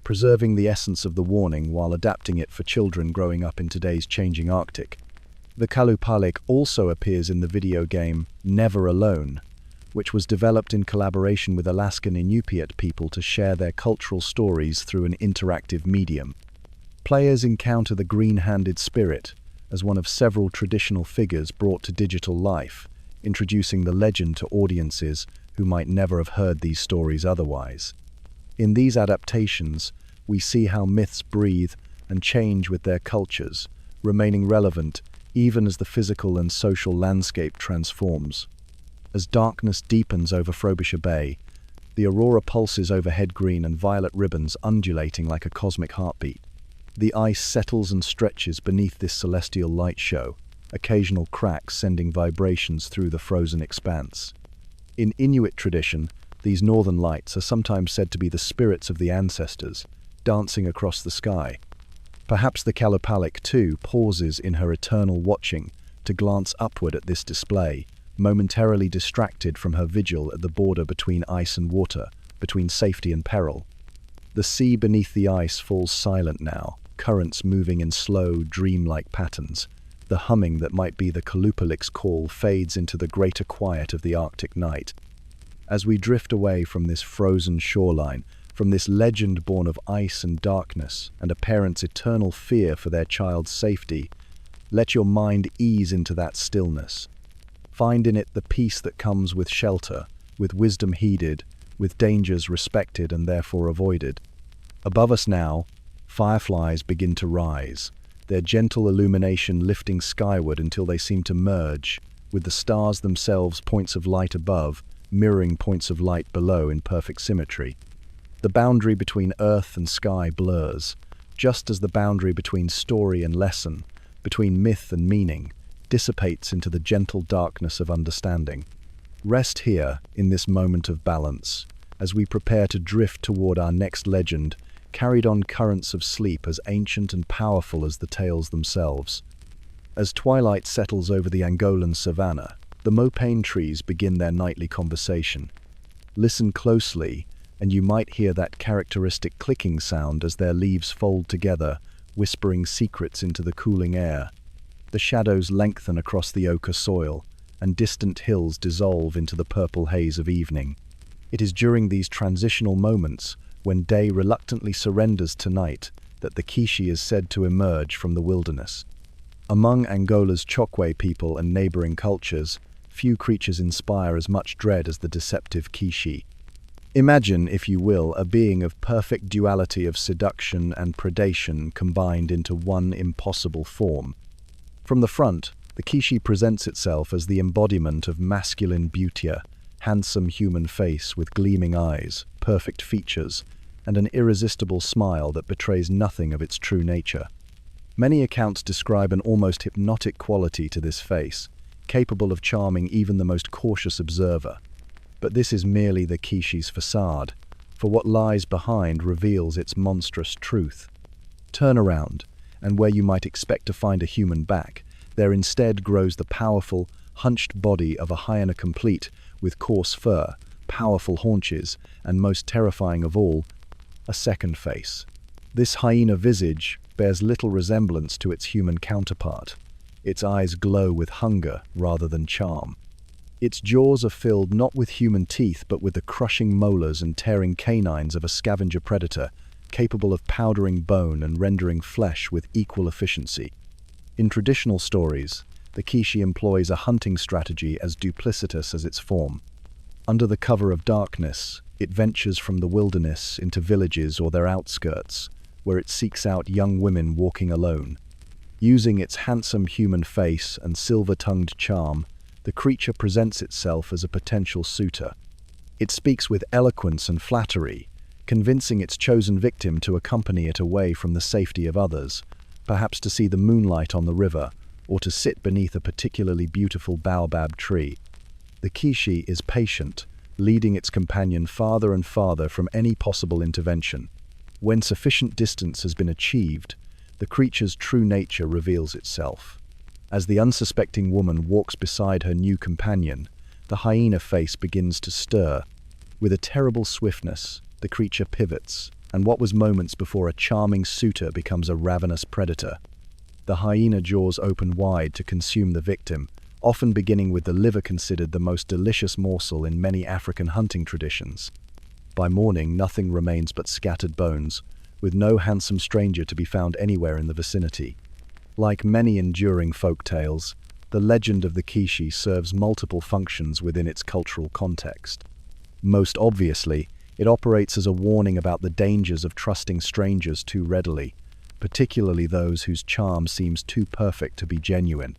A: preserving the essence of the warning while adapting it for children growing up in today's changing Arctic. The Kalupalik also appears in the video game Never Alone, which was developed in collaboration with Alaskan Inupiat people to share their cultural stories through an interactive medium. Players encounter the green-handed spirit as one of several traditional figures brought to digital life, introducing the legend to audiences who might never have heard these stories otherwise. In these adaptations, we see how myths breathe and change with their cultures, remaining relevant even as the physical and social landscape transforms. As darkness deepens over Frobisher Bay, the aurora pulses overhead, green and violet ribbons undulating like a cosmic heartbeat. The ice settles and stretches beneath this celestial light show, occasional cracks sending vibrations through the frozen expanse. In Inuit tradition, these northern lights are sometimes said to be the spirits of the ancestors, dancing across the sky. Perhaps the Kalupalik, too, pauses in her eternal watching to glance upward at this display, momentarily distracted from her vigil at the border between ice and water, between safety and peril. The sea beneath the ice falls silent now, currents moving in slow, dreamlike patterns. The humming that might be the Kalupalik's call fades into the greater quiet of the Arctic night. As we drift away from this frozen shoreline, from this legend born of ice and darkness and a parent's eternal fear for their child's safety, let your mind ease into that stillness. Find in it the peace that comes with shelter, with wisdom heeded, with dangers respected and therefore avoided. Above us now, fireflies begin to rise, their gentle illumination lifting skyward until they seem to merge, with the stars themselves points of light above, mirroring points of light below in perfect symmetry. The boundary between earth and sky blurs, just as the boundary between story and lesson, between myth and meaning, dissipates into the gentle darkness of understanding. Rest here, in this moment of balance, as we prepare to drift toward our next legend, carried on currents of sleep as ancient and powerful as the tales themselves. As twilight settles over the Angolan savanna, the mopane trees begin their nightly conversation. Listen closely, and you might hear that characteristic clicking sound as their leaves fold together, whispering secrets into the cooling air. The shadows lengthen across the ochre soil, and distant hills dissolve into the purple haze of evening. It is during these transitional moments, when day reluctantly surrenders to night, that the Kishi is said to emerge from the wilderness. Among Angola's Chokwe people and neighboring cultures, few creatures inspire as much dread as the deceptive Kishi. Imagine, if you will, a being of perfect duality of seduction and predation combined into one impossible form. From the front, The Kishi presents itself as the embodiment of masculine beauty, a handsome human face with gleaming eyes, perfect features, and an irresistible smile that betrays nothing of its true nature. Many accounts describe an almost hypnotic quality to this face, capable of charming even the most cautious observer. But this is merely the Kishi's facade, for what lies behind reveals its monstrous truth. Turn around, and where you might expect to find a human back, there instead grows the powerful, hunched body of a hyena, complete with coarse fur, powerful haunches, and most terrifying of all, a second face. This hyena visage bears little resemblance to its human counterpart. Its eyes glow with hunger rather than charm. Its jaws are filled not with human teeth but with the crushing molars and tearing canines of a scavenger predator, capable of powdering bone and rendering flesh with equal efficiency. In traditional stories, the Kishi employs a hunting strategy as duplicitous as its form. Under the cover of darkness, it ventures from the wilderness into villages or their outskirts, where it seeks out young women walking alone. Using its handsome human face and silver-tongued charm, the creature presents itself as a potential suitor. It speaks with eloquence and flattery, convincing its chosen victim to accompany it away from the safety of others, perhaps to see the moonlight on the river, or to sit beneath a particularly beautiful baobab tree. The Kishi is patient, leading its companion farther and farther from any possible intervention. When sufficient distance has been achieved, the creature's true nature reveals itself. As the unsuspecting woman walks beside her new companion, the hyena face begins to stir. With a terrible swiftness, the creature pivots, and what was moments before a charming suitor becomes a ravenous predator. The hyena jaws open wide to consume the victim, often beginning with the liver, considered the most delicious morsel in many African hunting traditions. By morning, nothing remains but scattered bones, with no handsome stranger to be found anywhere in the vicinity. Like many enduring folk tales, the legend of the Kishi serves multiple functions within its cultural context. Most obviously, it operates as a warning about the dangers of trusting strangers too readily, particularly those whose charm seems too perfect to be genuine.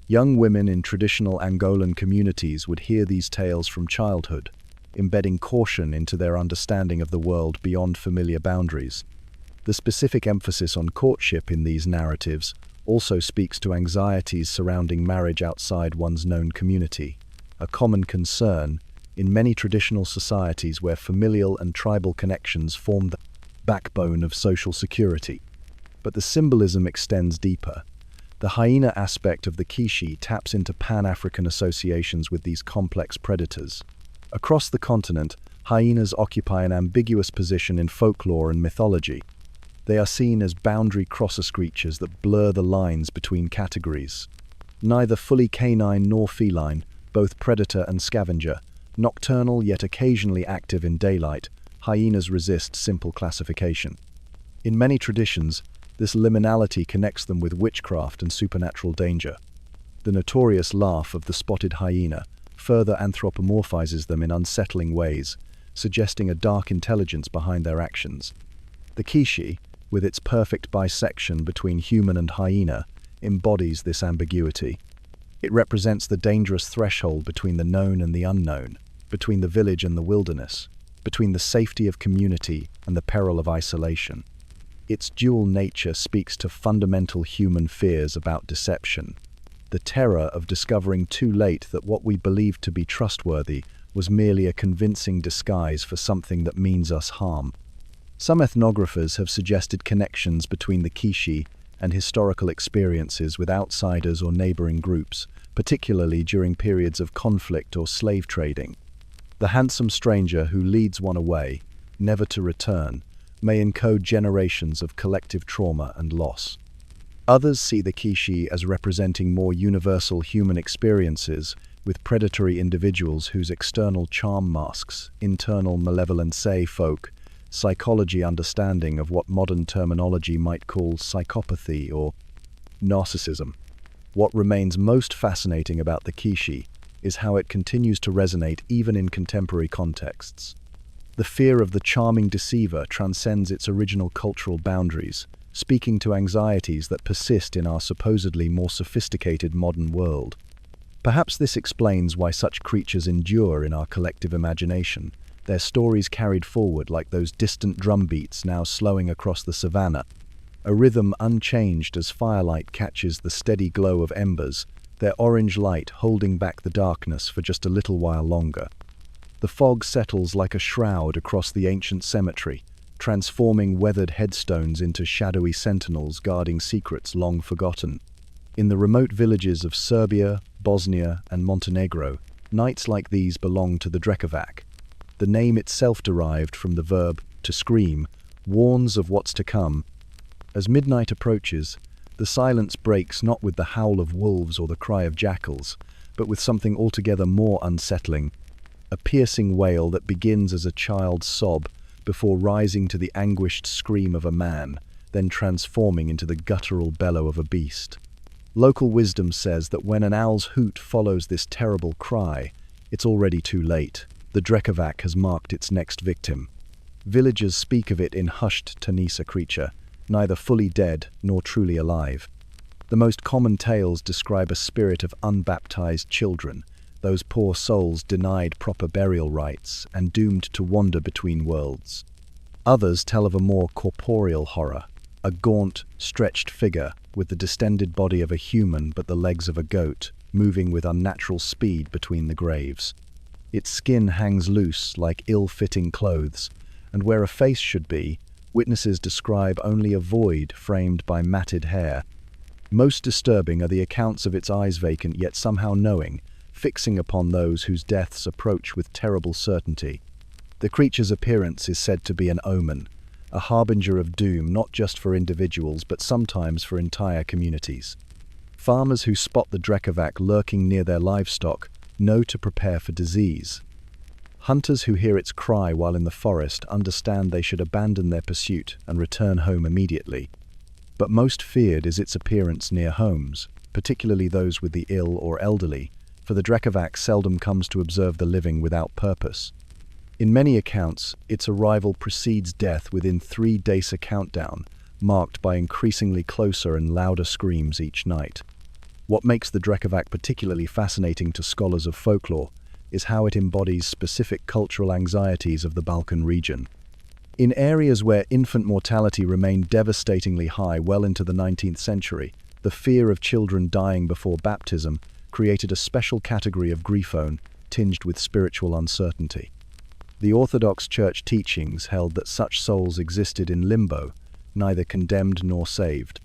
A: Young women in traditional Angolan communities would hear these tales from childhood, embedding caution into their understanding of the world beyond familiar boundaries. The specific emphasis on courtship in these narratives also speaks to anxieties surrounding marriage outside one's known community, a common concern in many traditional societies where familial and tribal connections form the backbone of social security. But the symbolism extends deeper. The hyena aspect of the Kishi taps into Pan-African associations with these complex predators. Across the continent, hyenas occupy an ambiguous position in folklore and mythology. They are seen as boundary-crosser creatures that blur the lines between categories. Neither fully canine nor feline, both predator and scavenger, nocturnal yet occasionally active in daylight, hyenas resist simple classification. In many traditions, this liminality connects them with witchcraft and supernatural danger. The notorious laugh of the spotted hyena further anthropomorphizes them in unsettling ways, suggesting a dark intelligence behind their actions. The Kishi, with its perfect bisection between human and hyena, embodies this ambiguity. It represents the dangerous threshold between the known and the unknown, between the village and the wilderness, between the safety of community and the peril of isolation. Its dual nature speaks to fundamental human fears about deception, the terror of discovering too late that what we believed to be trustworthy was merely a convincing disguise for something that means us harm. Some ethnographers have suggested connections between the Kishi and historical experiences with outsiders or neighboring groups, particularly during periods of conflict or slave trading. The handsome stranger who leads one away, never to return, may encode generations of collective trauma and loss. Others see the Kishi as representing more universal human experiences, with predatory individuals whose external charm masks internal malevolence, folk psychology understanding of what modern terminology might call psychopathy or narcissism. What remains most fascinating about the Kishi is how it continues to resonate even in contemporary contexts. The fear of the charming deceiver transcends its original cultural boundaries, speaking to anxieties that persist in our supposedly more sophisticated modern world. Perhaps this explains why such creatures endure in our collective imagination, their stories carried forward like those distant drum beats now slowing across the savannah, a rhythm unchanged as firelight catches the steady glow of embers, their orange light holding back the darkness for just a little while longer. The fog settles like a shroud across the ancient cemetery, transforming weathered headstones into shadowy sentinels guarding secrets long forgotten. In the remote villages of Serbia, Bosnia, and Montenegro, nights like these belong to the Drekavac. The name itself, derived from the verb to scream, warns of what's to come. As midnight approaches, the silence breaks not with the howl of wolves or the cry of jackals, but with something altogether more unsettling, a piercing wail that begins as a child's sob before rising to the anguished scream of a man, then transforming into the guttural bellow of a beast. Local wisdom says that when an owl's hoot follows this terrible cry, it's already too late. The Drekavac has marked its next victim. Villagers speak of it in hushed Tanisa creature, neither fully dead nor truly alive. The most common tales describe a spirit of unbaptized children, those poor souls denied proper burial rites and doomed to wander between worlds. Others tell of a more corporeal horror, a gaunt, stretched figure with the distended body of a human but the legs of a goat, moving with unnatural speed between the graves. Its skin hangs loose like ill-fitting clothes, and where a face should be, witnesses describe only a void framed by matted hair. Most disturbing are the accounts of its eyes vacant yet somehow knowing, fixing upon those whose deaths approach with terrible certainty. The creature's appearance is said to be an omen, a harbinger of doom not just for individuals but sometimes for entire communities. Farmers who spot the Drekavac lurking near their livestock know to prepare for disease. Hunters who hear its cry while in the forest understand they should abandon their pursuit and return home immediately. But most feared is its appearance near homes, particularly those with the ill or elderly, for the Drekavac seldom comes to observe the living without purpose. In many accounts, its arrival precedes death within 3 days, a countdown, marked by increasingly closer and louder screams each night. What makes the Drekavac particularly fascinating to scholars of folklore is how it embodies specific cultural anxieties of the Balkan region. In areas where infant mortality remained devastatingly high well into the 19th century, the fear of children dying before baptism created a special category of griefone tinged with spiritual uncertainty. The Orthodox Church teachings held that such souls existed in limbo, neither condemned nor saved.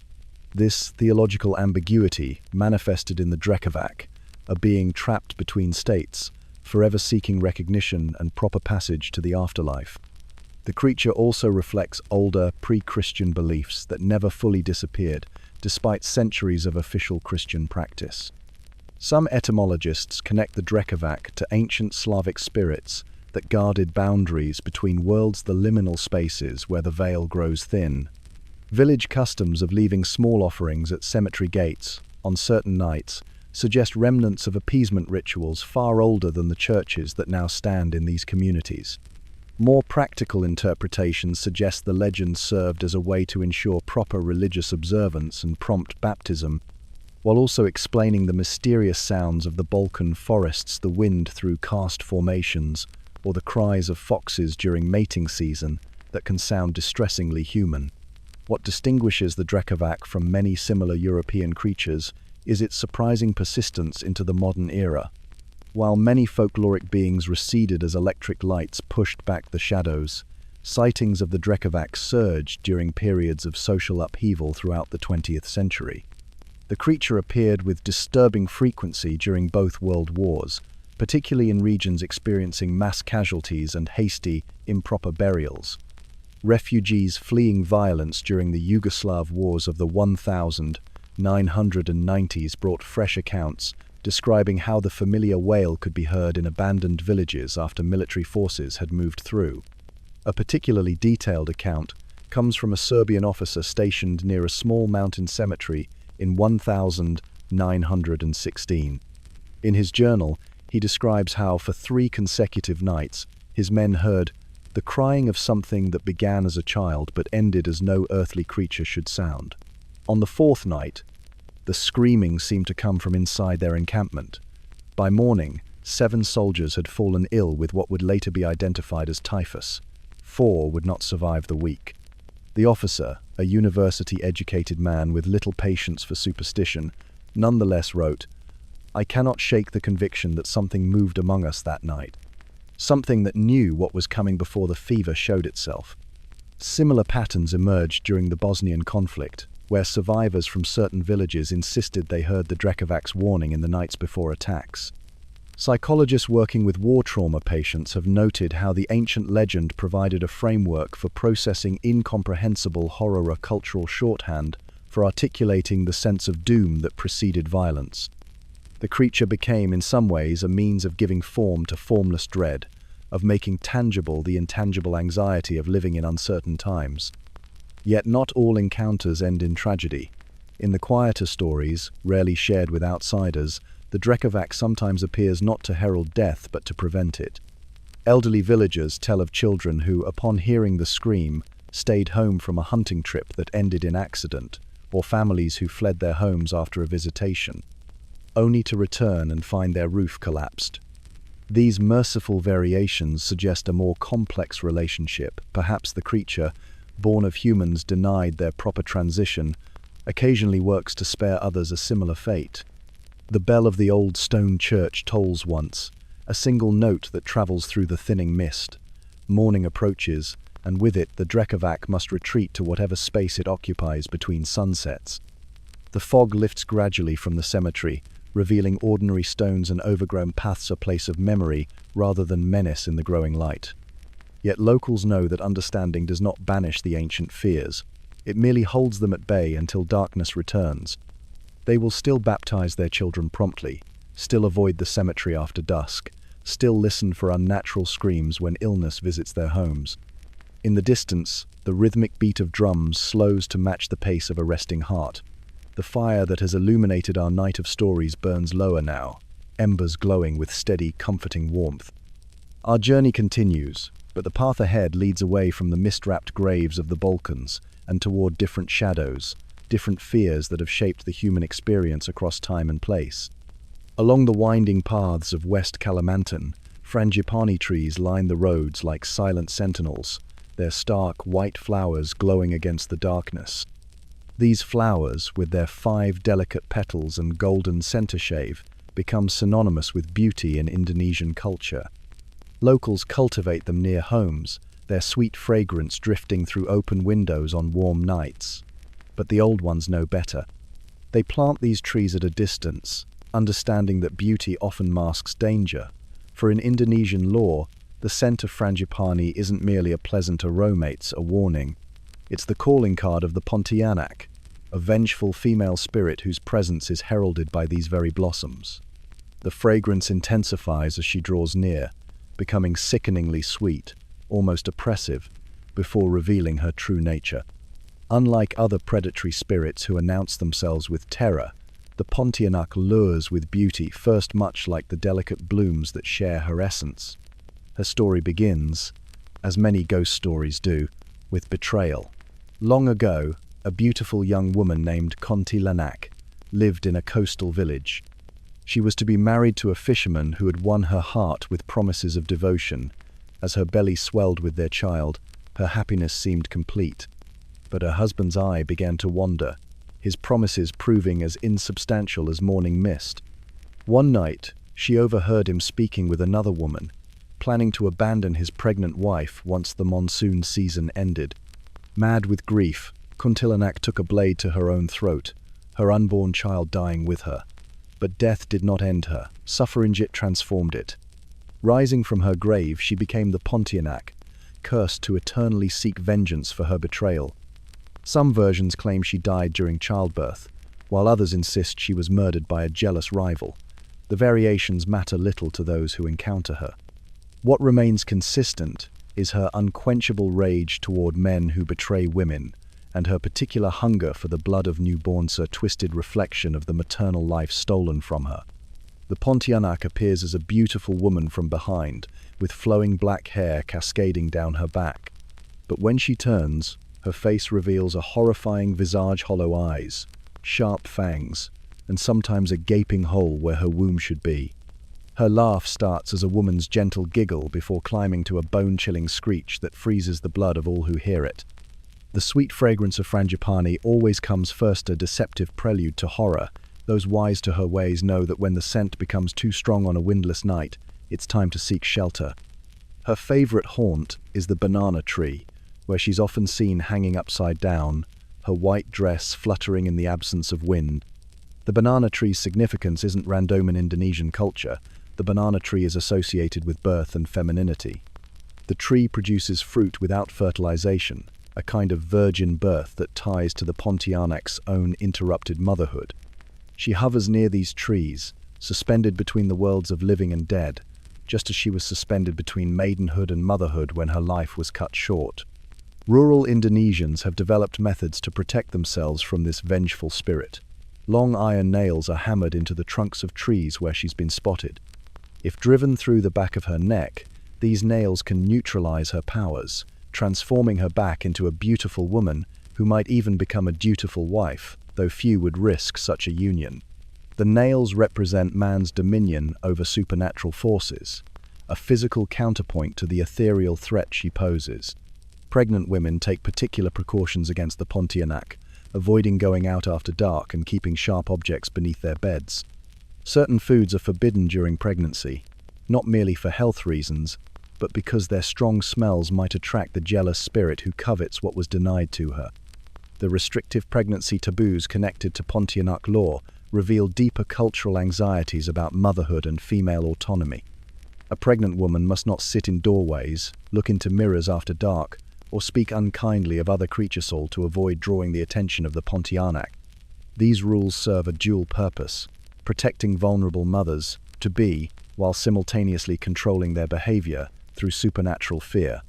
A: This theological ambiguity manifested in the Drekavac, a being trapped between states, forever seeking recognition and proper passage to the afterlife. The creature also reflects older, pre-Christian beliefs that never fully disappeared, despite centuries of official Christian practice. Some etymologists connect the Drekavac to ancient Slavic spirits that guarded boundaries between worlds, the liminal spaces where the veil grows thin. Village customs of leaving small offerings at cemetery gates on certain nights suggest remnants of appeasement rituals far older than the churches that now stand in these communities. More practical interpretations suggest the legend served as a way to ensure proper religious observance and prompt baptism, while also explaining the mysterious sounds of the Balkan forests, the wind through karst formations, or the cries of foxes during mating season that can sound distressingly human. What distinguishes the Drekavac from many similar European creatures is its surprising persistence into the modern era. While many folkloric beings receded as electric lights pushed back the shadows, sightings of the Drekavac surged during periods of social upheaval throughout the 20th century. The creature appeared with disturbing frequency during both world wars, particularly in regions experiencing mass casualties and hasty, improper burials. Refugees fleeing violence during the Yugoslav wars of the 1990s brought fresh accounts describing how the familiar wail could be heard in abandoned villages after military forces had moved through. A particularly detailed account comes from a Serbian officer stationed near a small mountain cemetery in 1916. In his journal, he describes how for 3 consecutive nights his men heard the crying of something that began as a child but ended as no earthly creature should sound. On the fourth night, the screaming seemed to come from inside their encampment. By morning, 7 soldiers had fallen ill with what would later be identified as typhus. 4 would not survive the week. The officer, a university-educated man with little patience for superstition, nonetheless wrote, "I cannot shake the conviction that something moved among us that night. Something that knew what was coming before the fever showed itself." Similar patterns emerged during the Bosnian conflict, where survivors from certain villages insisted they heard the Drekavac's warning in the nights before attacks. Psychologists working with war trauma patients have noted how the ancient legend provided a framework for processing incomprehensible horror, a cultural shorthand for articulating the sense of doom that preceded violence. The creature became, in some ways, a means of giving form to formless dread, of making tangible the intangible anxiety of living in uncertain times. Yet not all encounters end in tragedy. In the quieter stories, rarely shared with outsiders, the Drekavac sometimes appears not to herald death but to prevent it. Elderly villagers tell of children who, upon hearing the scream, stayed home from a hunting trip that ended in accident, or families who fled their homes after a visitation, only to return and find their roof collapsed. These merciful variations suggest a more complex relationship. Perhaps the creature, born of humans denied their proper transition, occasionally works to spare others a similar fate. The bell of the old stone church tolls once, a single note that travels through the thinning mist. Morning approaches, and with it the Drekavac must retreat to whatever space it occupies between sunsets. The fog lifts gradually from the cemetery, revealing ordinary stones and overgrown paths, a place of memory rather than menace in the growing light. Yet locals know that understanding does not banish the ancient fears. It merely holds them at bay until darkness returns. They will still baptize their children promptly, still avoid the cemetery after dusk, still listen for unnatural screams when illness visits their homes. In the distance, the rhythmic beat of drums slows to match the pace of a resting heart. The fire that has illuminated our night of stories burns lower now, embers glowing with steady, comforting warmth. Our journey continues, but the path ahead leads away from the mist-wrapped graves of the Balkans and toward different shadows, different fears that have shaped the human experience across time and place. Along the winding paths of West Kalimantan, frangipani trees line the roads like silent sentinels, their stark white flowers glowing against the darkness. These flowers, with their 5 delicate petals and golden centershave, become synonymous with beauty in Indonesian culture. Locals cultivate them near homes, their sweet fragrance drifting through open windows on warm nights. But the old ones know better. They plant these trees at a distance, understanding that beauty often masks danger. For in Indonesian lore, the scent of frangipani isn't merely a pleasant aroma, it's a warning. It's the calling card of the Pontianak, a vengeful female spirit whose presence is heralded by these very blossoms. The fragrance intensifies as she draws near, becoming sickeningly sweet, almost oppressive, before revealing her true nature. Unlike other predatory spirits who announce themselves with terror, the Pontianak lures with beauty, first much like the delicate blooms that share her essence. Her story begins, as many ghost stories do, with betrayal. Long ago, a beautiful young woman named Kuntilanak lived in a coastal village. She was to be married to a fisherman who had won her heart with promises of devotion. As her belly swelled with their child, her happiness seemed complete. But her husband's eye began to wander, his promises proving as insubstantial as morning mist. One night, she overheard him speaking with another woman, planning to abandon his pregnant wife once the monsoon season ended. Mad with grief, Kuntilanak took a blade to her own throat, her unborn child dying with her. But death did not end her, Sufferinjit transformed it. Rising from her grave, she became the Pontianak, cursed to eternally seek vengeance for her betrayal. Some versions claim she died during childbirth, while others insist she was murdered by a jealous rival. The variations matter little to those who encounter her. What remains consistent is her unquenchable rage toward men who betray women, and her particular hunger for the blood of newborns, a twisted reflection of the maternal life stolen from her. The Pontianak appears as a beautiful woman from behind, with flowing black hair cascading down her back. But when she turns, her face reveals a horrifying visage, hollow eyes, sharp fangs, and sometimes a gaping hole where her womb should be. Her laugh starts as a woman's gentle giggle before climbing to a bone-chilling screech that freezes the blood of all who hear it. The sweet fragrance of frangipani always comes first, a deceptive prelude to horror. Those wise to her ways know that when the scent becomes too strong on a windless night, it's time to seek shelter. Her favorite haunt is the banana tree, where she's often seen hanging upside down, her white dress fluttering in the absence of wind. The banana tree's significance isn't random in Indonesian culture. The banana tree is associated with birth and femininity. The tree produces fruit without fertilization, a kind of virgin birth that ties to the Pontianak's own interrupted motherhood. She hovers near these trees, suspended between the worlds of living and dead, just as she was suspended between maidenhood and motherhood when her life was cut short. Rural Indonesians have developed methods to protect themselves from this vengeful spirit. Long iron nails are hammered into the trunks of trees where she's been spotted. If driven through the back of her neck, these nails can neutralize her powers, transforming her back into a beautiful woman who might even become a dutiful wife, though few would risk such a union. The nails represent man's dominion over supernatural forces, a physical counterpoint to the ethereal threat she poses. Pregnant women take particular precautions against the Pontianak, avoiding going out after dark and keeping sharp objects beneath their beds. Certain foods are forbidden during pregnancy, not merely for health reasons, but because their strong smells might attract the jealous spirit who covets what was denied to her. The restrictive pregnancy taboos connected to Pontianak lore reveal deeper cultural anxieties about motherhood and female autonomy. A pregnant woman must not sit in doorways, look into mirrors after dark, or speak unkindly of other creature soul to avoid drawing the attention of the Pontianak. These rules serve a dual purpose: protecting vulnerable mothers to be, while simultaneously controlling their behavior through supernatural fear.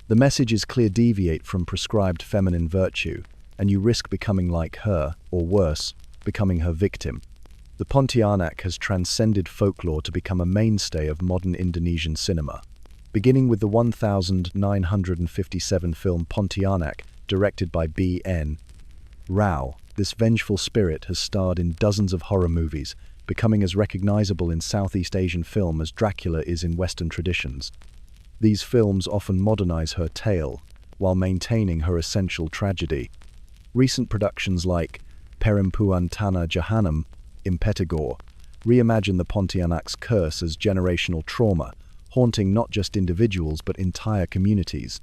A: The message is clear: deviate from prescribed feminine virtue, and you risk becoming like her, or worse, becoming her victim. The Pontianak has transcended folklore to become a mainstay of modern Indonesian cinema. Beginning with the 1957 film Pontianak, directed by B.N. Rao, this vengeful spirit has starred in dozens of horror movies, becoming as recognizable in Southeast Asian film as Dracula is in Western traditions. These films often modernize her tale, while maintaining her essential tragedy. Recent productions like Perempuan Tanah Jahanam, Impetigore, reimagine the Pontianak's curse as generational trauma, haunting not just individuals but entire communities.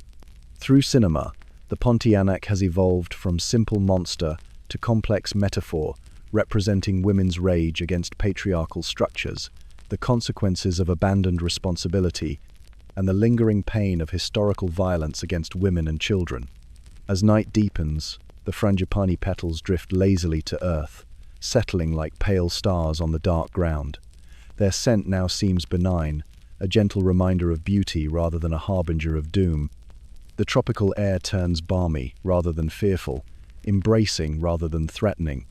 A: Through cinema, the Pontianak has evolved from simple monster to complex metaphor, representing women's rage against patriarchal structures, the consequences of abandoned responsibility, and the lingering pain of historical violence against women and children. As night deepens, the frangipani petals drift lazily to earth, settling like pale stars on the dark ground. Their scent now seems benign, a gentle reminder of beauty rather than a harbinger of doom. The tropical air turns balmy rather than fearful, embracing rather than threatening.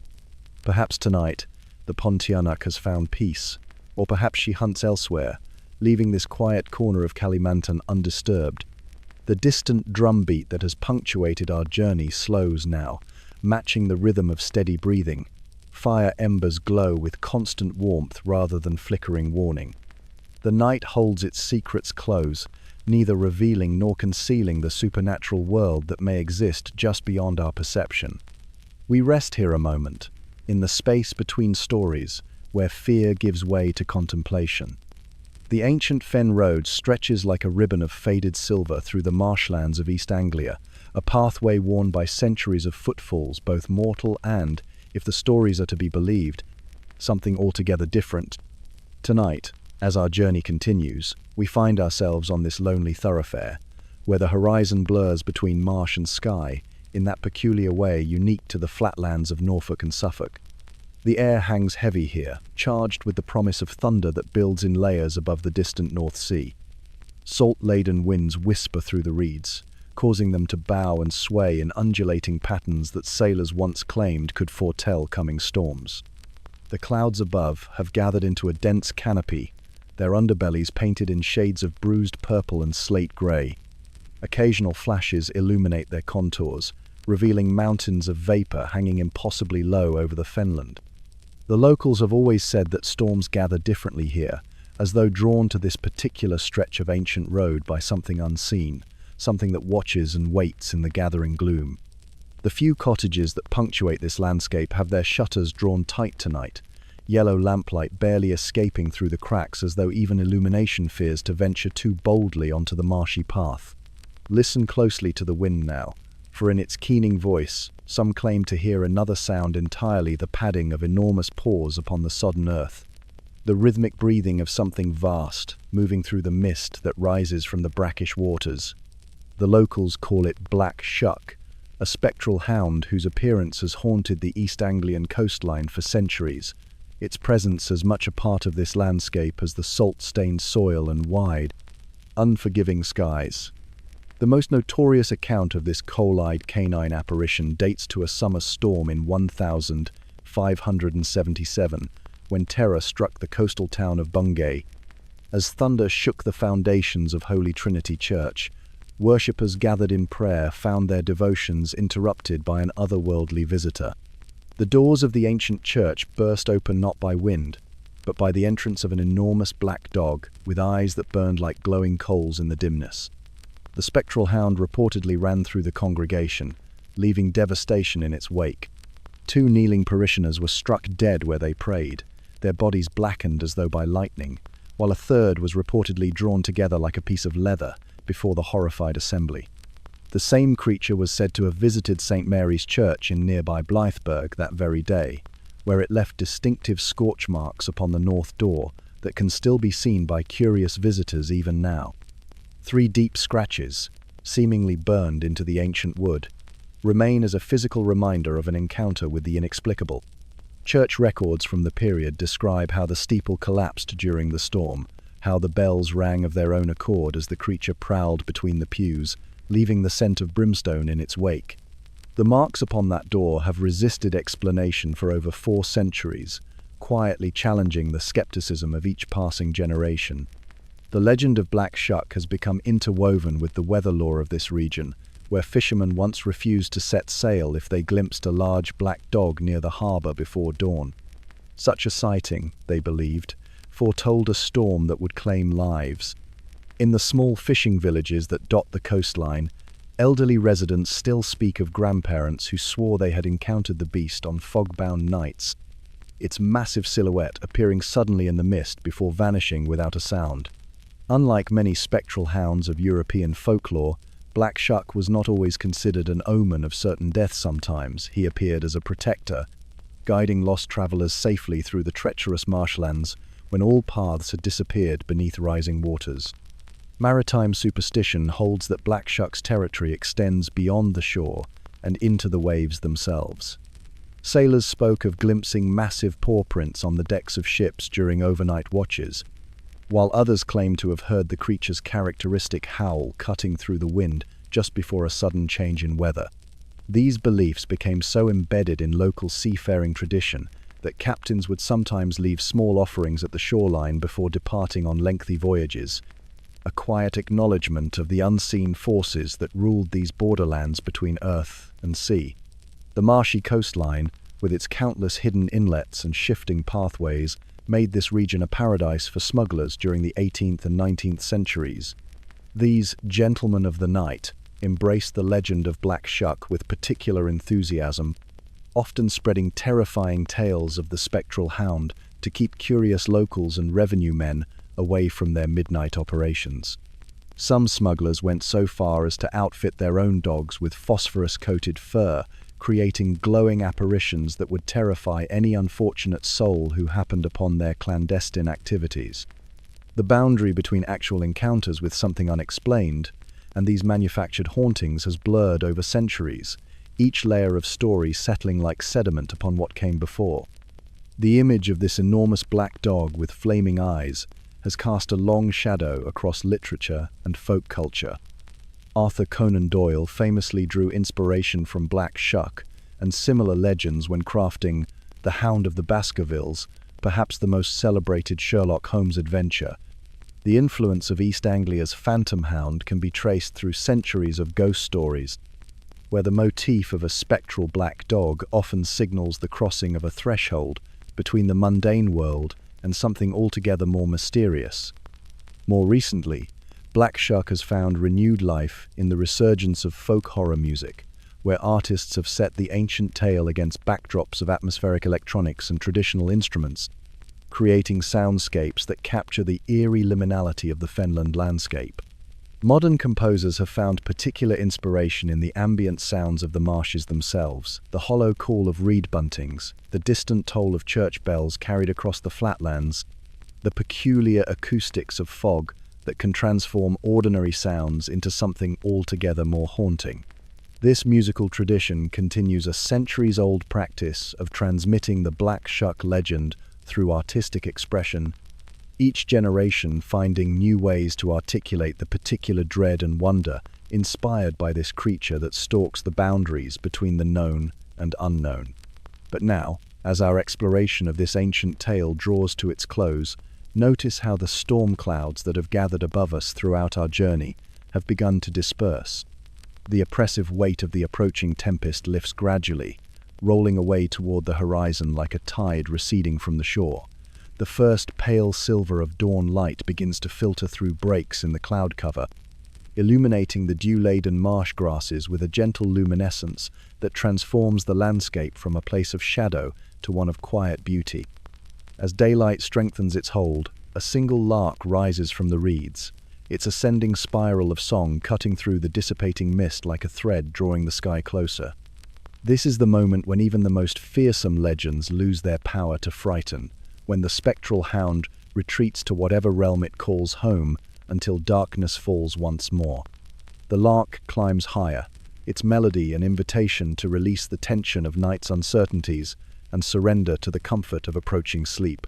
A: Perhaps tonight, the Pontianak has found peace, or perhaps she hunts elsewhere, leaving this quiet corner of Kalimantan undisturbed. The distant drumbeat that has punctuated our journey slows now, matching the rhythm of steady breathing. Fire embers glow with constant warmth rather than flickering warning. The night holds its secrets close, neither revealing nor concealing the supernatural world that may exist just beyond our perception. We rest here a moment, in the space between stories, where fear gives way to contemplation. The ancient Fen Road stretches like a ribbon of faded silver through the marshlands of East Anglia, a pathway worn by centuries of footfalls, both mortal and, if the stories are to be believed, something altogether different. Tonight, as our journey continues, we find ourselves on this lonely thoroughfare, where the horizon blurs between marsh and sky, in that peculiar way unique to the flatlands of Norfolk and Suffolk. The air hangs heavy here, charged with the promise of thunder that builds in layers above the distant North Sea. Salt-laden winds whisper through the reeds, causing them to bow and sway in undulating patterns that sailors once claimed could foretell coming storms. The clouds above have gathered into a dense canopy, their underbellies painted in shades of bruised purple and slate grey. Occasional flashes illuminate their contours, revealing mountains of vapor hanging impossibly low over the fenland. The locals have always said that storms gather differently here, as though drawn to this particular stretch of ancient road by something unseen, something that watches and waits in the gathering gloom. The few cottages that punctuate this landscape have their shutters drawn tight tonight, yellow lamplight barely escaping through the cracks as though even illumination fears to venture too boldly onto the marshy path. Listen closely to the wind now, for in its keening voice, some claim to hear another sound entirely: the padding of enormous paws upon the sodden earth. The rhythmic breathing of something vast, moving through the mist that rises from the brackish waters. The locals call it Black Shuck, a spectral hound whose appearance has haunted the East Anglian coastline for centuries, its presence as much a part of this landscape as the salt-stained soil and wide, unforgiving skies. The most notorious account of this coal-eyed canine apparition dates to a summer storm in 1577, when terror struck the coastal town of Bungay. As thunder shook the foundations of Holy Trinity Church, worshippers gathered in prayer found their devotions interrupted by an otherworldly visitor. The doors of the ancient church burst open not by wind, but by the entrance of an enormous black dog with eyes that burned like glowing coals in the dimness. The spectral hound reportedly ran through the congregation, leaving devastation in its wake. 2 kneeling parishioners were struck dead where they prayed, their bodies blackened as though by lightning, while a third was reportedly drawn together like a piece of leather before the horrified assembly. The same creature was said to have visited St. Mary's Church in nearby Blythburgh that very day, where it left distinctive scorch marks upon the north door that can still be seen by curious visitors even now. 3 deep scratches, seemingly burned into the ancient wood, remain as a physical reminder of an encounter with the inexplicable. Church records from the period describe how the steeple collapsed during the storm, how the bells rang of their own accord as the creature prowled between the pews, leaving the scent of brimstone in its wake. The marks upon that door have resisted explanation for over 4 centuries, quietly challenging the skepticism of each passing generation. The legend of Black Shuck has become interwoven with the weather lore of this region, where fishermen once refused to set sail if they glimpsed a large black dog near the harbour before dawn. Such a sighting, they believed, foretold a storm that would claim lives. In the small fishing villages that dot the coastline, elderly residents still speak of grandparents who swore they had encountered the beast on fog-bound nights, its massive silhouette appearing suddenly in the mist before vanishing without a sound. Unlike many spectral hounds of European folklore, Black Shuck was not always considered an omen of certain death. Sometimes he appeared as a protector, guiding lost travellers safely through the treacherous marshlands when all paths had disappeared beneath rising waters. Maritime superstition holds that Black Shuck's territory extends beyond the shore and into the waves themselves. Sailors spoke of glimpsing massive paw prints on the decks of ships during overnight watches, while others claim to have heard the creature's characteristic howl cutting through the wind just before a sudden change in weather. These beliefs became so embedded in local seafaring tradition that captains would sometimes leave small offerings at the shoreline before departing on lengthy voyages, a quiet acknowledgement of the unseen forces that ruled these borderlands between earth and sea. The marshy coastline, with its countless hidden inlets and shifting pathways, made this region a paradise for smugglers during the 18th and 19th centuries. These gentlemen of the night embraced the legend of Black Shuck with particular enthusiasm, often spreading terrifying tales of the spectral hound to keep curious locals and revenue men away from their midnight operations. Some smugglers went so far as to outfit their own dogs with phosphorus-coated fur, creating glowing apparitions that would terrify any unfortunate soul who happened upon their clandestine activities. The boundary between actual encounters with something unexplained and these manufactured hauntings has blurred over centuries, each layer of story settling like sediment upon what came before. The image of this enormous black dog with flaming eyes has cast a long shadow across literature and folk culture. Arthur Conan Doyle famously drew inspiration from Black Shuck and similar legends when crafting The Hound of the Baskervilles, perhaps the most celebrated Sherlock Holmes adventure, The influence of East Anglia's phantom hound can be traced through centuries of ghost stories, where the motif of a spectral black dog often signals the crossing of a threshold between the mundane world and something altogether more mysterious. More recently, Black Shuck has found renewed life in the resurgence of folk horror music, where artists have set the ancient tale against backdrops of atmospheric electronics and traditional instruments, creating soundscapes that capture the eerie liminality of the fenland landscape. Modern composers have found particular inspiration in the ambient sounds of the marshes themselves, the hollow call of reed buntings, the distant toll of church bells carried across the flatlands, the peculiar acoustics of fog that can transform ordinary sounds into something altogether more haunting. This musical tradition continues a centuries-old practice of transmitting the Black Shuck legend through artistic expression, each generation finding new ways to articulate the particular dread and wonder inspired by this creature that stalks the boundaries between the known and unknown. But now, as our exploration of this ancient tale draws to its close, notice how the storm clouds that have gathered above us throughout our journey have begun to disperse. The oppressive weight of the approaching tempest lifts gradually, rolling away toward the horizon like a tide receding from the shore. The first pale silver of dawn light begins to filter through breaks in the cloud cover, illuminating the dew-laden marsh grasses with a gentle luminescence that transforms the landscape from a place of shadow to one of quiet beauty. As daylight strengthens its hold, a single lark rises from the reeds, its ascending spiral of song cutting through the dissipating mist like a thread drawing the sky closer. This is the moment when even the most fearsome legends lose their power to frighten, when the spectral hound retreats to whatever realm it calls home until darkness falls once more. The lark climbs higher, its melody an invitation to release the tension of night's uncertainties and surrender to the comfort of approaching sleep.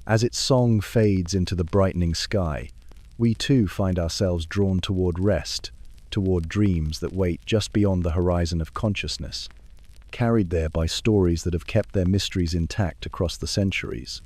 A: As its song fades into the brightening sky, we too find ourselves drawn toward rest, toward dreams that wait just beyond the horizon of consciousness, carried there by stories that have kept their mysteries intact across the centuries.